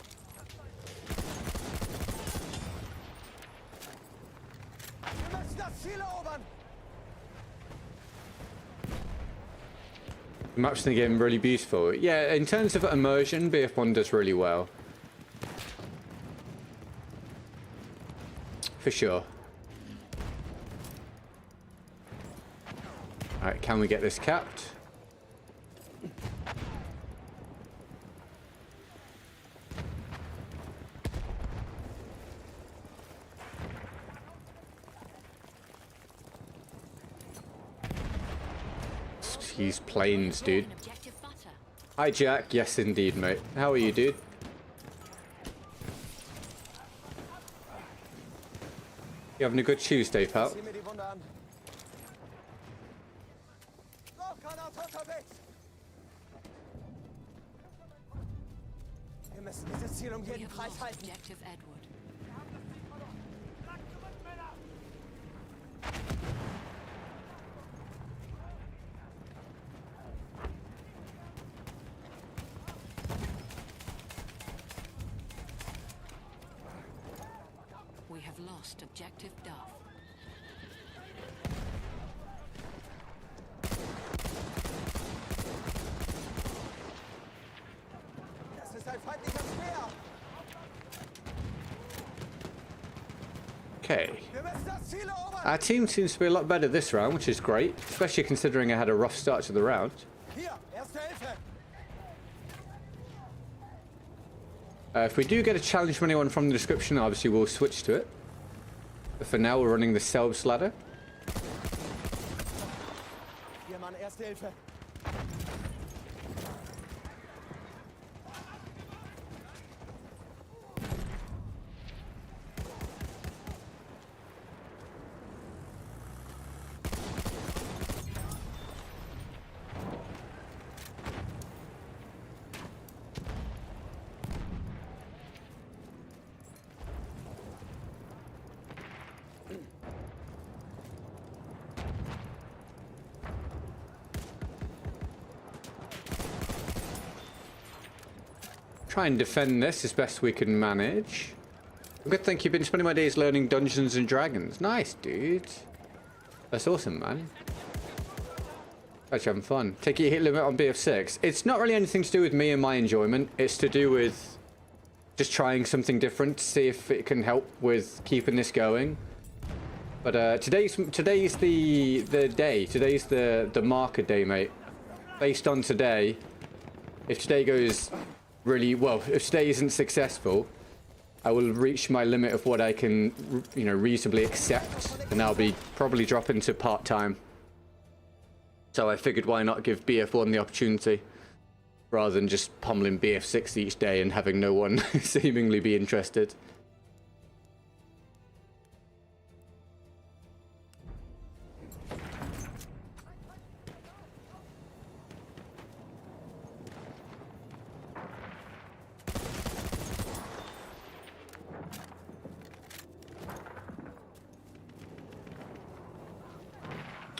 Wir müssen das Ziel erobern. The map's in the game really beautiful. Yeah, in terms of immersion, BF1 does really well. For sure. Alright, can we get this capped? He's planes, dude. An objective butter. Hi, Jack. Yes, indeed, mate. How are you, dude? You having a good Tuesday, pal? Zieh mir die Wunde an. Granat unterwegs! Wir müssen dieses Ziel um We jeden have Preis lost halten. objective Edward. We have lost objective Duff. Das ist ein feindlicher Speer! Okay. Wir müssen das Ziel erobern! Our team seems to be a lot better this round, which is great, especially considering I had a rough start to the round. Hier, erste Hilfe! If we do get a challenge from anyone from the description, obviously we'll switch to it. But for now, we're running the Selbst ladder. Hier, Mann, erste Hilfe! Try and defend this as best we can manage. Good thing you've been spending my days learning Dungeons and Dragons. Nice, dude. That's awesome, man. Actually having fun. Take your hit limit on BF6. It's not really anything to do with me and my enjoyment. It's to do with just trying something different to see if it can help with keeping this going. But today's the day. Today's the marker day, mate. Based on today, if today goes really well, if today isn't successful, I will reach my limit of what I can, you know, reasonably accept, and I'll be probably dropping to part-time. So I figured why not give BF1 the opportunity, rather than just pummeling BF6 each day and having no one seemingly be interested.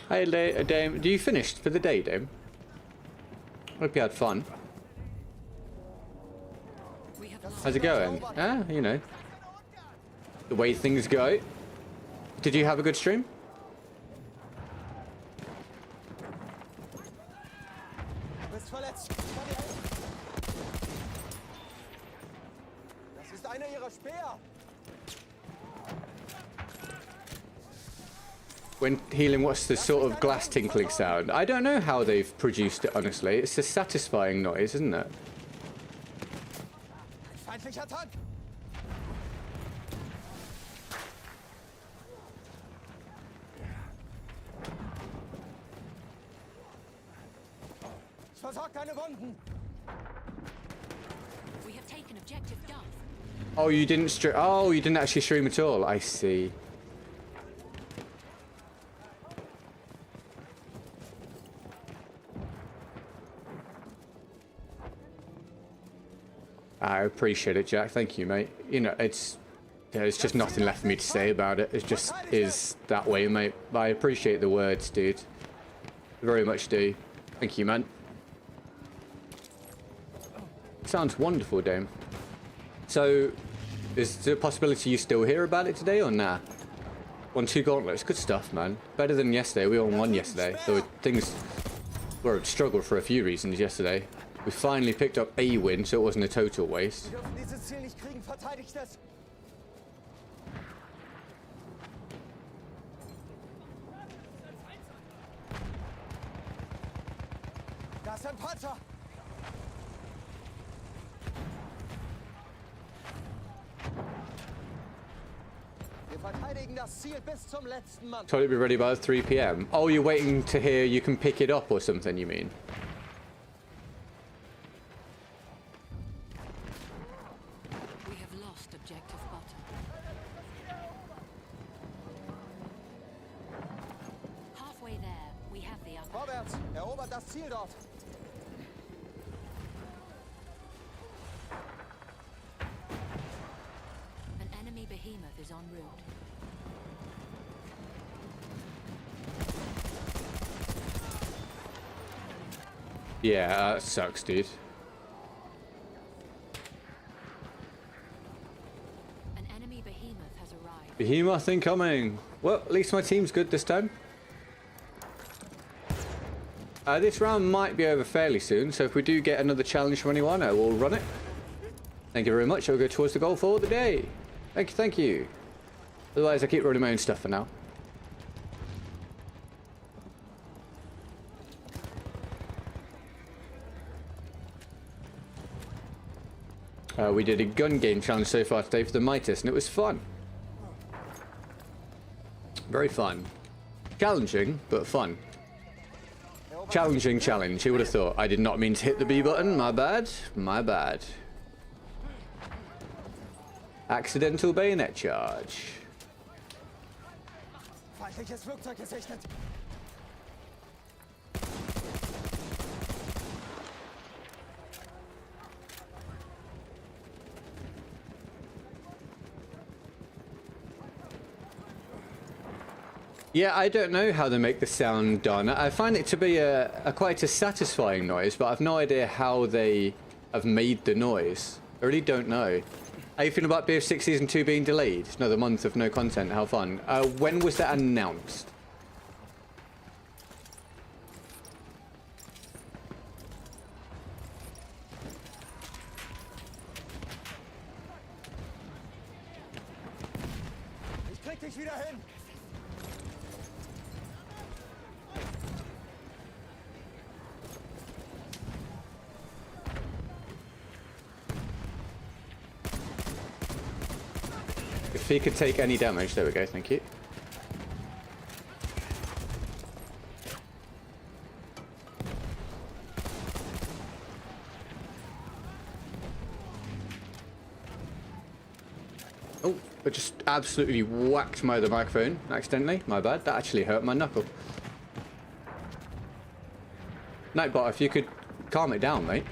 Hey, Dame. Do you finished for the day, Dame? Hope you had fun. We have lost How's it going? Ah, you know, the way things go. Did you have a good stream? Du bist verletzt! Ich kann dir helfen. Das ist einer ihrer Speer! When healing, what's the sort of glass tinkling sound? I don't know how they've produced it, honestly. It's a satisfying noise, isn't it? Ein feindlicher Tank! Ich versorge deine Wunden! We have taken objective Duff. Oh, you didn't stream. Oh, you didn't actually stream at all. I see. I appreciate it, Jack. Thank you, mate. You know, there's just nothing left for me to say about it. It just is that way, mate. I appreciate the words, dude. Very much do. Thank you, man. Sounds wonderful, Dame. So, is there a possibility you still hear about it today or nah? Won 2 gauntlets. Good stuff, man. Better than yesterday. We all won yesterday. Though things were a struggle for a few reasons yesterday. We finally picked up a win, so it wasn't a total waste. Wir dürfen dieses Ziel nicht kriegen, verteidigt es! Das ist ein Panzer. Wir verteidigen das Ziel bis zum letzten Mann. Told it to be ready by 3 p.m. Oh, you're waiting to hear you can pick it up or something, you mean? We have lost objective bottom. Halfway there, we have the upper. Vorwärts, erobert das Ziel dort. An enemy behemoth is en route. Yeah, that sucks, dude. An enemy behemoth has arrived. Behemoth incoming. Well, at least my team's good this time. This round might be over fairly soon, so if we do get another challenge from anyone, I will run it. Thank you very much. I'll go towards the goal for the day. Thank you, thank you. Otherwise, I keep running my own stuff for now. We did a gun game challenge so far today for the Midas, and it was fun. Very fun. Challenging, but fun. Challenging challenge. Who would have thought? I did not mean to hit the B button. My bad. My bad. Accidental bayonet charge. Feindliches Flugzeug gesichtet. Yeah, I don't know how they make the sound done. I find it to be a quite a satisfying noise, but I've no idea how they have made the noise. I really don't know. How you feeling about BF6 Season 2 being delayed? Another month of no content. How fun. When was that announced? Ich krieg dich wieder hin. If he could take any damage, there we go, thank you. Oh, I just absolutely whacked my other microphone accidentally. My bad, that actually hurt my knuckle. Nightbot, if you could calm it down, mate.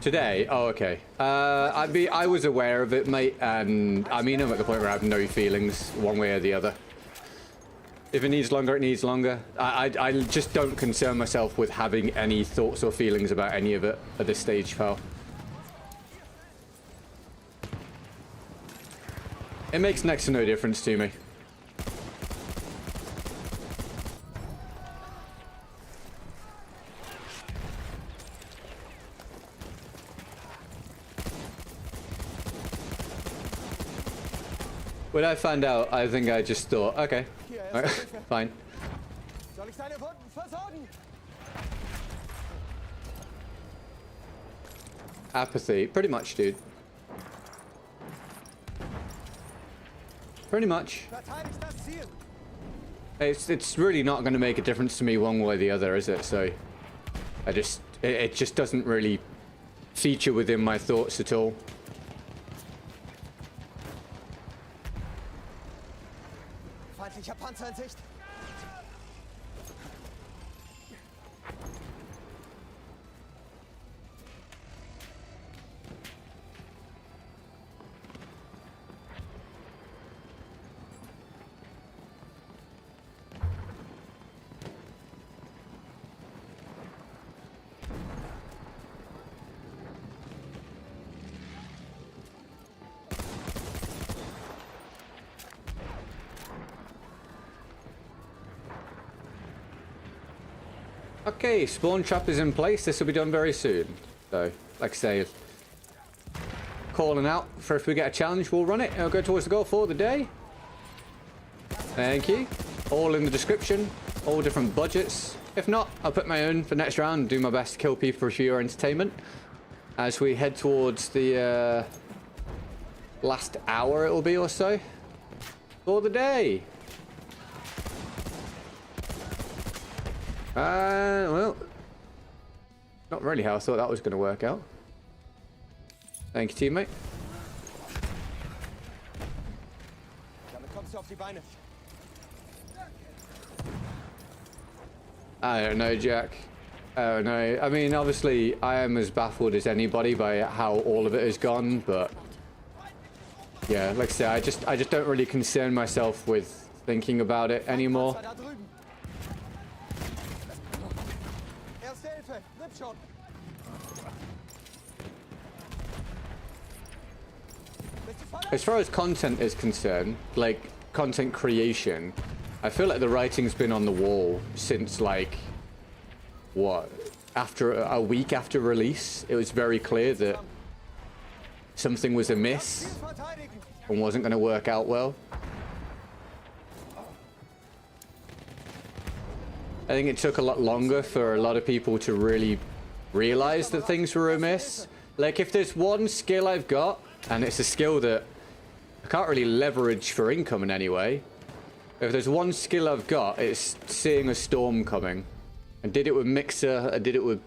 Today? Oh, okay. I was aware of it, mate, and I mean, I'm at the point where I have no feelings one way or the other. If it needs longer, it needs longer. I just don't concern myself with having any thoughts or feelings about any of it at this stage, pal. It makes next to no difference to me. When I found out, I think I just thought, okay, fine. Soll ich deine Wunden versorgen? Apathy, pretty much, dude. Pretty much. Verteidigt das Ziel. It's really not going to make a difference to me one way or the other, is it? So, it just doesn't really feature within my thoughts at all. Feindlicher Panzer in Sicht. Okay, spawn trap is in place. This will be done very soon. So, like I say, calling out for if we get a challenge, we'll run it. I'll go towards the goal for the day. Thank you. All in the description. all different budgets. If not, I'll put my own for next round and do my best to kill people for your entertainment. As we head towards the last hour it will be or so for the day. Well, not really how I thought that was going to work out. Thank you, teammate. Damit kommst du auf die Beine. I don't know, Jack. I don't know. I mean, obviously, I am as baffled as anybody by how all of it has gone, but yeah, like I say, I just don't really concern myself with thinking about it anymore. Da drüben. Erste Hilfe, nimm schon. As far as content is concerned, like content creation, I feel like the writing's been on the wall since like, what, after a week after release, it was very clear that something was amiss and wasn't going to work out well. I think it took a lot longer for a lot of people to really realize that things were amiss. Like, if there's one skill I've got, and it's a skill that I can't really leverage for income in any way. If there's one skill I've got, it's seeing a storm coming. I did it with Mixer, I did it with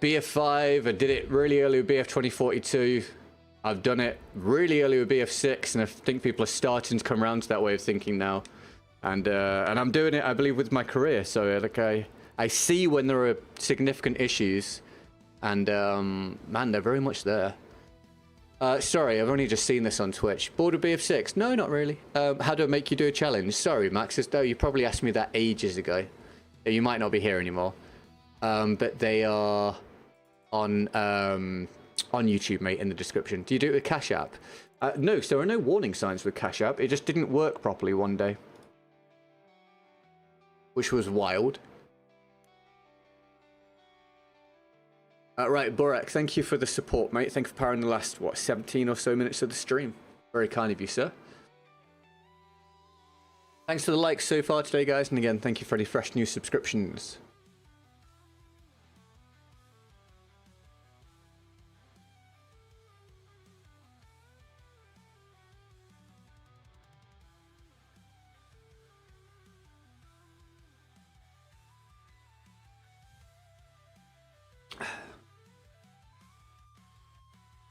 BF5, I did it really early with BF 2042. I've done it really early with BF6, and I think people are starting to come around to that way of thinking now. And I'm doing it, I believe, with my career. So like I see when there are significant issues, and man, they're very much there. Sorry, I've only just seen this on Twitch. Bored of BF6? No, not really. How do I make you do a challenge? Sorry, Max. Though you probably asked me that ages ago. You might not be here anymore. But they are on YouTube, mate, in the description. Do you do it with Cash App? No, so there are no warning signs with Cash App. It just didn't work properly one day. Which was wild. Right, Borek, thank you for the support, mate. Thank you for powering the last, what, 17 or so minutes of the stream. Very kind of you, sir. Thanks for the likes so far today, guys. And again, thank you for any fresh new subscriptions.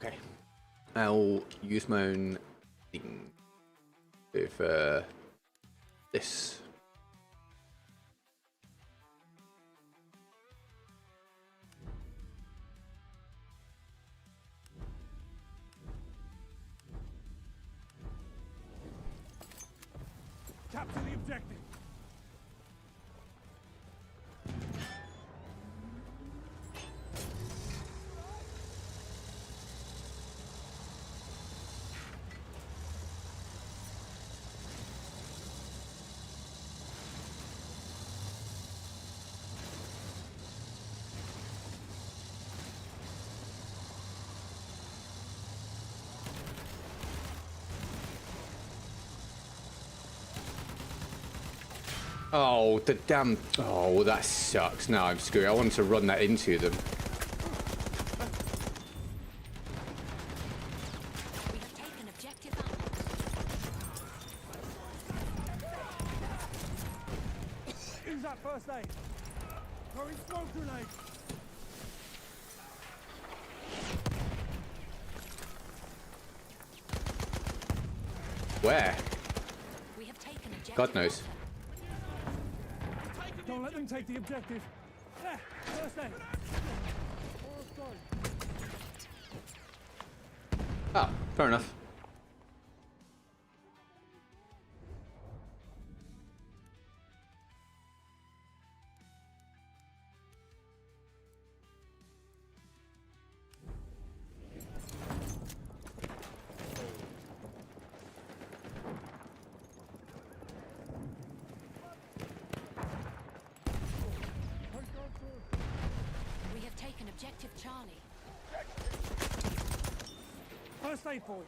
Okay, I'll use my own thing with this. Capture the objective. Oh, the damn... Oh, that sucks. Now I'm screwed. I wanted to run that into them. We have taken objective apples. Use that first aid. Throwing smoke grenade. Where? We have taken objective God knows. Alpha. Don't let them take the objective. There, first aid. Ah, fair enough. We have taken objective Charlie. First aid for you.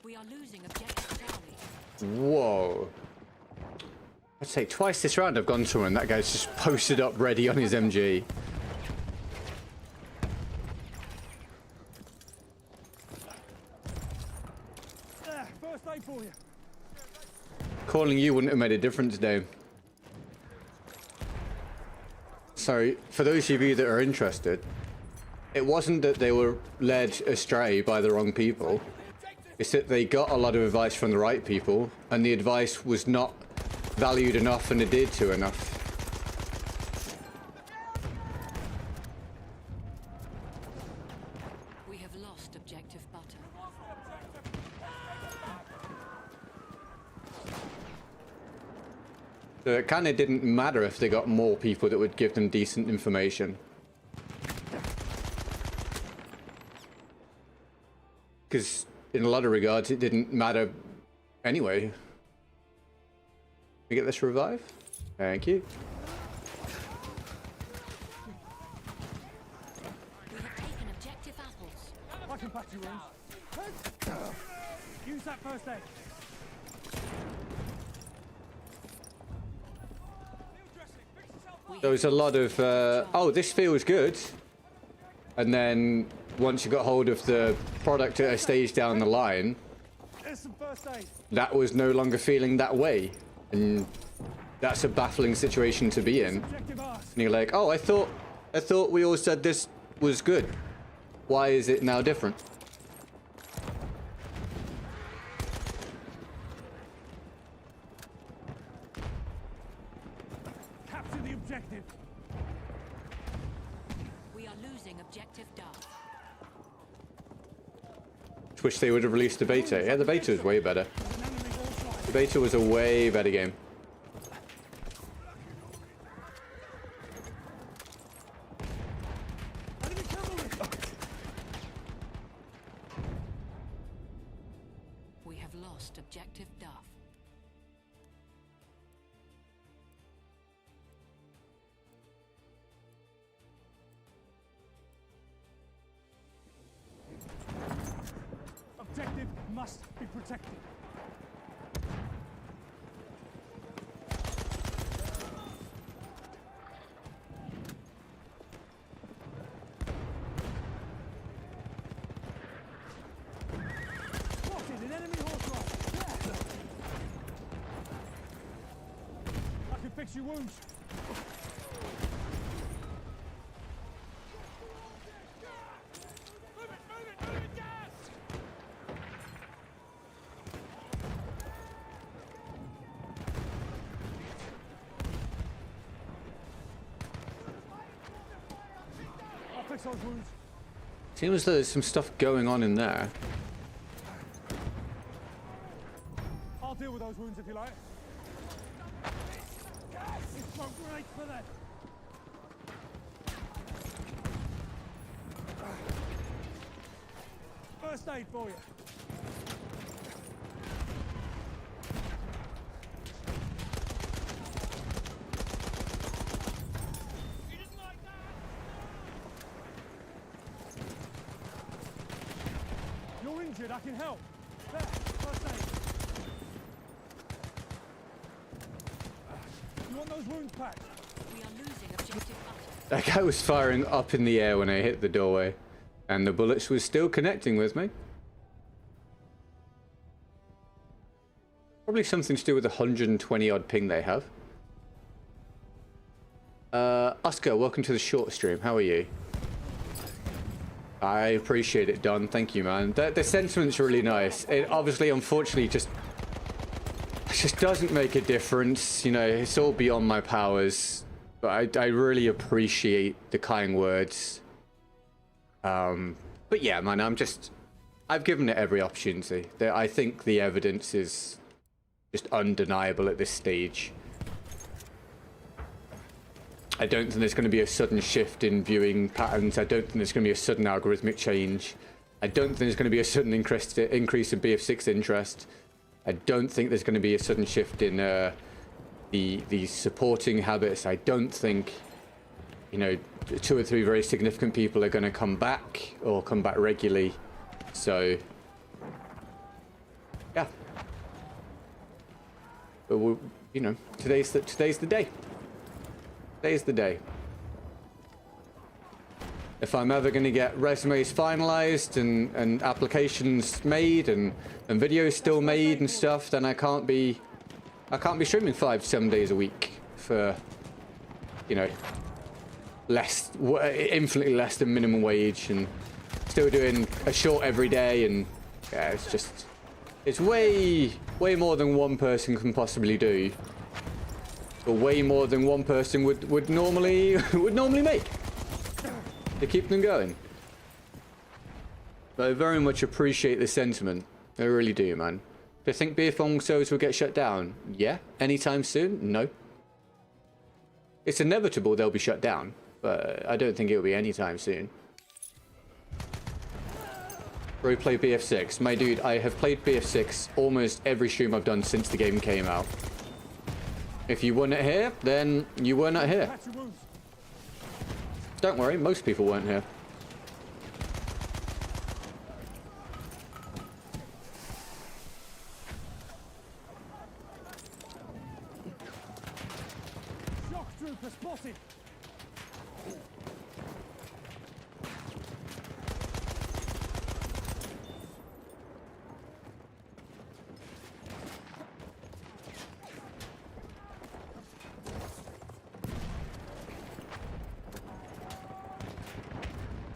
We are losing objective Charlie. Whoa. I'd say twice this round I've gone to him and that guy's just posted up ready on his MG. First aid for you. Calling you wouldn't have made a difference, Dave. So, for those of you that are interested, it wasn't that they were led astray by the wrong people. It's that they got a lot of advice from the right people, and the advice was not valued enough and adhered to enough. We have lost objective butter. So it kind of didn't matter if they got more people that would give them decent information. Because in a lot of regards, it didn't matter anyway. We get this revive? Thank you. We have taken objective apples. I can patch your wounds. Use that first aid. There was a lot of, oh, this feels good. And then once you got hold of the product at a stage down the line, There's some first aid. that was no longer feeling that way. And that's a baffling situation to be in. Objective ours. And you're like, oh, I thought we all said this was good. Why is it now different? Capture the objective. We are losing objective Dove. Just wish they would have released the beta. Yeah, the beta was way better. There's an enemy all sides. The beta was a way better game. Enemy cavalry. We have lost objective Dove. Objective must be protected. Spotted an enemy horse rifle. I can fix your wounds. I'll fix those wounds. Seems as though there's some stuff going on in there. I'll deal with those wounds if you like. It's smoke grenades for them. First aid for you. You're injured, I can help. There, first aid. You want those wounds packed? We are losing objective butter. That guy was firing up in the air when I hit the doorway. And the bullets was still connecting with me. Probably something to do with the 120 odd ping they have. Oscar, welcome to the short stream. How are you? I appreciate it, Don. Thank you, man. The sentiment's really nice. It obviously, unfortunately, just doesn't make a difference. You know, it's all beyond my powers. But I really appreciate the kind words. But yeah, man, I've given it every opportunity. I think the evidence is just undeniable at this stage. I don't think there's going to be a sudden shift in viewing patterns. I don't think there's going to be a sudden algorithmic change. I don't think there's going to be a sudden increase in BF6 interest. I don't think there's going to be a sudden shift in the supporting habits. I don't think, you know, 2 or 3 very significant people are going to come back or come back regularly. So But we'll, you know, today's the day. Today's the day. If I'm ever going to get resumes finalized and applications made and videos still made and stuff, then I can't be streaming 5 to 7 days a week for, you know, infinitely less than minimum wage, and still doing a short every day. And yeah, it's way more than one person can possibly do, or way more than one person would normally make to keep them going. But I very much appreciate the sentiment. I really do, man. Do you think BF6 servers will get shut down? Yeah. Anytime soon? No. It's inevitable they'll be shut down, but I don't think it'll be anytime soon. Bro, play BF6. My dude, I have played BF6 almost every stream I've done since the game came out. If you weren't here, then you were not here. Don't worry, most people weren't here. Shock trooper spotted.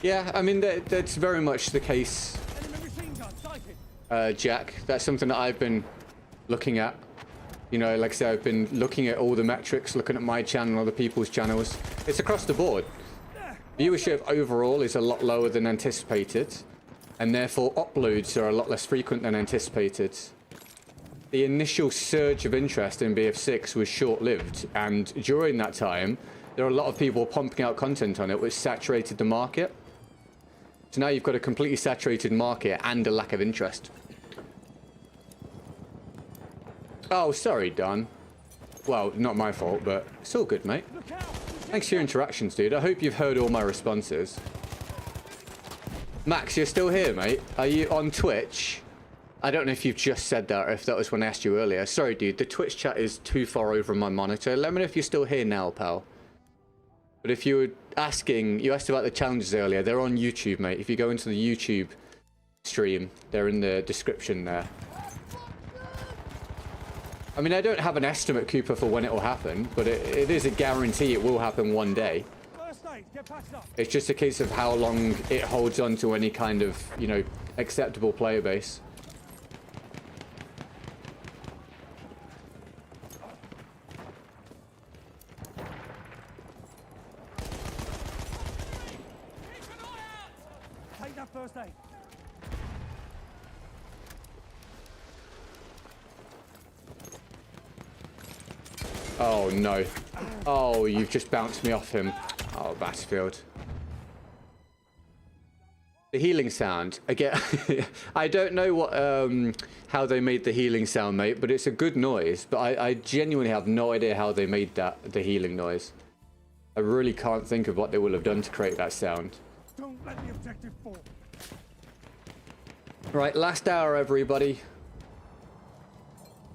Yeah, I mean, that's very much the case, Jack. That's something that I've been looking at. You know, like I said, I've been looking at all the metrics, looking at my channel and other people's channels. It's across the board. Viewership overall is a lot lower than anticipated, and therefore uploads are a lot less frequent than anticipated. The initial surge of interest in BF6 was short-lived, and during that time, there are a lot of people pumping out content on it, which saturated the market. So now you've got a completely saturated market and a lack of interest. Oh, sorry, Don. Well, not my fault, but it's all good, mate. Thanks for your interactions, dude. I hope you've heard all my responses. Max, you're still here, mate? Are you on Twitch? I don't know if you've just said that or if that was when I asked you earlier. Sorry, dude. The Twitch chat is too far over on my monitor. Let me know if you're still here now, pal. But if you were asking, you asked about the challenges earlier, they're on YouTube, mate. If you go into the YouTube stream, they're in the description there. I mean, I don't have an estimate, Cooper, for when it will happen, but it is a guarantee it will happen one day. It's just a case of how long it holds on to any kind of, you know, acceptable player base. First aid. Oh no. Oh, you've just bounced me off him. Oh, Battlefield. The healing sound. Again, I don't know what how they made the healing sound, mate, but it's a good noise. But I genuinely have no idea how they made the healing noise. I really can't think of what they will have done to create that sound. Don't let the objective fall. Right, last hour, everybody.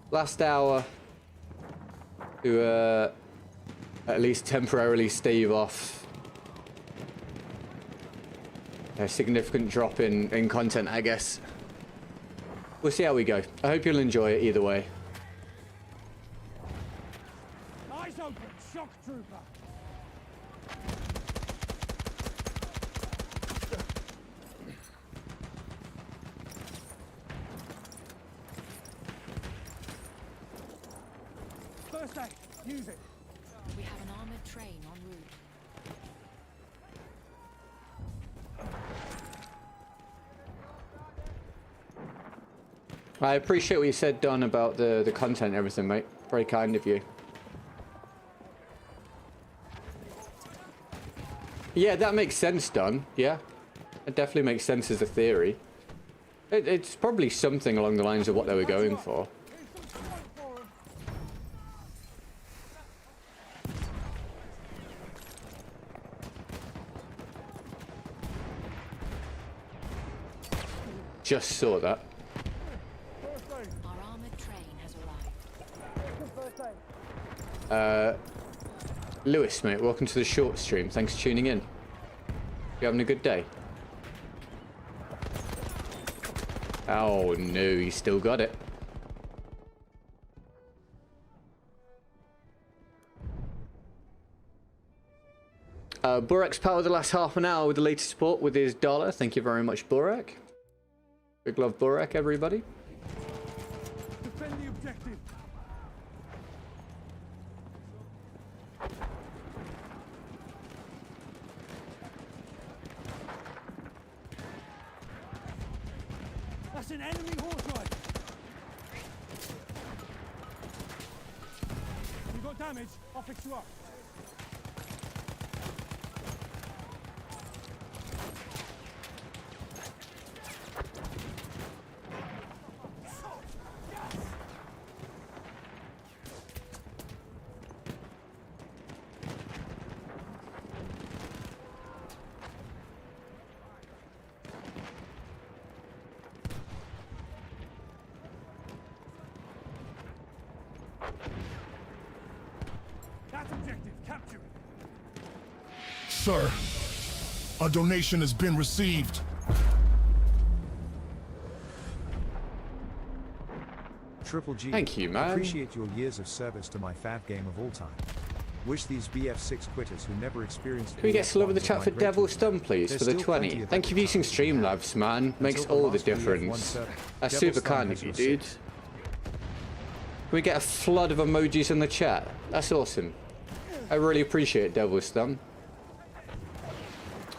Last hour to at least temporarily stave off a significant drop in content, I guess. We'll see how we go. I hope you'll enjoy it either way. Eyes open, shock trooper. First aid, use it. We have an armored train en route. I appreciate what you said, Don, about the content and everything, mate. Very kind of you. Yeah, that makes sense, Don. Yeah, it definitely makes sense as a theory. It's probably something along the lines of what they were going for. Just saw that. Our armored train has arrived. Lewis, mate, welcome to the short stream. Thanks for tuning in. You having a good day? Oh no, you still got it. Burek's powered the last half an hour with the latest support with his dollar. Thank you very much, Burek. Big love, Burek, everybody. Defend the objective. That's an enemy horse ride. You got damage? I'll fix you up. That's objective. Capture it. Sir, a donation has been received. Triple G. Thank you, man. Appreciate your years of service to my fav game of all time. Wish these BF6 quitters who never experienced. Can we get slow in the chat for Devil Stun, please, for the 20? Thank you for using Streamlabs, man. Makes all the difference. That's super kind of you, dude. Can we get a flood of emojis in the chat? That's awesome. I really appreciate Devil Stun.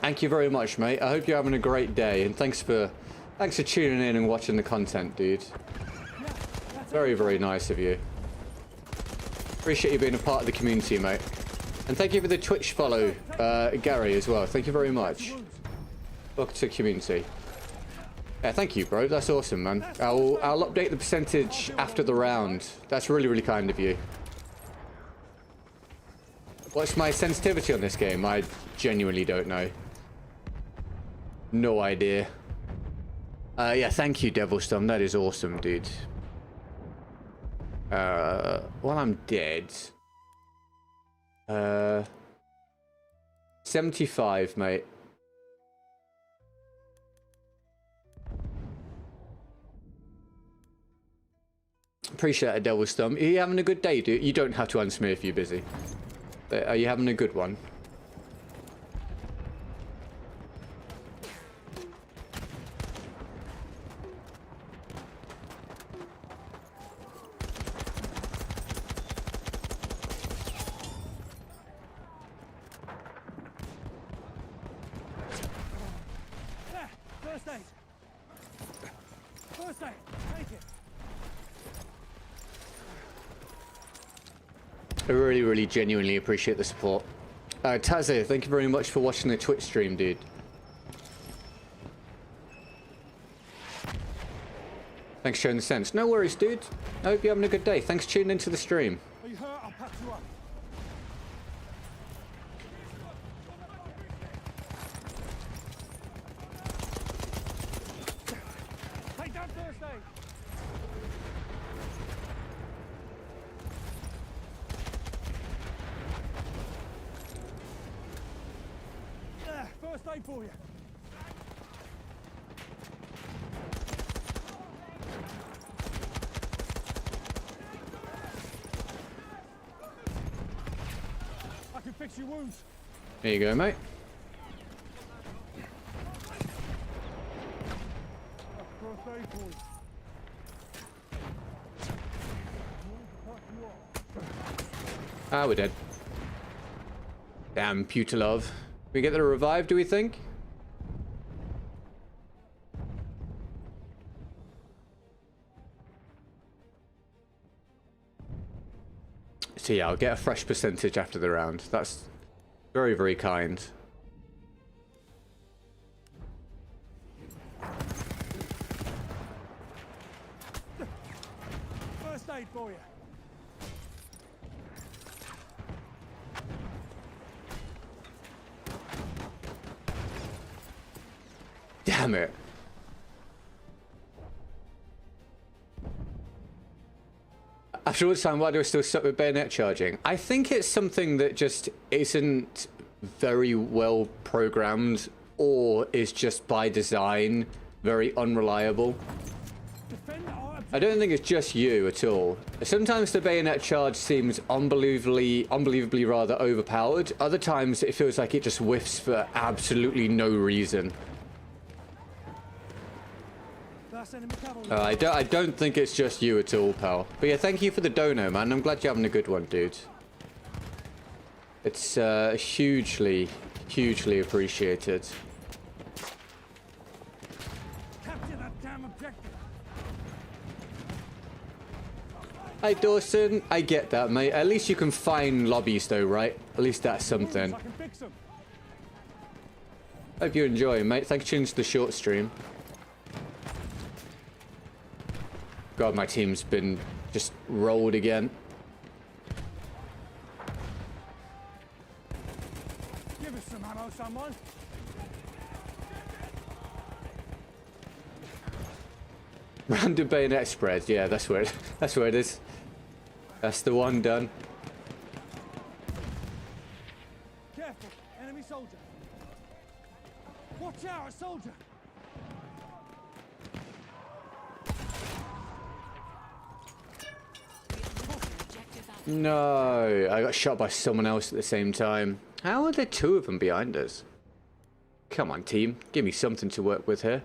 Thank you very much, mate. I hope you're having a great day, and thanks for tuning in and watching the content, dude. Very, very nice of you. Appreciate you being a part of the community, mate. And thank you for the Twitch follow, Gary, as well. Thank you very much. Welcome to the community. Yeah, thank you, bro. That's awesome, man. I'll update the percentage after the round. That's really, really kind of you. What's my sensitivity on this game? I genuinely don't know. No idea. Yeah, thank you, Devilstorm. That is awesome, dude. Well, I'm dead. 75, mate. Appreciate it, Devilstorm. Are you having a good day, dude? You don't have to answer me if you're busy. But are you having a good one? First aid. First aid. Take it. I really, really genuinely appreciate the support. Taze, thank you very much for watching the Twitch stream, dude. Thanks for showing the sense. No worries, dude. I hope you're having a good day. Thanks for tuning into the stream. Are you hurt? I'll patch you up. Take down first aid. There, first aid for you. I can fix your wounds. There you go, mate. First aid for you. Ah, we're dead. Damn, Putilov. We get the revive, do we think? So yeah, I'll get a fresh percentage after the round. That's very, very kind. First aid for you. Damn it. After all this time, why do I still suck with bayonet charging? I think it's something that just isn't very well programmed, or is just by design very unreliable. Defend our objective. I don't think it's just you at all. Sometimes the bayonet charge seems unbelievably rather overpowered. Other times it feels like it just whiffs for absolutely no reason. That's enemy cavalry. I don't think it's just you at all, pal. But yeah, thank you for the dono, man. I'm glad you're having a good one, dude. It's hugely appreciated. Capture that damn objective. Hi, Dawson. I get that, mate. At least you can find lobbies, though, right? At least that's something. I can fix them. Hope you're enjoying, mate. Thanks for tuning to the short stream. God, my team's been just rolled again. Give us some ammo, someone. Random bayonet spread. Yeah, that's where it is. That's the one done. Careful, enemy soldier. Watch out, a soldier. No, I got shot by someone else at the same time. How are there two of them behind us? Come on, team. Give me something to work with here.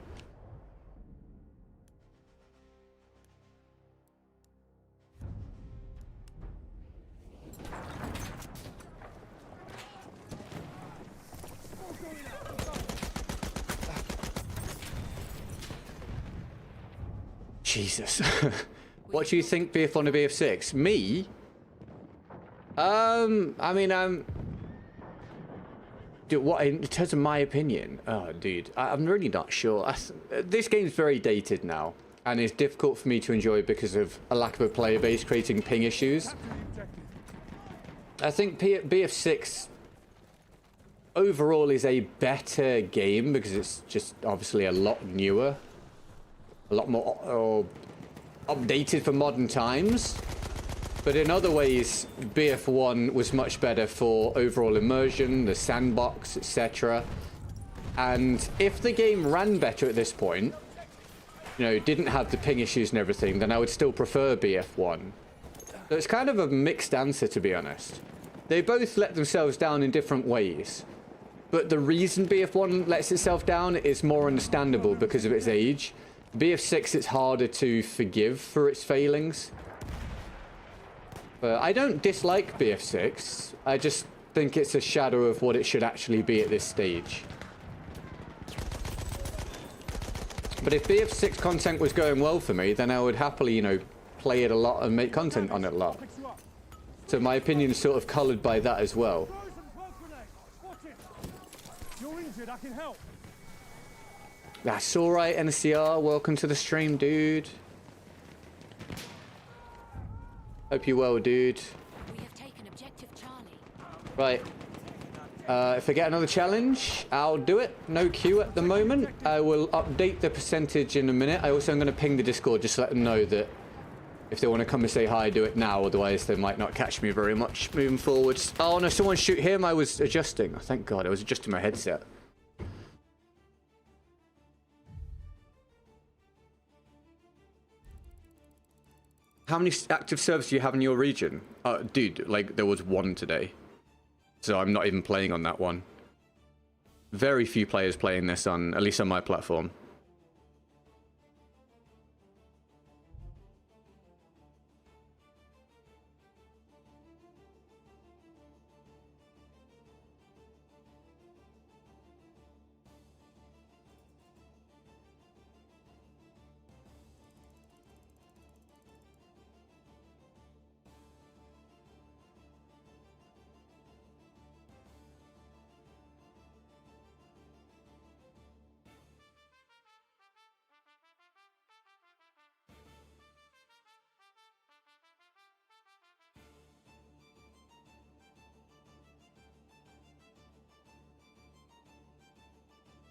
Jesus. What do you think, BF1 or BF6? Me? I mean, dude, what in terms of my opinion? Oh, dude, I'm really not sure. This game's very dated now, and it's difficult for me to enjoy because of a lack of a player base creating ping issues. I think BF6 overall is a better game because it's just obviously a lot newer, a lot more updated for modern times. But in other ways, BF1 was much better for overall immersion, the sandbox, etc. And if the game ran better at this point, you know, didn't have the ping issues and everything, then I would still prefer BF1. So it's kind of a mixed answer, to be honest. They both let themselves down in different ways. But the reason BF1 lets itself down is more understandable because of its age. BF6, it's harder to forgive for its failings. I don't dislike BF6, I just think it's a shadow of what it should actually be at this stage. But if BF6 content was going well for me, then I would happily, you know, play it a lot and make content on it a lot. So my opinion is sort of coloured by that as well. You're injured, I can help. That's alright, NCR. Welcome to the stream, dude. Hope you're well, dude. We have taken objective Charlie. Right. If I get another challenge, I'll do it. No queue at the moment. I will update the percentage in a minute. I also am going to ping the Discord just to let them know that if they want to come and say hi, do it now. Otherwise, they might not catch me very much moving forwards. Oh, no, someone shoot him. I was adjusting. Oh, thank God. I was adjusting my headset. How many active servers do you have in your region? Dude, like, there was one today. So I'm not even playing on that one. Very few players playing this on, at least on my platform.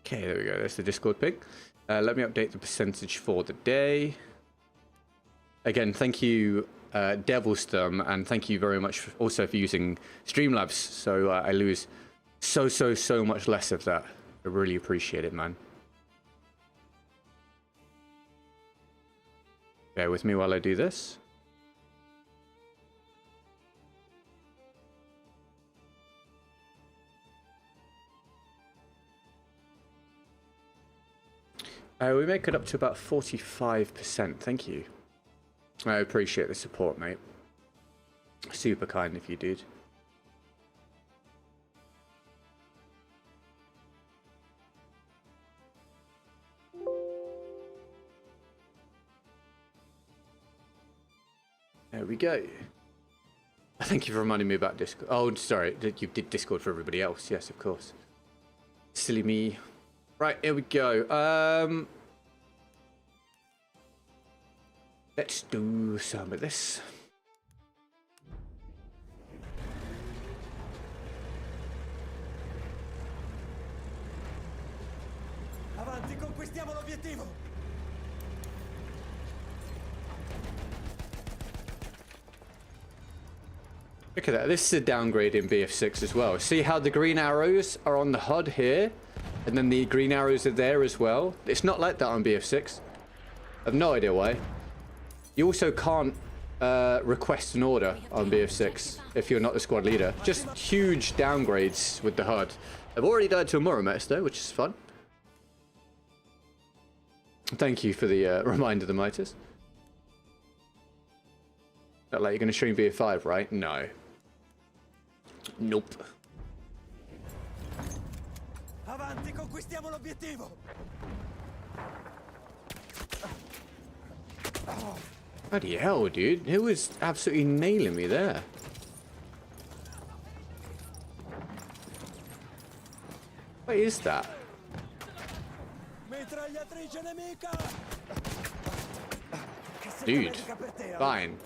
Okay, there we go. There's the Discord ping. Let me update the percentage for the day. Again, thank you Devil's Thumb, and thank you very much also for using Streamlabs, so I lose so much less of that. I really appreciate it, man. Bear with me while I do this. We make it up to about 45%. Thank you. I appreciate the support, mate. Super kind of you, dude. There we go. Thank you for reminding me about Discord. Oh, sorry. You did Discord for everybody else. Yes, of course. Silly me. Right, here we go. Let's do some of this. Avanti, conquistiamo l'obiettivo. Look at that. This is a downgrade in BF6 as well. See how the green arrows are on the HUD here? And then the green arrows are there as well. It's not like that on BF6. I have no idea why. You also can't request an order on BF6 if you're not the squad leader. Just huge downgrades with the HUD. I've already died to a Moromex though, which is fun. Thank you for the reminder, the Midas. Not like you're going to stream BF5, right? No. Nope. Avanti, conquistiamo l'obiettivo. Bloody hell, dude. Who was absolutely nailing me there? What is that? Mitragliatrice nemica. Dude, fine.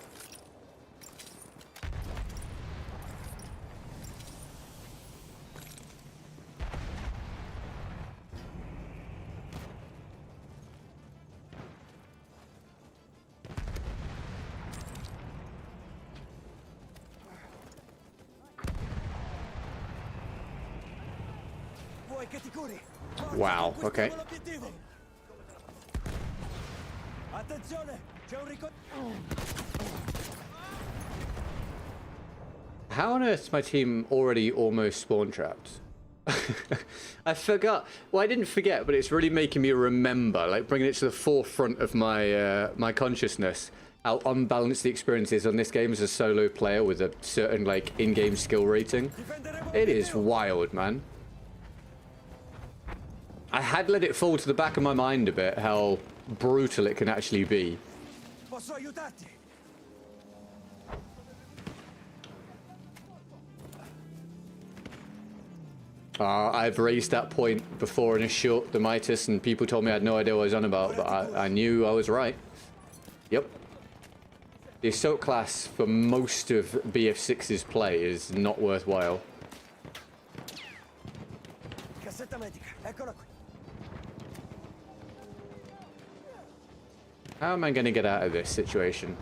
Wow, okay. How on earth is my team already almost spawn trapped? I forgot. Well, I didn't forget, but it's really making me remember, like bringing it to the forefront of my my consciousness, how unbalanced the experience is on this game as a solo player with a certain like in-game skill rating. It is wild, man. I had let it fall to the back of my mind a bit how brutal it can actually be. I've raised that point before in a short, the Midas, and people told me I had no idea what I was on about, but I knew I was right. Yep. The assault class for most of BF6's play is not worthwhile. How am I going to get out of this situation?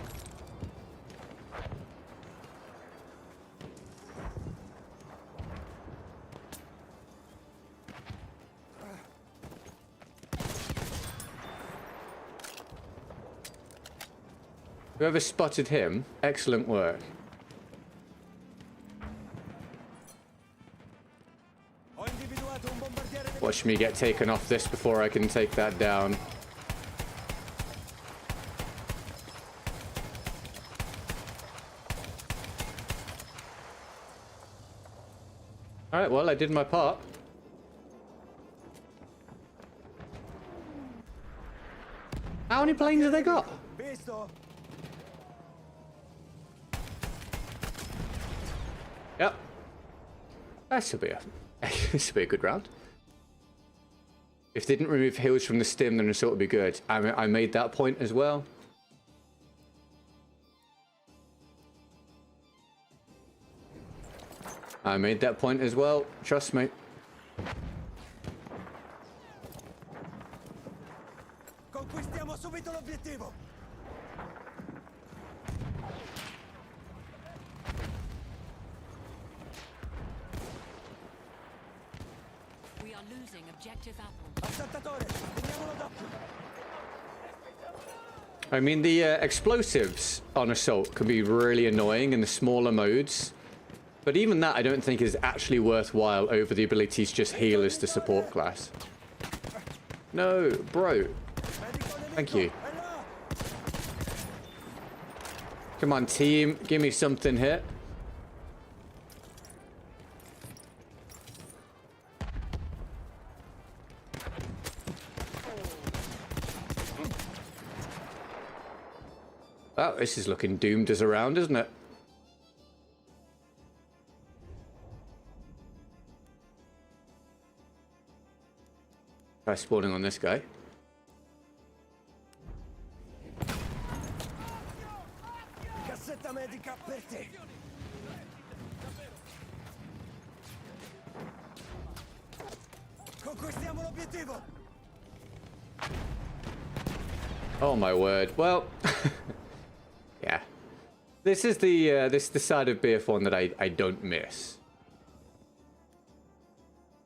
Whoever spotted him, excellent work. Watch me get taken off this before I can take that down. Alright, well, I did my part. How many planes have they got? Yep. This will be a good round. If they didn't remove heals from the stim, then assault would be good. I made that point as well. I made that point as well. Trust me. Conquistiamo subito l'obiettivo. losing objective apples. Assaltatore, teniamolo d'occhio. I mean, the explosives on Assault can be really annoying in the smaller modes. But even that, I don't think is actually worthwhile over the ability to just heal as the support class. No, bro. Thank you. Come on, team. Give me something here. Oh, this is looking doomed as a round, isn't it? Try spawning on this guy. Cassetta medica per te. Conquistiamo l'obiettivo. Oh my word. Well, yeah. This is the side of BF1 that I don't miss.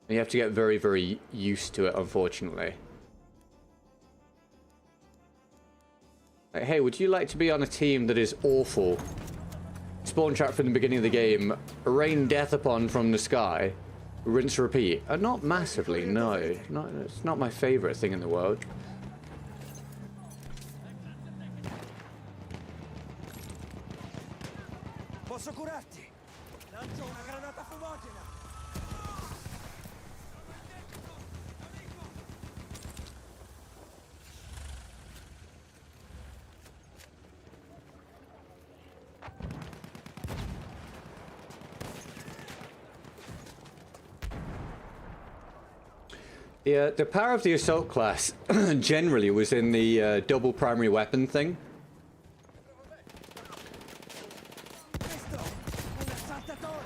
And you have to get very, very used to it, unfortunately. Like, hey, would you like to be on a team that is awful? Spawn trap from the beginning of the game, rain death upon from the sky, rinse repeat. Not massively, no. It's not my favorite thing in the world. Posso curarti? Lancio una granata fumogena. Yeah, the power of the assault class generally was in the double primary weapon thing.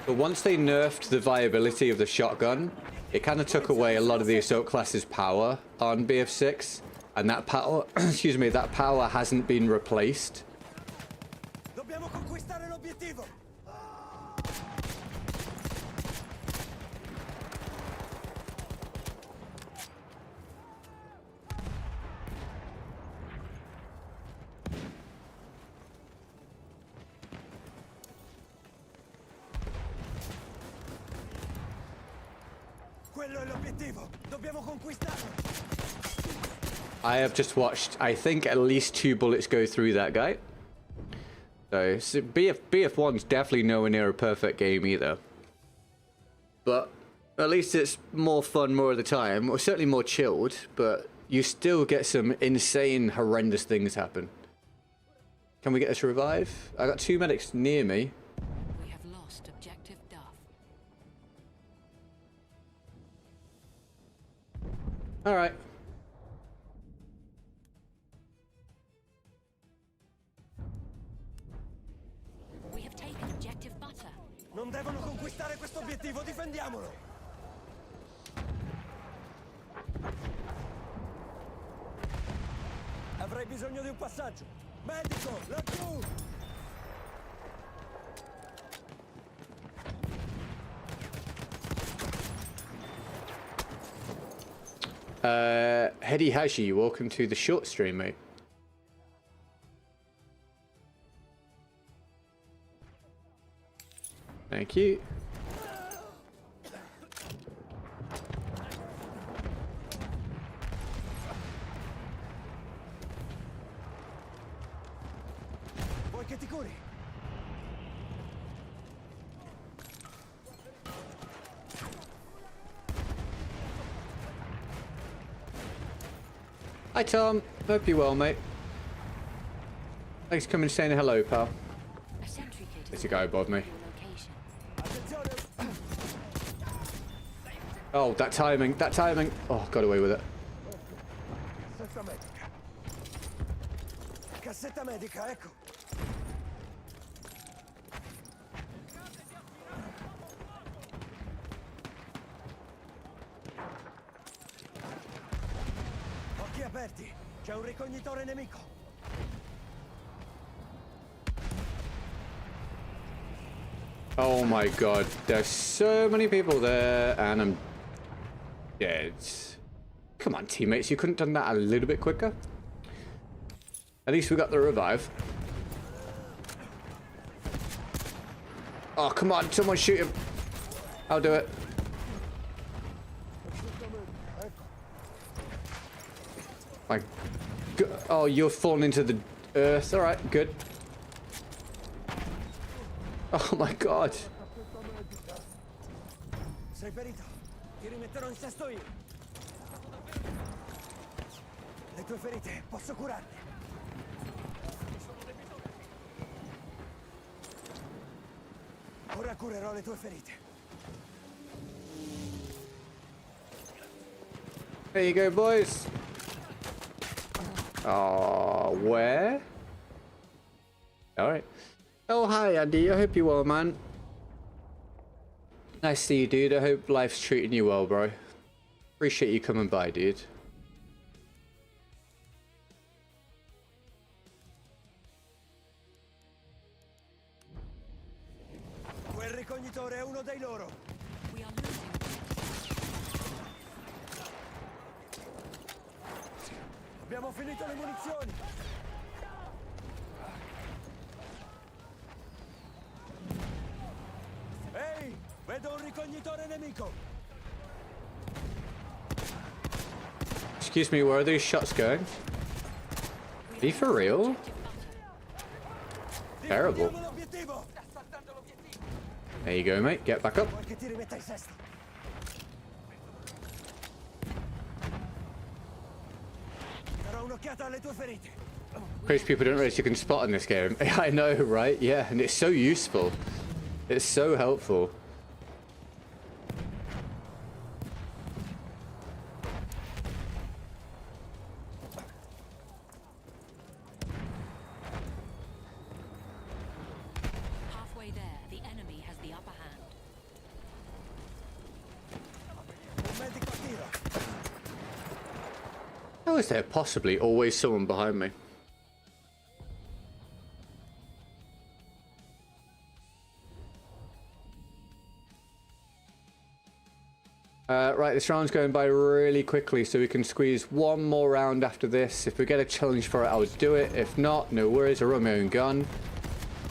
But once they nerfed the viability of the shotgun, it kind of took away a lot of the assault class's power on BF6, and that power, excuse me, that power hasn't been replaced. Dobbiamo conquistare l'obiettivo. Quello è l'obiettivo. Dobbiamo conquistarlo. I have just watched, I think, at least 2 bullets go through that guy. So BF1's definitely nowhere near a perfect game either. But at least it's more fun more of the time. Or certainly more chilled, but you still get some insane, horrendous things happen. Can we get us to revive? I got 2 medics near me. We have lost objective Duff. All right. We have taken objective Butter. Non devono conquistare questo obiettivo, difendiamolo. Avrei bisogno di un passaggio. Medico, laggiù! Hedy Hashi, welcome to the short stream, mate. Thank you. Vuoi che ti curi? Hi Tom, hope you're well, mate. Thanks for coming and saying hello, pal. A sentry kit There's is a guy above me. your location. Attenzione! Oh, that timing, that timing. Oh, got away with it. Cassetta medica. Cassetta medica, ecco. Occhi aperti. C'è un ricognitore nemico. Oh my god, there's so many people there, and I'm dead. Come on, teammates. You couldn't have done that a little bit quicker? At least we got the revive. Oh, come on. Someone shoot him. I'll do it. My God. Oh, you're falling into the earth. All right, good. Oh my God. Sei ferito? Ti rimetterò in sesto io. Le tue ferite, posso curarle. Ora curerò le tue ferite. There you go, boys. Oh, where? All right. Oh, hi, Andy. I hope you're well, man. Nice to see you, dude. I hope life's treating you well, bro. Appreciate you coming by, dude. Quel ricognitore è uno dei loro. We are losing. Abbiamo finito le munizioni. Ehi, vedo un ricognitore nemico. Excuse me, where are these shots going? Are you for real? Terrible. Diamo l'obiettivo. There you go, mate. Get back up. Vuoi che ti rimetta in sesto? Darò un'occhiata alle tue ferite. Crazy people don't realize you can spot in this game. I know, right? Yeah, and it's so useful. It's so helpful. Halfway there, the enemy has the upper hand. Un medico a tiro. How is there possibly always someone behind me? Right, this round's going by really quickly, so we can squeeze one more round after this. If we get a challenge for it, I would do it. If not, no worries, I'll run my own gun.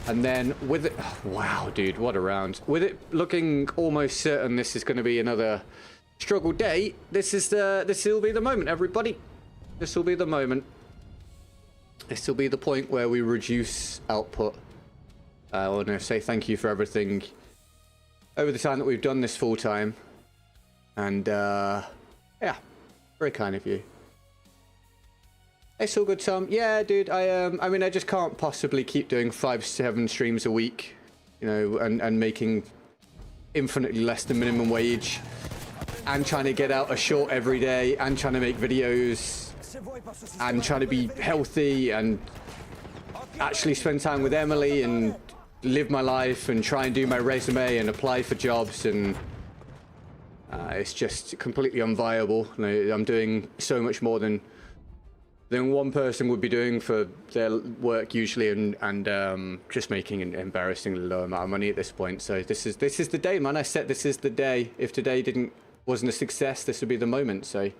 And then with it... Oh, wow, dude, what a round. With it looking almost certain this is going to be another struggle day, this will be the moment, everybody. This will be the moment. This will be the point where we reduce output. I want to say thank you for everything over the time that we've done this full time. And, yeah, very kind of you. It's all good, Tom. Yeah, dude, I mean, I just can't possibly keep doing 5-7 streams a week, you know, and making infinitely less than minimum wage, and trying to get out a short every day, and trying to make videos, and trying to be healthy, and actually spend time with Emily, and live my life, and try and do my resume, and apply for jobs, and... it's just completely unviable. I'm doing so much more than one person would be doing for their work usually, and just making an embarrassingly low amount of money at this point. So this is the day, man. I said this is the day. If today wasn't a success, this would be the moment. So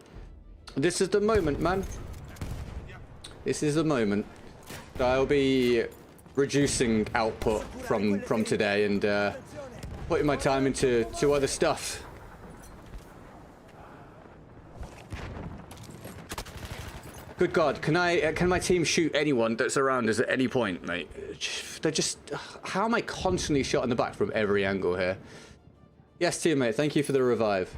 this is the moment, man. This is the moment. So I'll be reducing output from today and putting my time into other stuff. Good God, can my team shoot anyone that's around us at any point, mate? They're just... How am I constantly shot in the back from every angle here? Yes, teammate, thank you for the revive.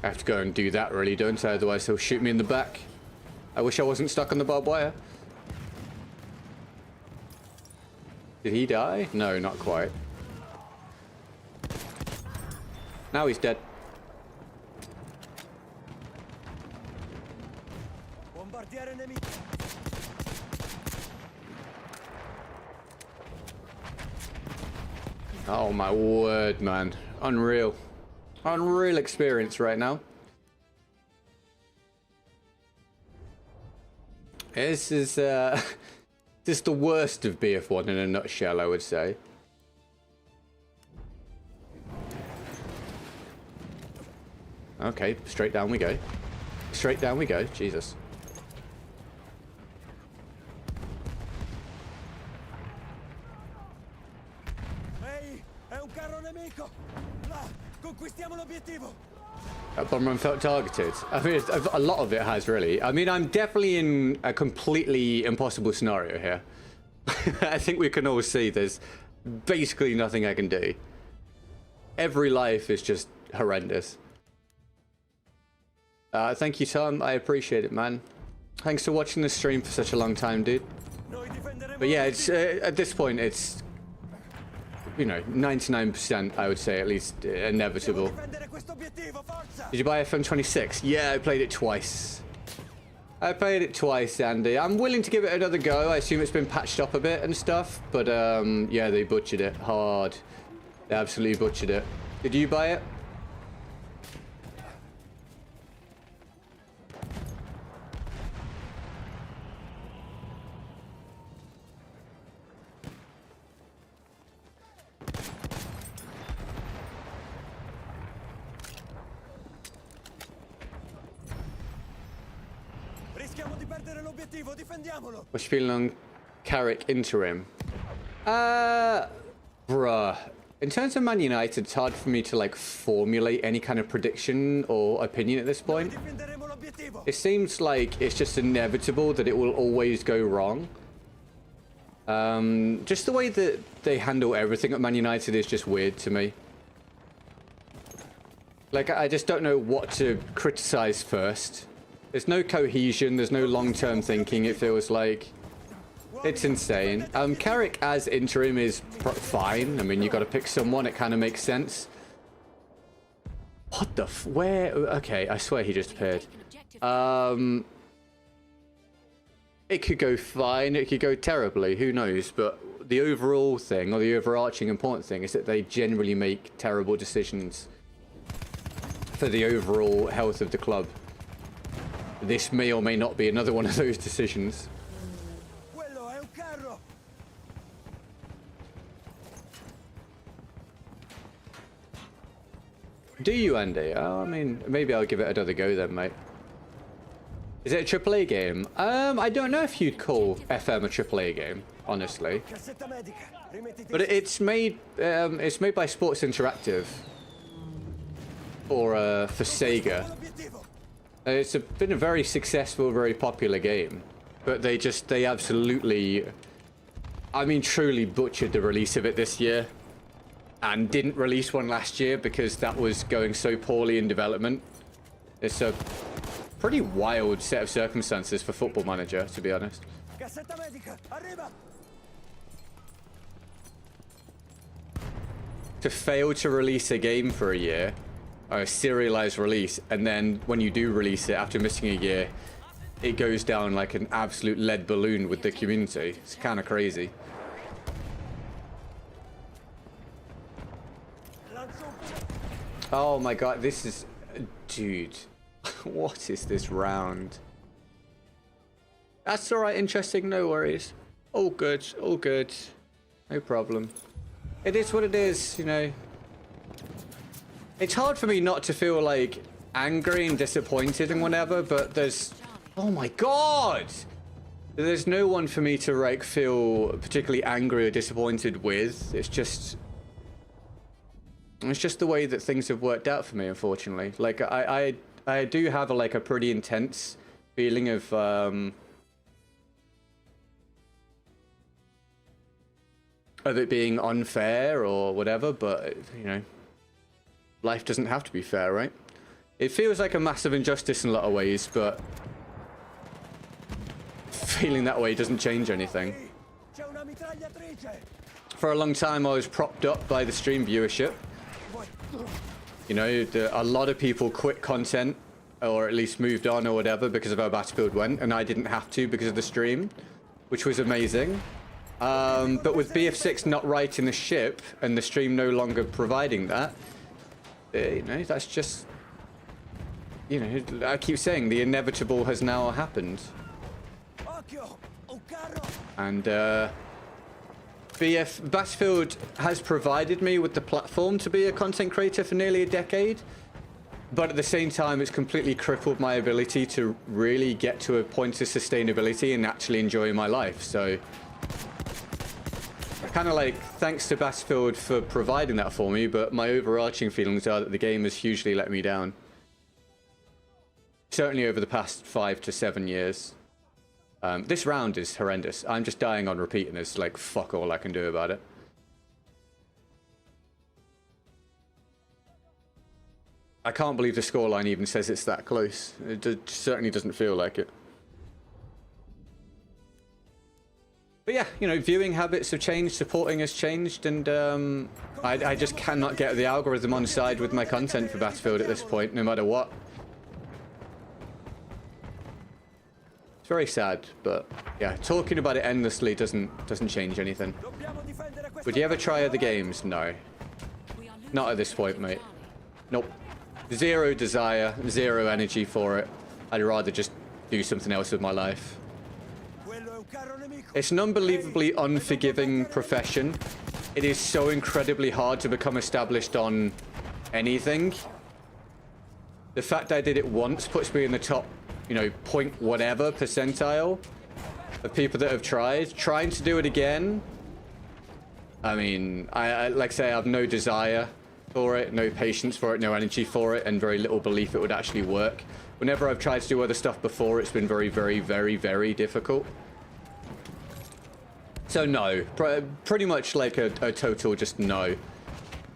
I have to go and do that, really, don't I? Otherwise he'll shoot me in the back. I wish I wasn't stuck on the barbed wire. Did he die? No, not quite. Now he's dead. Oh my word, man. Unreal. Unreal experience right now. This is this is the worst of BF1 in a nutshell, I would say. Okay, straight down we go. Straight down we go. Jesus. Ehi, è un carro nemico! Là, conquistiamo l'obiettivo! That bomb run felt targeted. I mean, a lot of it has, really. I mean, I'm definitely in a completely impossible scenario here. I think we can all see there's basically nothing I can do. Every life is just horrendous. Thank you, Tom. I appreciate it, man. Thanks for watching the stream for such a long time, dude. But yeah, it's at this point, it's, you know, 99%, I would say, at least, inevitable. Did you buy FM26? Yeah, I played it twice. I played it twice, Andy. I'm willing to give it another go. I assume it's been patched up a bit and stuff. But, yeah, they butchered it hard. They absolutely butchered it. Did you buy it? What's your feeling on Carrick interim? Bruh. In terms of Man United, it's hard for me to like formulate any kind of prediction or opinion at this point. It seems like it's just inevitable that it will always go wrong. Just the way that they handle everything at Man United is just weird to me. Like, I just don't know what to criticize first. There's no cohesion, there's no long-term thinking, it feels like. It's insane. Carrick as interim is fine. I mean, you got to pick someone, it kind of makes sense. What the where? Okay, I swear he just appeared. It could go fine, it could go terribly, who knows? But the overall thing, or the overarching important thing, is that they generally make terrible decisions for the overall health of the club. This may or may not be another one of those decisions. Do you, Andy? Oh, I mean, maybe I'll give it another go then, mate. Is it a AAA game? I don't know if you'd call FM a AAA game, honestly. But it's made by Sports Interactive for Sega. It's been a very successful, very popular game, but they absolutely, I mean, truly butchered the release of it this year, and didn't release one last year because that was going so poorly in development. It's a pretty wild set of circumstances for Football Manager, to be honest. To fail to release a game for a year, or a serialized release, and then when you do release it after missing a year, it goes down like an absolute lead balloon with the community. It's kind of crazy. Oh my god, this is... Dude. What is this round? That's alright, interesting, no worries. All good, all good. No problem. It is what it is, you know. It's hard for me not to feel like angry and disappointed and whatever, but there's... Oh my god! There's no one for me to like feel particularly angry or disappointed with. It's just the way that things have worked out for me, unfortunately. Like I do have a pretty intense feeling of it being unfair or whatever, but you know, life doesn't have to be fair, right? It feels like a massive injustice in a lot of ways, but feeling that way doesn't change anything. For a long time, I was propped up by the stream viewership. You know, a lot of people quit content, or at least moved on or whatever, because of how Battlefield went, and I didn't have to because of the stream, which was amazing. But with BF6 not righting the ship, and the stream no longer providing that, you know, that's just, you know, I keep saying the inevitable has now happened. And Battlefield has provided me with the platform to be a content creator for nearly a decade, but at the same time it's completely crippled my ability to really get to a point of sustainability and actually enjoy my life. So kind of like, thanks to Battlefield for providing that for me, but my overarching feelings are that the game has hugely let me down. Certainly over the past 5 to 7 years. This round is horrendous. I'm just dying on repeat, and there's like fuck all I can do about it. I can't believe the scoreline even says it's that close. It certainly doesn't feel like it. But yeah, you know, viewing habits have changed, supporting has changed, and I just cannot get the algorithm on side with my content for Battlefield at this point, no matter what. It's very sad, but yeah, talking about it endlessly doesn't change anything. Would you ever try other games? No. Not at this point, mate. Nope. Zero desire, zero energy for it. I'd rather just do something else with my life. It's an unbelievably unforgiving profession. It is so incredibly hard to become established on anything. The fact that I did it once puts me in the top, you know, point whatever percentile of people that have tried. Trying to do it again, I mean, I like I say, I have no desire for it, no patience for it, no energy for it, and very little belief it would actually work. Whenever I've tried to do other stuff before, it's been very, very, very, very difficult. So no, pretty much like a total just no.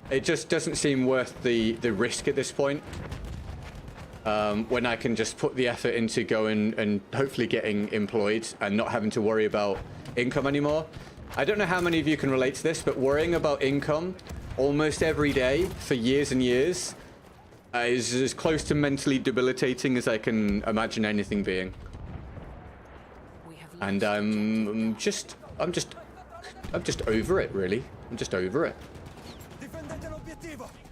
It just doesn't seem worth the risk at this point. When I can just put the effort into going and hopefully getting employed and not having to worry about income anymore. I don't know how many of you can relate to this, but worrying about income almost every day for years and years is as close to mentally debilitating as I can imagine anything being. And I'm just over it, really. I'm just over it.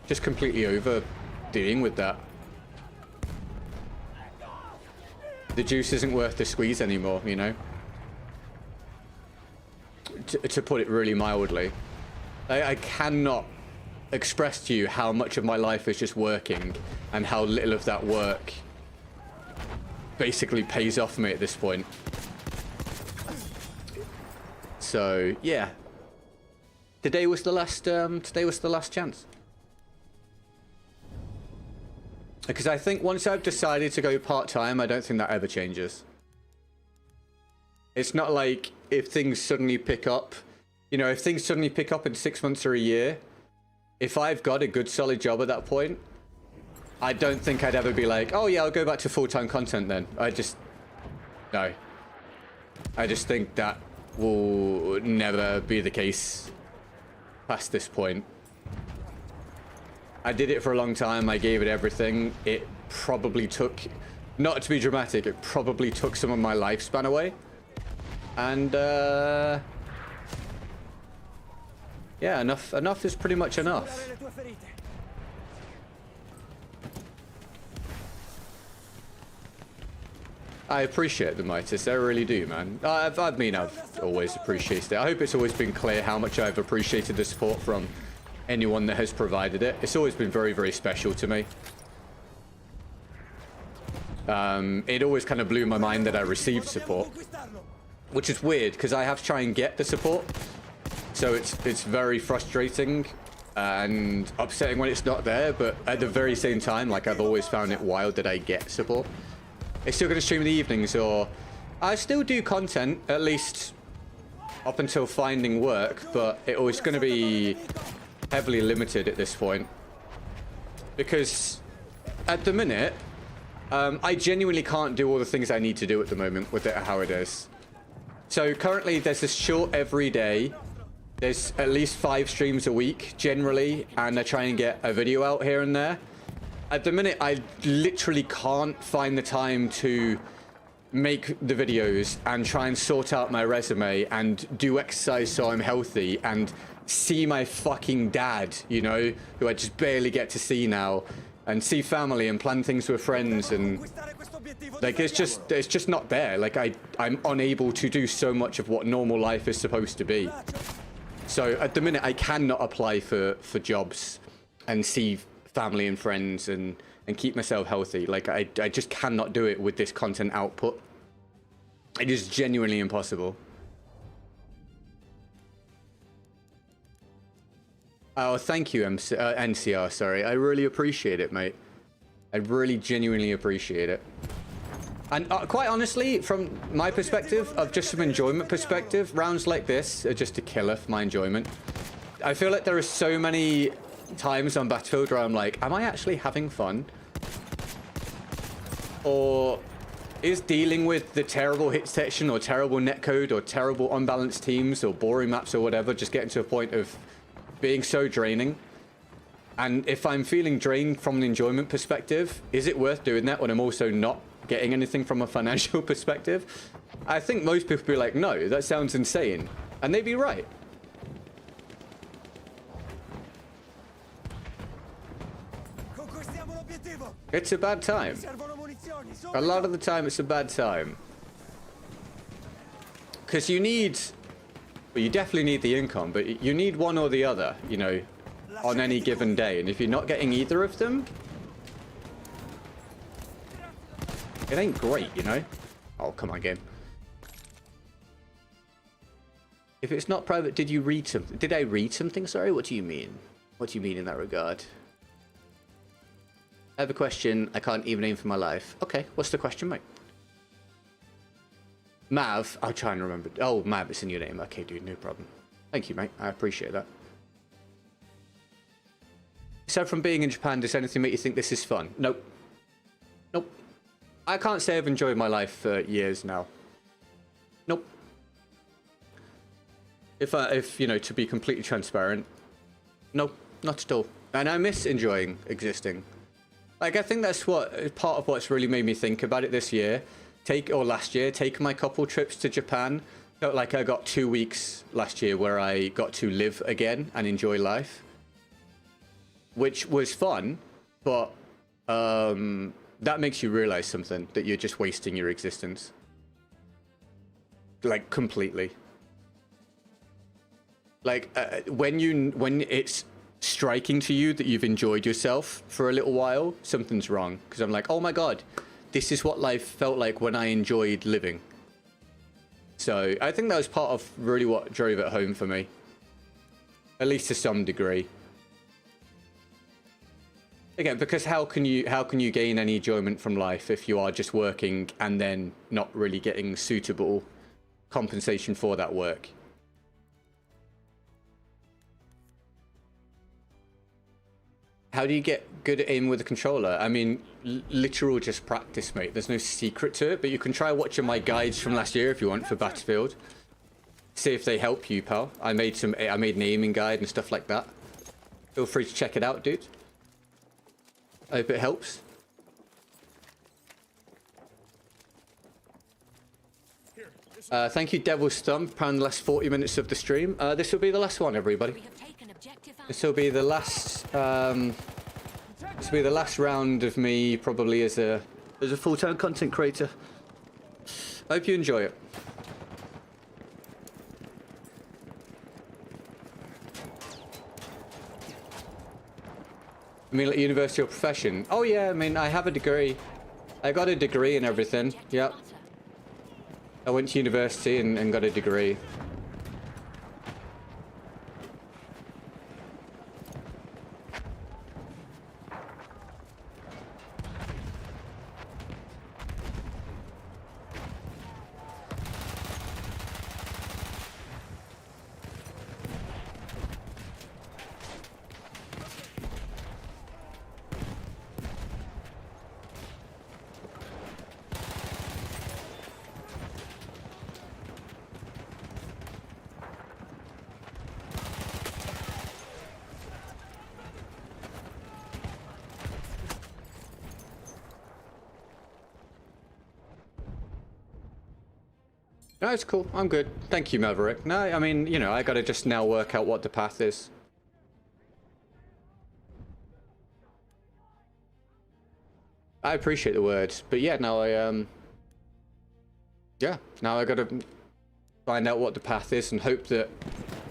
Just completely over dealing with that. The juice isn't worth the squeeze anymore, you know? To put it really mildly. I cannot express to you how much of my life is just working and how little of that work basically pays off me at this point. So, yeah. Today was the last chance. Because I think once I've decided to go part-time, I don't think that ever changes. It's not like if things suddenly pick up, you know, if things suddenly pick up in 6 months or a year, if I've got a good solid job at that point, I don't think I'd ever be like, oh yeah, I'll go back to full-time content then. No. I just think that will never be the case past this point. I did it for a long time. I gave it everything. It probably took, not to be dramatic, it probably took some of my lifespan away. And yeah, enough is pretty much enough. I appreciate the Midas, I really do, man. I've always appreciated it. I hope it's always been clear how much I've appreciated the support from anyone that has provided it. It's always been very, very special to me. It always kind of blew my mind that I received support, which is weird because I have to try and get the support. So it's very frustrating and upsetting when it's not there, but at the very same time, like, I've always found it wild that I get support. I'm still going to stream in the evenings, or I still do content, at least up until finding work, but it was going to be heavily limited at this point. Because at the minute, I genuinely can't do all the things I need to do at the moment with it how it is. So currently there's this short every day. There's at least 5 streams a week, generally, and I try and get a video out here and there. At the minute, I literally can't find the time to make the videos and try and sort out my resume and do exercise so I'm healthy and see my fucking dad, you know, who I just barely get to see now, and see family and plan things with friends, and like it's just not there. Like I'm unable to do so much of what normal life is supposed to be. So at the minute I cannot apply for jobs and see family and friends and keep myself healthy. Like I just cannot do it with this content output. It is genuinely impossible. Oh, thank you, NCR, sorry. I really appreciate it, mate. I really genuinely appreciate it. And quite honestly, from my perspective, of just some enjoyment perspective, rounds like this are just a killer for my enjoyment. I feel like there are so many times on Battlefield where I'm like, am I actually having fun? Or is dealing with the terrible hit detection or terrible netcode or terrible unbalanced teams or boring maps or whatever just getting to a point of being so draining? And if I'm feeling drained from an enjoyment perspective, is it worth doing that when I'm also not getting anything from a financial perspective? I think most people be like, no, that sounds insane. And they'd be right. It's a bad time. A lot of the time it's a bad time. Because you need... Well, you definitely need the income, but you need one or the other, you know, on any given day. And if you're not getting either of them, it ain't great, you know? Oh, come on, game. If it's not private, did you read something? Did I read something? Sorry, what do you mean? What do you mean in that regard? I have a question I can't even name for my life. Okay, what's the question, mate? Mav, I'll try and remember. Oh, Mav, it's in your name. Okay, dude, no problem. Thank you, mate. I appreciate that. So from being in Japan, does anything make you think this is fun? Nope. Nope. I can't say I've enjoyed my life for years now. Nope. If you know, to be completely transparent, nope, not at all. And I miss enjoying existing. Like, I think that's what part of what's really made me think about it this year. Last year, taking my couple trips to Japan. Felt like I got 2 weeks last year where I got to live again and enjoy life, which was fun, but that makes you realize something, that you're just wasting your existence. Like, completely. Like, when it's striking to you that you've enjoyed yourself for a little while, something's wrong. Because I'm like, oh my god, this is what life felt like when I enjoyed living. So I think that was part of really what drove it home for me, at least to some degree. Again, because how can you gain any enjoyment from life if you are just working and then not really getting suitable compensation for that work? How do you get good at aim with a controller? I mean, literal just practice, mate. There's no secret to it, but you can try watching my guides from last year if you want for Battlefield. See if they help you, pal. I made an aiming guide and stuff like that. Feel free to check it out, dude. I hope it helps. Thank you, Devil's Thumb, for the last 40 minutes of the stream. This will be the last one, everybody. This will be the last. This will be the last round of me, probably as a full-time content creator. I hope you enjoy it. I mean, like university or profession? Oh yeah, I mean, I have a degree. I got a degree and everything. Yep. I went to university and got a degree. No, it's cool. I'm good. Thank you, Maverick. No, I mean, you know, I gotta just now work out what the path is. I appreciate the words, but yeah, now yeah, now I gotta find out what the path is and hope that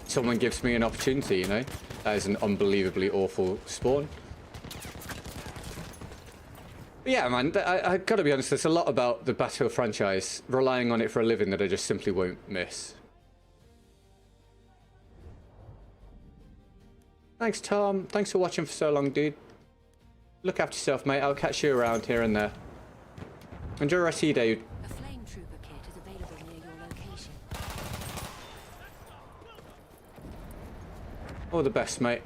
someone gives me an opportunity, you know? That is an unbelievably awful spawn. But yeah, man, I gotta be honest, there's a lot about the Battlefield franchise, relying on it for a living, that I just simply won't miss. Thanks, Tom. Thanks for watching for so long, dude. Look after yourself, mate. I'll catch you around here and there. Enjoy the rest of your day. A flame trooper kit is available near your location. All the best, mate.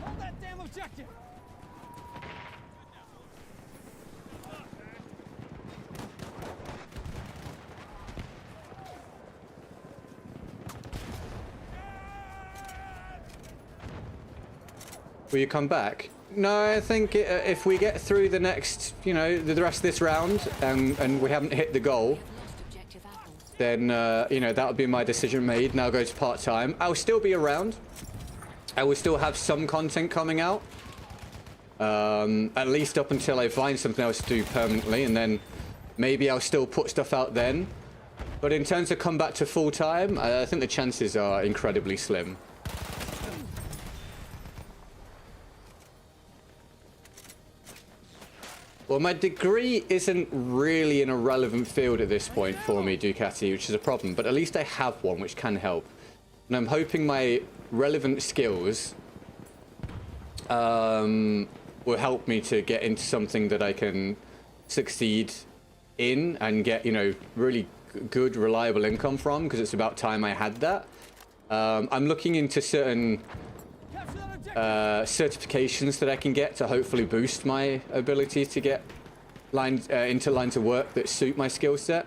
Hold that damn objective! Will you come back? No, I think if we get through the next, you know, the rest of this round and we haven't hit the goal, Lost objective apples. then, you know, that would be my decision made. Now go to part-time. I'll still be around. I will still have some content coming out. At least up until I find something else to do permanently, and then maybe I'll still put stuff out then. But in terms of come back to full-time, I think the chances are incredibly slim. Well, my degree isn't really in a relevant field at this point for me, Ducati, which is a problem. But at least I have one, which can help. And I'm hoping my relevant skills will help me to get into something that I can succeed in and get, you know, really good, reliable income from, because it's about time I had that. I'm looking into certain certifications that I can get to hopefully boost my ability to get into lines of work that suit my skill set.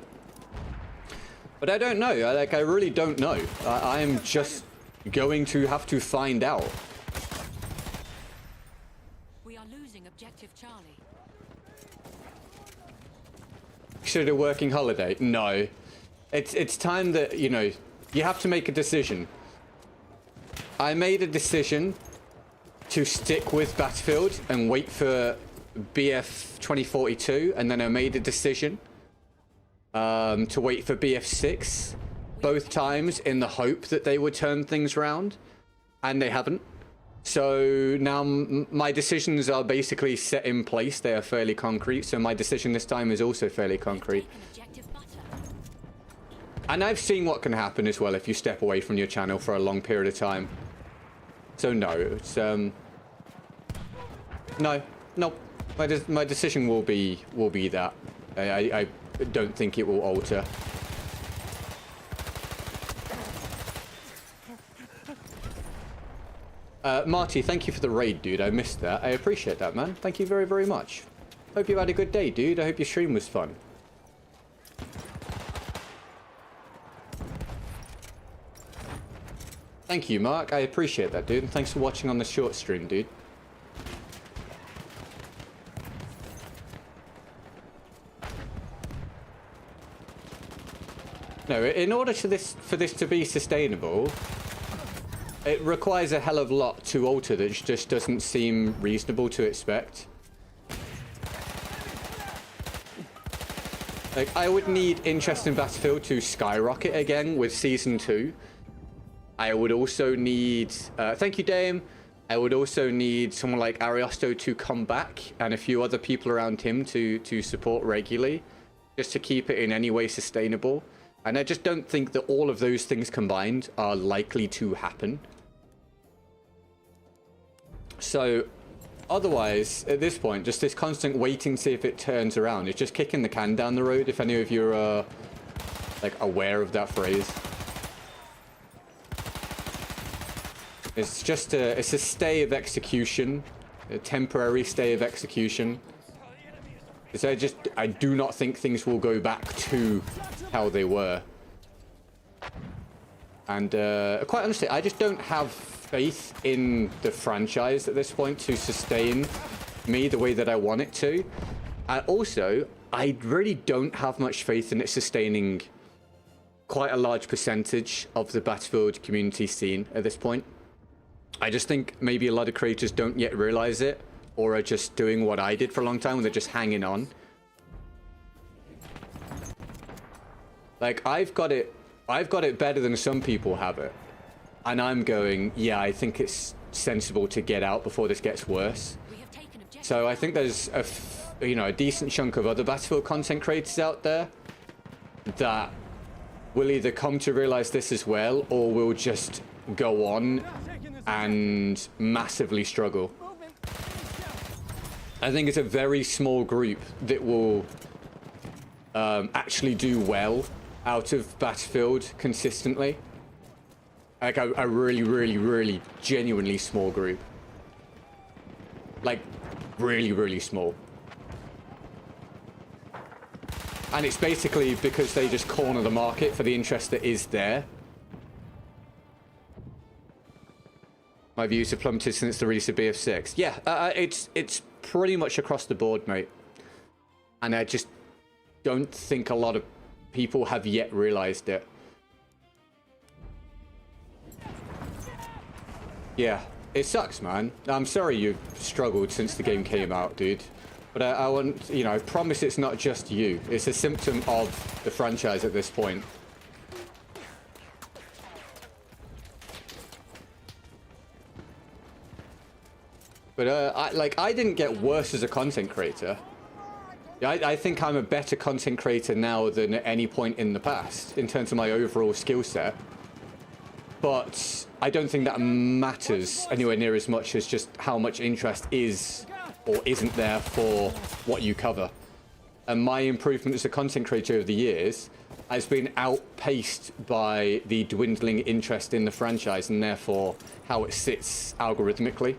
But I don't know. I really don't know. I am just going to have to find out. We are losing objective Charlie. Should a working holiday? No. It's time that, you know, you have to make a decision. I made a decision to stick with Battlefield and wait for BF 2042, and then I made a decision to wait for BF6 both times in the hope that they would turn things around, and they haven't. So now my decisions are basically set in place. They are fairly concrete, so my decision this time is also fairly concrete. Objective butter. And I've seen what can happen as well if you step away from your channel for a long period of time. So no, it's no. My decision will be that. I don't think it will alter. Marty, thank you for the raid, dude. I missed that. I appreciate that, man. Thank you very, very much. Hope you had a good day, dude. I hope your stream was fun. Thank you, Mark. I appreciate that, dude. And thanks for watching on the short stream, dude. No, in order for this to be sustainable, it requires a hell of a lot to alter that just doesn't seem reasonable to expect. Like, I would need interest in Battlefield to skyrocket again with Season 2. I would also need... thank you, Dame. I would also need someone like Ariosto to come back and a few other people around him to support regularly, just to keep it in any way sustainable. And I just don't think that all of those things combined are likely to happen. So, otherwise, at this point, just this constant waiting to see if it turns around. It's just kicking the can down the road, if any of you are, like, aware of that phrase. It's just it's a stay of execution, a temporary stay of execution. So I do not think things will go back to how they were. And quite honestly, I just don't have faith in the franchise at this point to sustain me the way that I want it to. And also, I really don't have much faith in it sustaining quite a large percentage of the Battlefield community scene at this point. I just think maybe a lot of creators don't yet realize it, or are just doing what I did for a long time, where they're just hanging on. Like, I've got it better than some people have it. And I'm going, yeah, I think it's sensible to get out before this gets worse. So I think there's a decent chunk of other Battlefield content creators out there that will either come to realize this as well, or will just go on and massively struggle. I think it's a very small group that will actually do well out of Battlefield consistently. Like a really, really, really genuinely small group. Like, really, really small. And it's basically because they just corner the market for the interest that is there. My views have plummeted since the release of BF6. Yeah, it's pretty much across the board, mate. And I just don't think a lot of people have yet realized it. Yeah, it sucks, man. I'm sorry you've struggled since the game came out, dude. But I want, I promise it's not just you. It's a symptom of the franchise at this point. But I didn't get worse as a content creator. I think I'm a better content creator now than at any point in the past in terms of my overall skill set. But I don't think that matters anywhere near as much as just how much interest is or isn't there for what you cover. And my improvement as a content creator over the years has been outpaced by the dwindling interest in the franchise, and therefore how it sits algorithmically.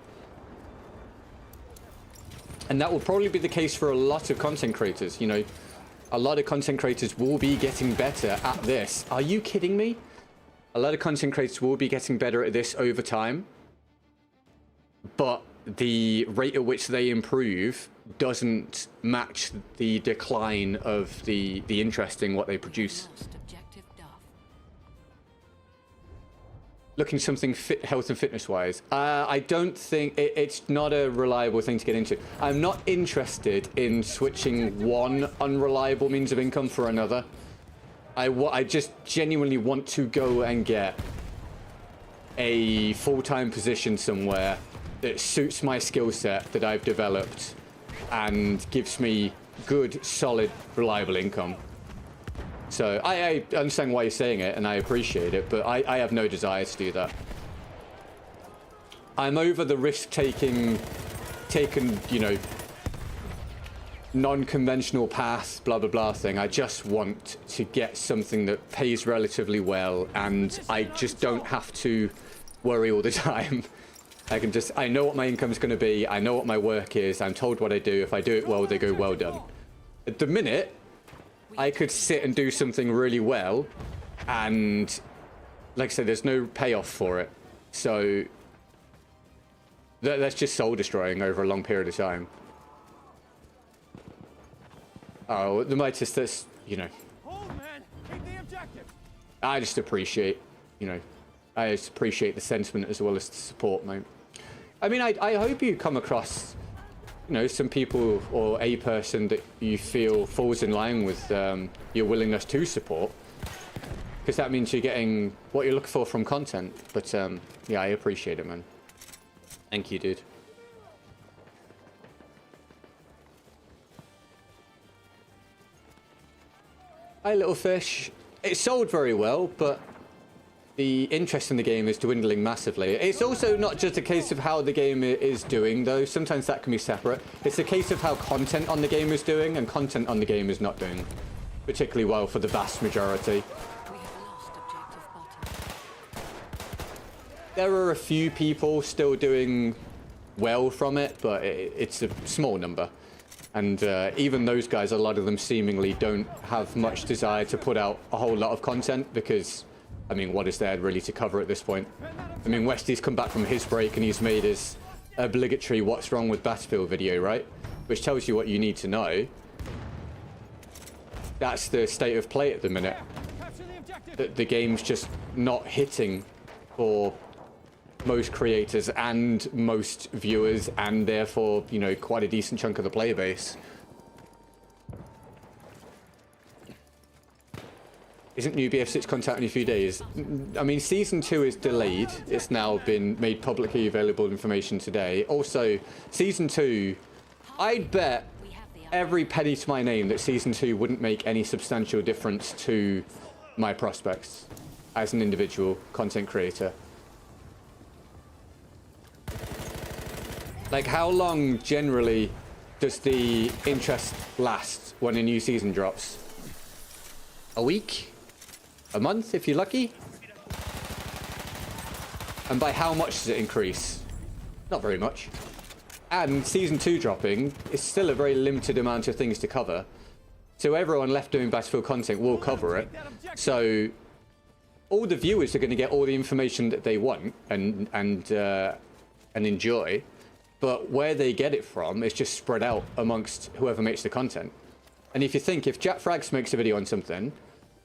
And that will probably be the case for a lot of content creators. A lot of content creators will be getting better at this. Are you kidding me? A lot of content creators will be getting better at this over time. But the rate at which they improve doesn't match the decline of the interest in what they produce. Looking something fit, health and fitness wise. I don't think it's not a reliable thing to get into. I'm not interested in switching one unreliable means of income for another. I just genuinely want to go and get a full-time position somewhere that suits my skill set that I've developed and gives me good, solid, reliable income. So I understand why you're saying it, and I appreciate it, but I have no desire to do that. I'm over the risk-taking, non-conventional path, blah, blah, blah thing. I just want to get something that pays relatively well, and I just don't have to worry all the time. I know what my income's going to be. I know what my work is. I'm told what I do. If I do it well, they go, well done. At the minute, I could sit and do something really well, and like I said, there's no payoff for it. So that's just soul destroying over a long period of time. Oh, the Midas, that's, Hold, man. Keep the objective. I just appreciate, I just appreciate the sentiment as well as the support, mate. I mean, I hope you come across, some people or a person that you feel falls in line with your willingness to support. Because that means you're getting what you're looking for from content. But, yeah, I appreciate it, man. Thank you, dude. Hi, little fish. It sold very well, but the interest in the game is dwindling massively. It's also not just a case of how the game is doing, though. Sometimes that can be separate. It's a case of how content on the game is doing, and content on the game is not doing particularly well for the vast majority. We have lost objective button. There are a few people still doing well from it, but it's a small number. And even those guys, a lot of them seemingly don't have much desire to put out a whole lot of content because I mean, what is there really to cover at this point? I mean, Westy's come back from his break and he's made his obligatory "What's Wrong with Battlefield" video, right? Which tells you what you need to know. That's the state of play at the minute. The game's just not hitting for most creators and most viewers, and therefore, you know, quite a decent chunk of the player base. Isn't new BF6 content in a few days? I mean, Season 2 is delayed. It's now been made publicly available information today. Also, Season 2, I'd bet every penny to my name that Season 2 wouldn't make any substantial difference to my prospects as an individual content creator. Like, how long generally does the interest last when a new season drops? A week? A month, if you're lucky? And by how much does it increase? Not very much. And Season 2 dropping is still a very limited amount of things to cover. So everyone left doing Battlefield content will cover it. So all the viewers are going to get all the information that they want and enjoy. But where they get it from is just spread out amongst whoever makes the content. And if you think, if Jack Frags makes a video on something,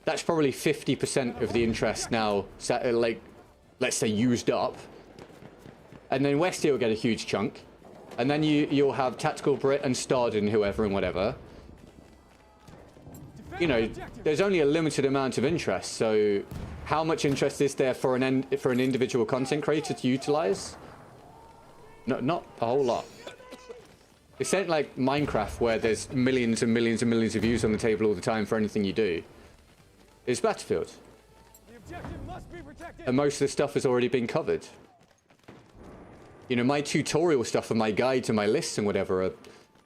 that's probably 50% of the interest now, like, let's say, used up. And then Westy will get a huge chunk. And then you'll have Tactical Brit and Starred and whoever and whatever. You know, there's only a limited amount of interest. So how much interest is there for an individual content creator to utilize? No, not a whole lot. It's not like Minecraft where there's millions and millions and millions of views on the table all the time for anything you do. It's Battlefield. And most of the stuff has already been covered. You know, my tutorial stuff and my guides and my lists and whatever are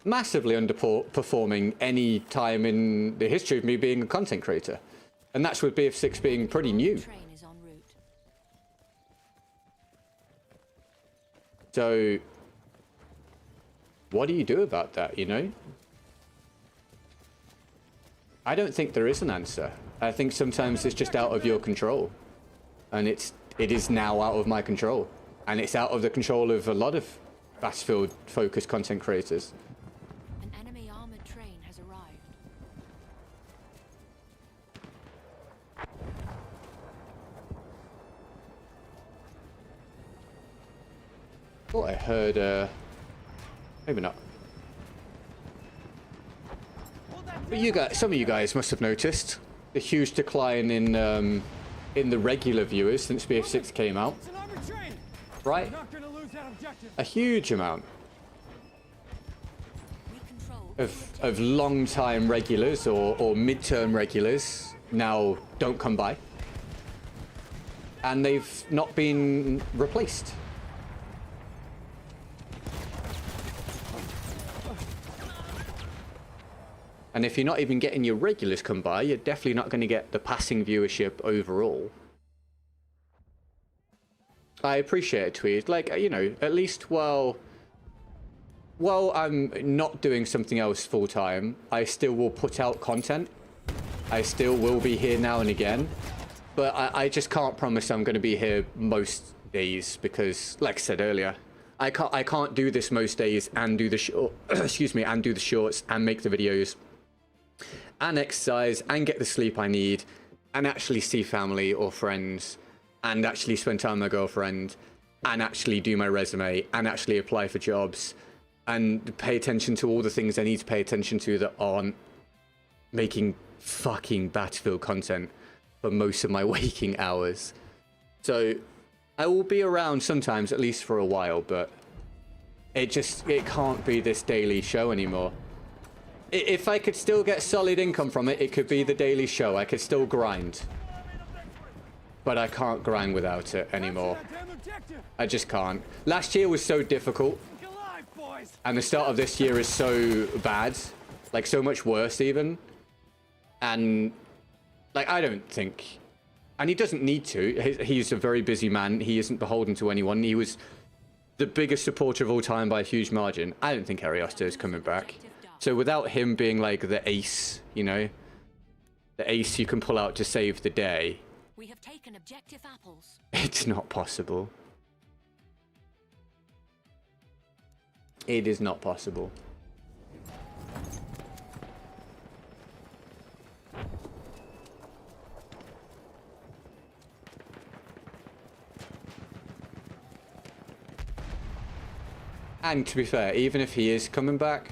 massively underperforming any time in the history of me being a content creator. And that's with BF6 being pretty new. So, what do you do about that, you know? I don't think there is an answer. I think sometimes it's just out of your control. And it is now out of my control. And it's out of the control of a lot of Battlefield-focused content creators. An enemy armored train has arrived. Thought I heard, maybe not. But you guys, some of you guys must have noticed the huge decline in the regular viewers since BF6 came out. Right? A huge amount of long-time regulars or mid-term regulars now don't come by. And they've not been replaced. And if you're not even getting your regulars come by, you're definitely not going to get the passing viewership overall. I appreciate it, Tweed. Like, you know, at least while I'm not doing something else full-time, I still will put out content. I still will be here now and again. But I just can't promise I'm going to be here most days because, like I said earlier, I can't do this most days and do the and do the shorts and make the videos and exercise and get the sleep I need and actually see family or friends and actually spend time with my girlfriend and actually do my resume and actually apply for jobs and pay attention to all the things I need to pay attention to that aren't making fucking Battlefield content for most of my waking hours. So I will be around sometimes, at least for a while, but it can't be this daily show anymore. If I could still get solid income from it, it could be the daily show. I could still grind. But I can't grind without it anymore. I just can't. Last year was so difficult. And the start of this year is so bad. Like, so much worse even. And, like, I don't think... And he doesn't need to. He's a very busy man. He isn't beholden to anyone. He was the biggest supporter of all time by a huge margin. I don't think Ariosto is coming back. So without him being, like, the ace, you know? The ace you can pull out to save the day. We have taken objective apples. It's not possible. It is not possible. And to be fair, even if he is coming back,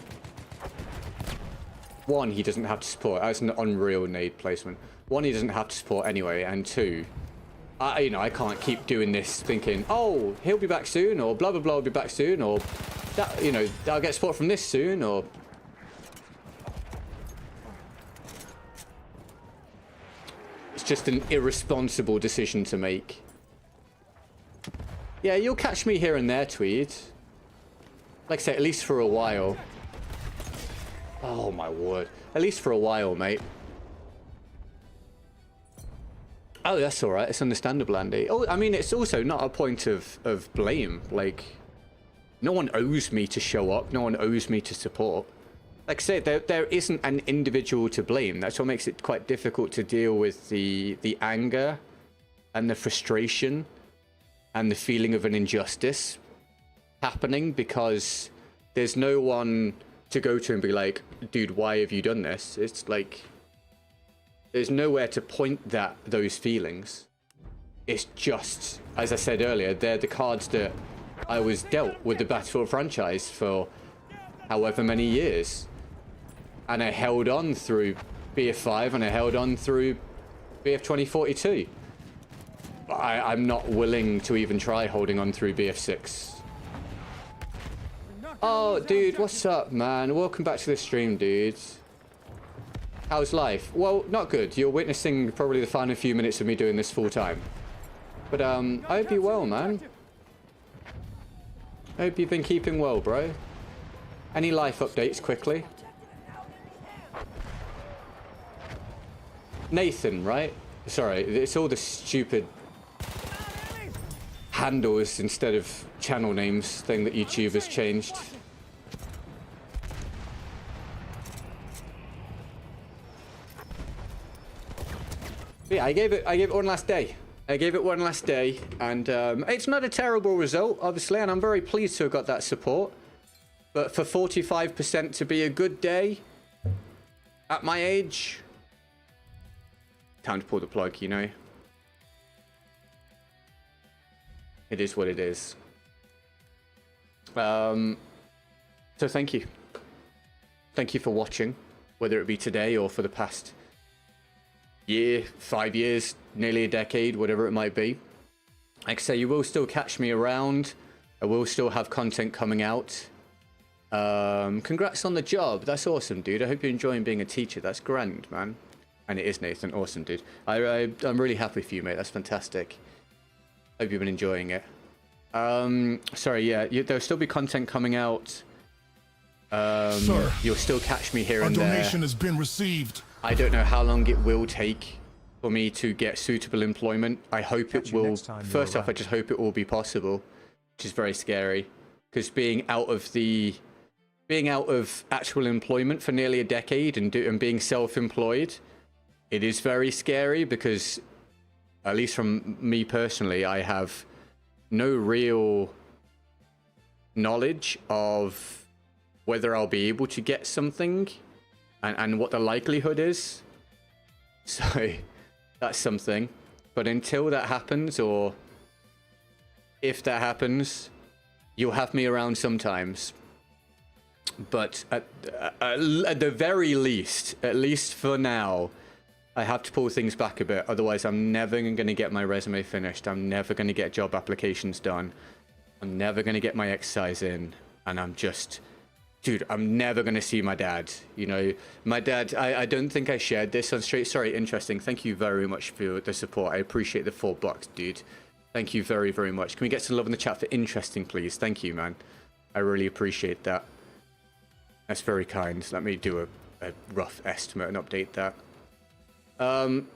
one, he doesn't have to support. That's an unreal nade placement. One, he doesn't have to support anyway, and two, you know, I can't keep doing this thinking, oh, he'll be back soon, or blah blah blah will be back soon, or that, you know, I'll get support from this soon, or it's just an irresponsible decision to make. Yeah, you'll catch me here and there, Tweed. Like I say, at least for a while. Oh my word. At least for a while, mate. Oh, that's alright. It's understandable, Andy. Oh, I mean, it's also not a point of blame. Like, no one owes me to show up. No one owes me to support. Like I said, there isn't an individual to blame. That's what makes it quite difficult to deal with the anger and the frustration and the feeling of an injustice happening, because there's no one to go to and be like, dude, why have you done this? It's like, there's nowhere to point those feelings. It's just, as I said earlier, they're the cards that I was dealt with the Battlefield franchise for however many years. And I held on through BF5 and I held on through BF 2042. I'm not willing to even try holding on through BF6. Oh, dude, what's up, man? Welcome back to the stream, dudes. How's life? Well, not good. You're witnessing probably the final few minutes of me doing this full time. But, I hope you're well, man. I hope you've been keeping well, bro. Any life updates, quickly? Nathan, right? Sorry, it's all the stupid handles instead of channel names thing that YouTube has changed. But yeah, I gave it one last day. I gave it one last day, and it's not a terrible result, obviously, and I'm very pleased to have got that support. But for 45% to be a good day at my age, time to pull the plug, you know. It is what it is. So thank you. Thank you for watching, whether it be today or for the past year, 5 years, nearly a decade, whatever it might be. Like I say, you will still catch me around. I will still have content coming out. Congrats on the job. That's awesome, dude. I hope you're enjoying being a teacher. That's grand, man. And it is, Nathan. Awesome, dude. I'm really happy for you, mate. That's fantastic. Hope you've been enjoying it. Sorry, yeah, there'll still be content coming out. Sir, you'll still catch me here and there. A donation has been received. I don't know how long it will take for me to get suitable employment. I hope it will. First off, I just hope it will be possible, which is very scary, because being out of actual employment for nearly a decade and being self-employed, it is very scary, because at least from me personally, I have no real knowledge of whether I'll be able to get something and what the likelihood is. So that's something. But until that happens, or if that happens, you'll have me around sometimes. But at the very least, at least for now, I have to pull things back a bit. Otherwise, I'm never going to get my resume finished. I'm never going to get job applications done. I'm never going to get my exercise in. And I'm just... Dude, I'm never going to see my dad. You know, my dad... I don't think I shared this on Straight. Sorry, interesting. Thank you very much for the support. I appreciate the $4, dude. Thank you very, very much. Can we get some love in the chat for interesting, please? Thank you, man. I really appreciate that. That's very kind. Let me do a rough estimate and update that.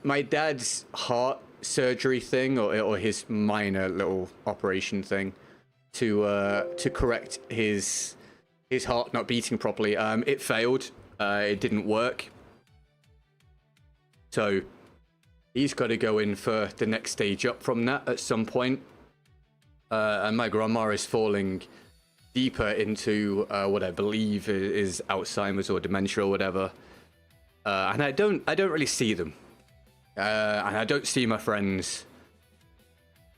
My dad's heart surgery thing, or his minor little operation thing to correct his heart not beating properly, it failed. It didn't work. So He's got to go in for the next stage up from that at some point. And my grandma is falling deeper into what I believe is Alzheimer's or dementia or whatever. And I don't really see them. And I don't see my friends.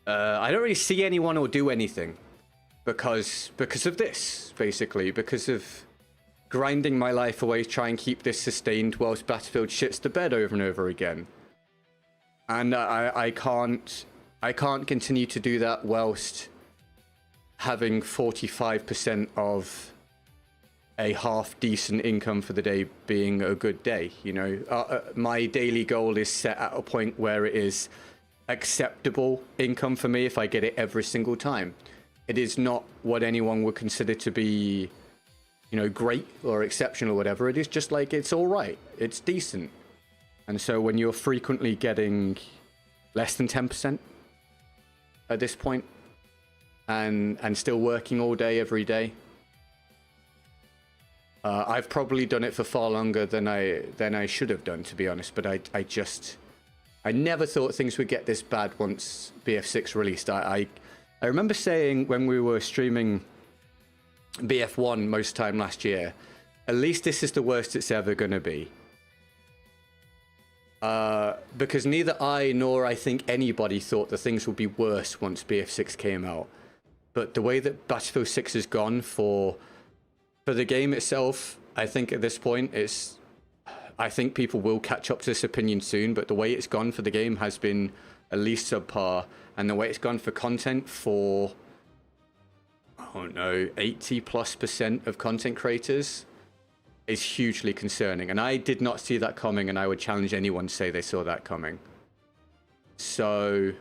I don't really see anyone or do anything because of this, basically, because of grinding my life away, try and keep this sustained whilst Battlefield shits the bed over and over again. And I can't continue to do that whilst having 45% of a half decent income for the day being a good day. You know, my daily goal is set at a point where it is acceptable income for me if I get it every single time. It is not what anyone would consider to be, you know, great or exceptional or whatever. It is just like, it's all right. It's decent. And so when you're frequently getting less than 10% at this point and still working all day, every day, I've probably done it for far longer than I should have done, to be honest. But I never thought things would get this bad once BF6 released. I remember saying when we were streaming BF1 most time last year, at least this is the worst it's ever going to be. Because neither I nor I think anybody thought that things would be worse once BF6 came out. But the way that Battlefield 6 has gone for the game itself, I think at this point, I think people will catch up to this opinion soon, but the way it's gone for the game has been at least subpar. And the way it's gone for content for, I don't know, 80+% of content creators is hugely concerning. And I did not see that coming, and I would challenge anyone to say they saw that coming. So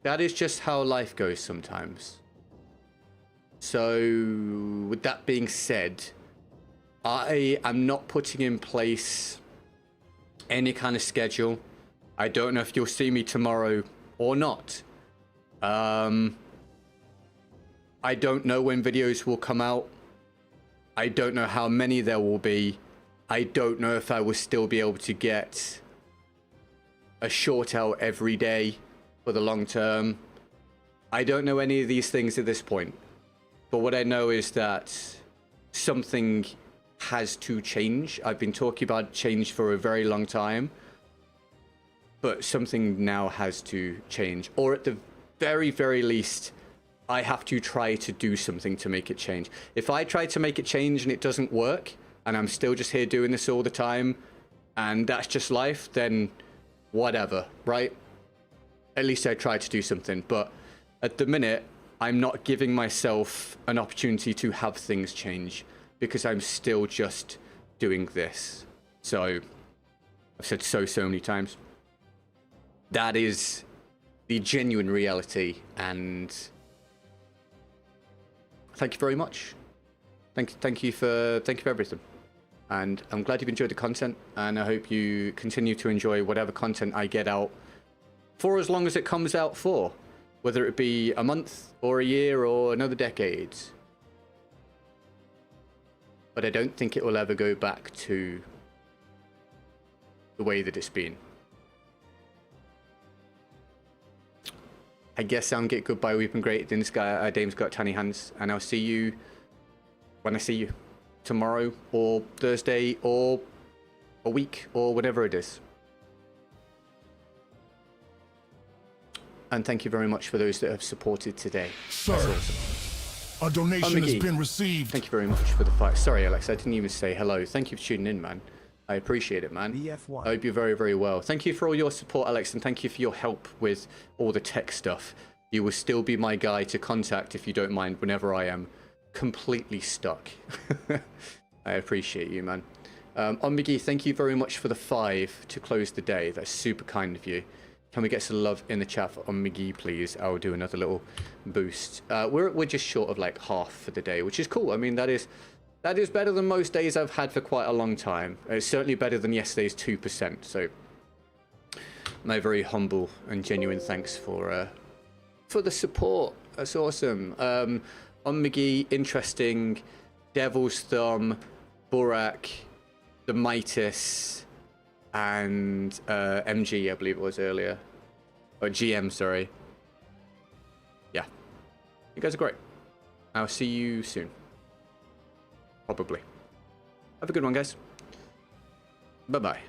that is just how life goes sometimes. So with that being said, I am not putting in place any kind of schedule. I don't know if you'll see me tomorrow or not. I don't know when videos will come out. I don't know how many there will be. I don't know if I will still be able to get a short out every day for the long term. I don't know any of these things at this point. But what I know is that something has to change. I've been talking about change for a very long time. But something now has to change. Or at the very, very least, I have to try to do something to make it change. If I try to make it change and it doesn't work, and I'm still just here doing this all the time, and that's just life, then whatever, right? At least I tried to do something. But at the minute, I'm not giving myself an opportunity to have things change because I'm still just doing this. So I've said so many times. That is the genuine reality, and thank you very much. Thank you for everything. And I'm glad you've enjoyed the content, and I hope you continue to enjoy whatever content I get out for as long as it comes out for, whether it be a month or a year or another decade. But I don't think it will ever go back to the way that it's been. I guess I'm GetGoodGuy. We've been great. This guy, Dame's got tiny hands, and I'll see you when I see you tomorrow or Thursday or a week or whatever it is. And thank you very much for those that have supported today. Sir, that's awesome. A donation has McGee, been received. Thank you very much for the fight. Sorry, Alex, I didn't even say hello. Thank you for tuning in, man. I appreciate it, man. BF1. I hope you're very, very well. Thank you for all your support, Alex, and thank you for your help with all the tech stuff. You will still be my guy to contact, if you don't mind, whenever I am completely stuck. I appreciate you, man. McGee, thank you very much for the 5 to close the day. That's super kind of you. Can we get some love in the chat for McGee, please? I'll do another little boost. We're just short of like half for the day, which is cool. I mean, that is better than most days I've had for quite a long time. It's certainly better than yesterday's 2%. So my very humble and genuine thanks for the support. That's awesome. McGee, interesting. Devil's Thumb, Borak, the Midas, and MG, I believe it was earlier. Or GM, sorry. Yeah. You guys are great. I'll see you soon. Probably. Have a good one, guys. Bye-bye.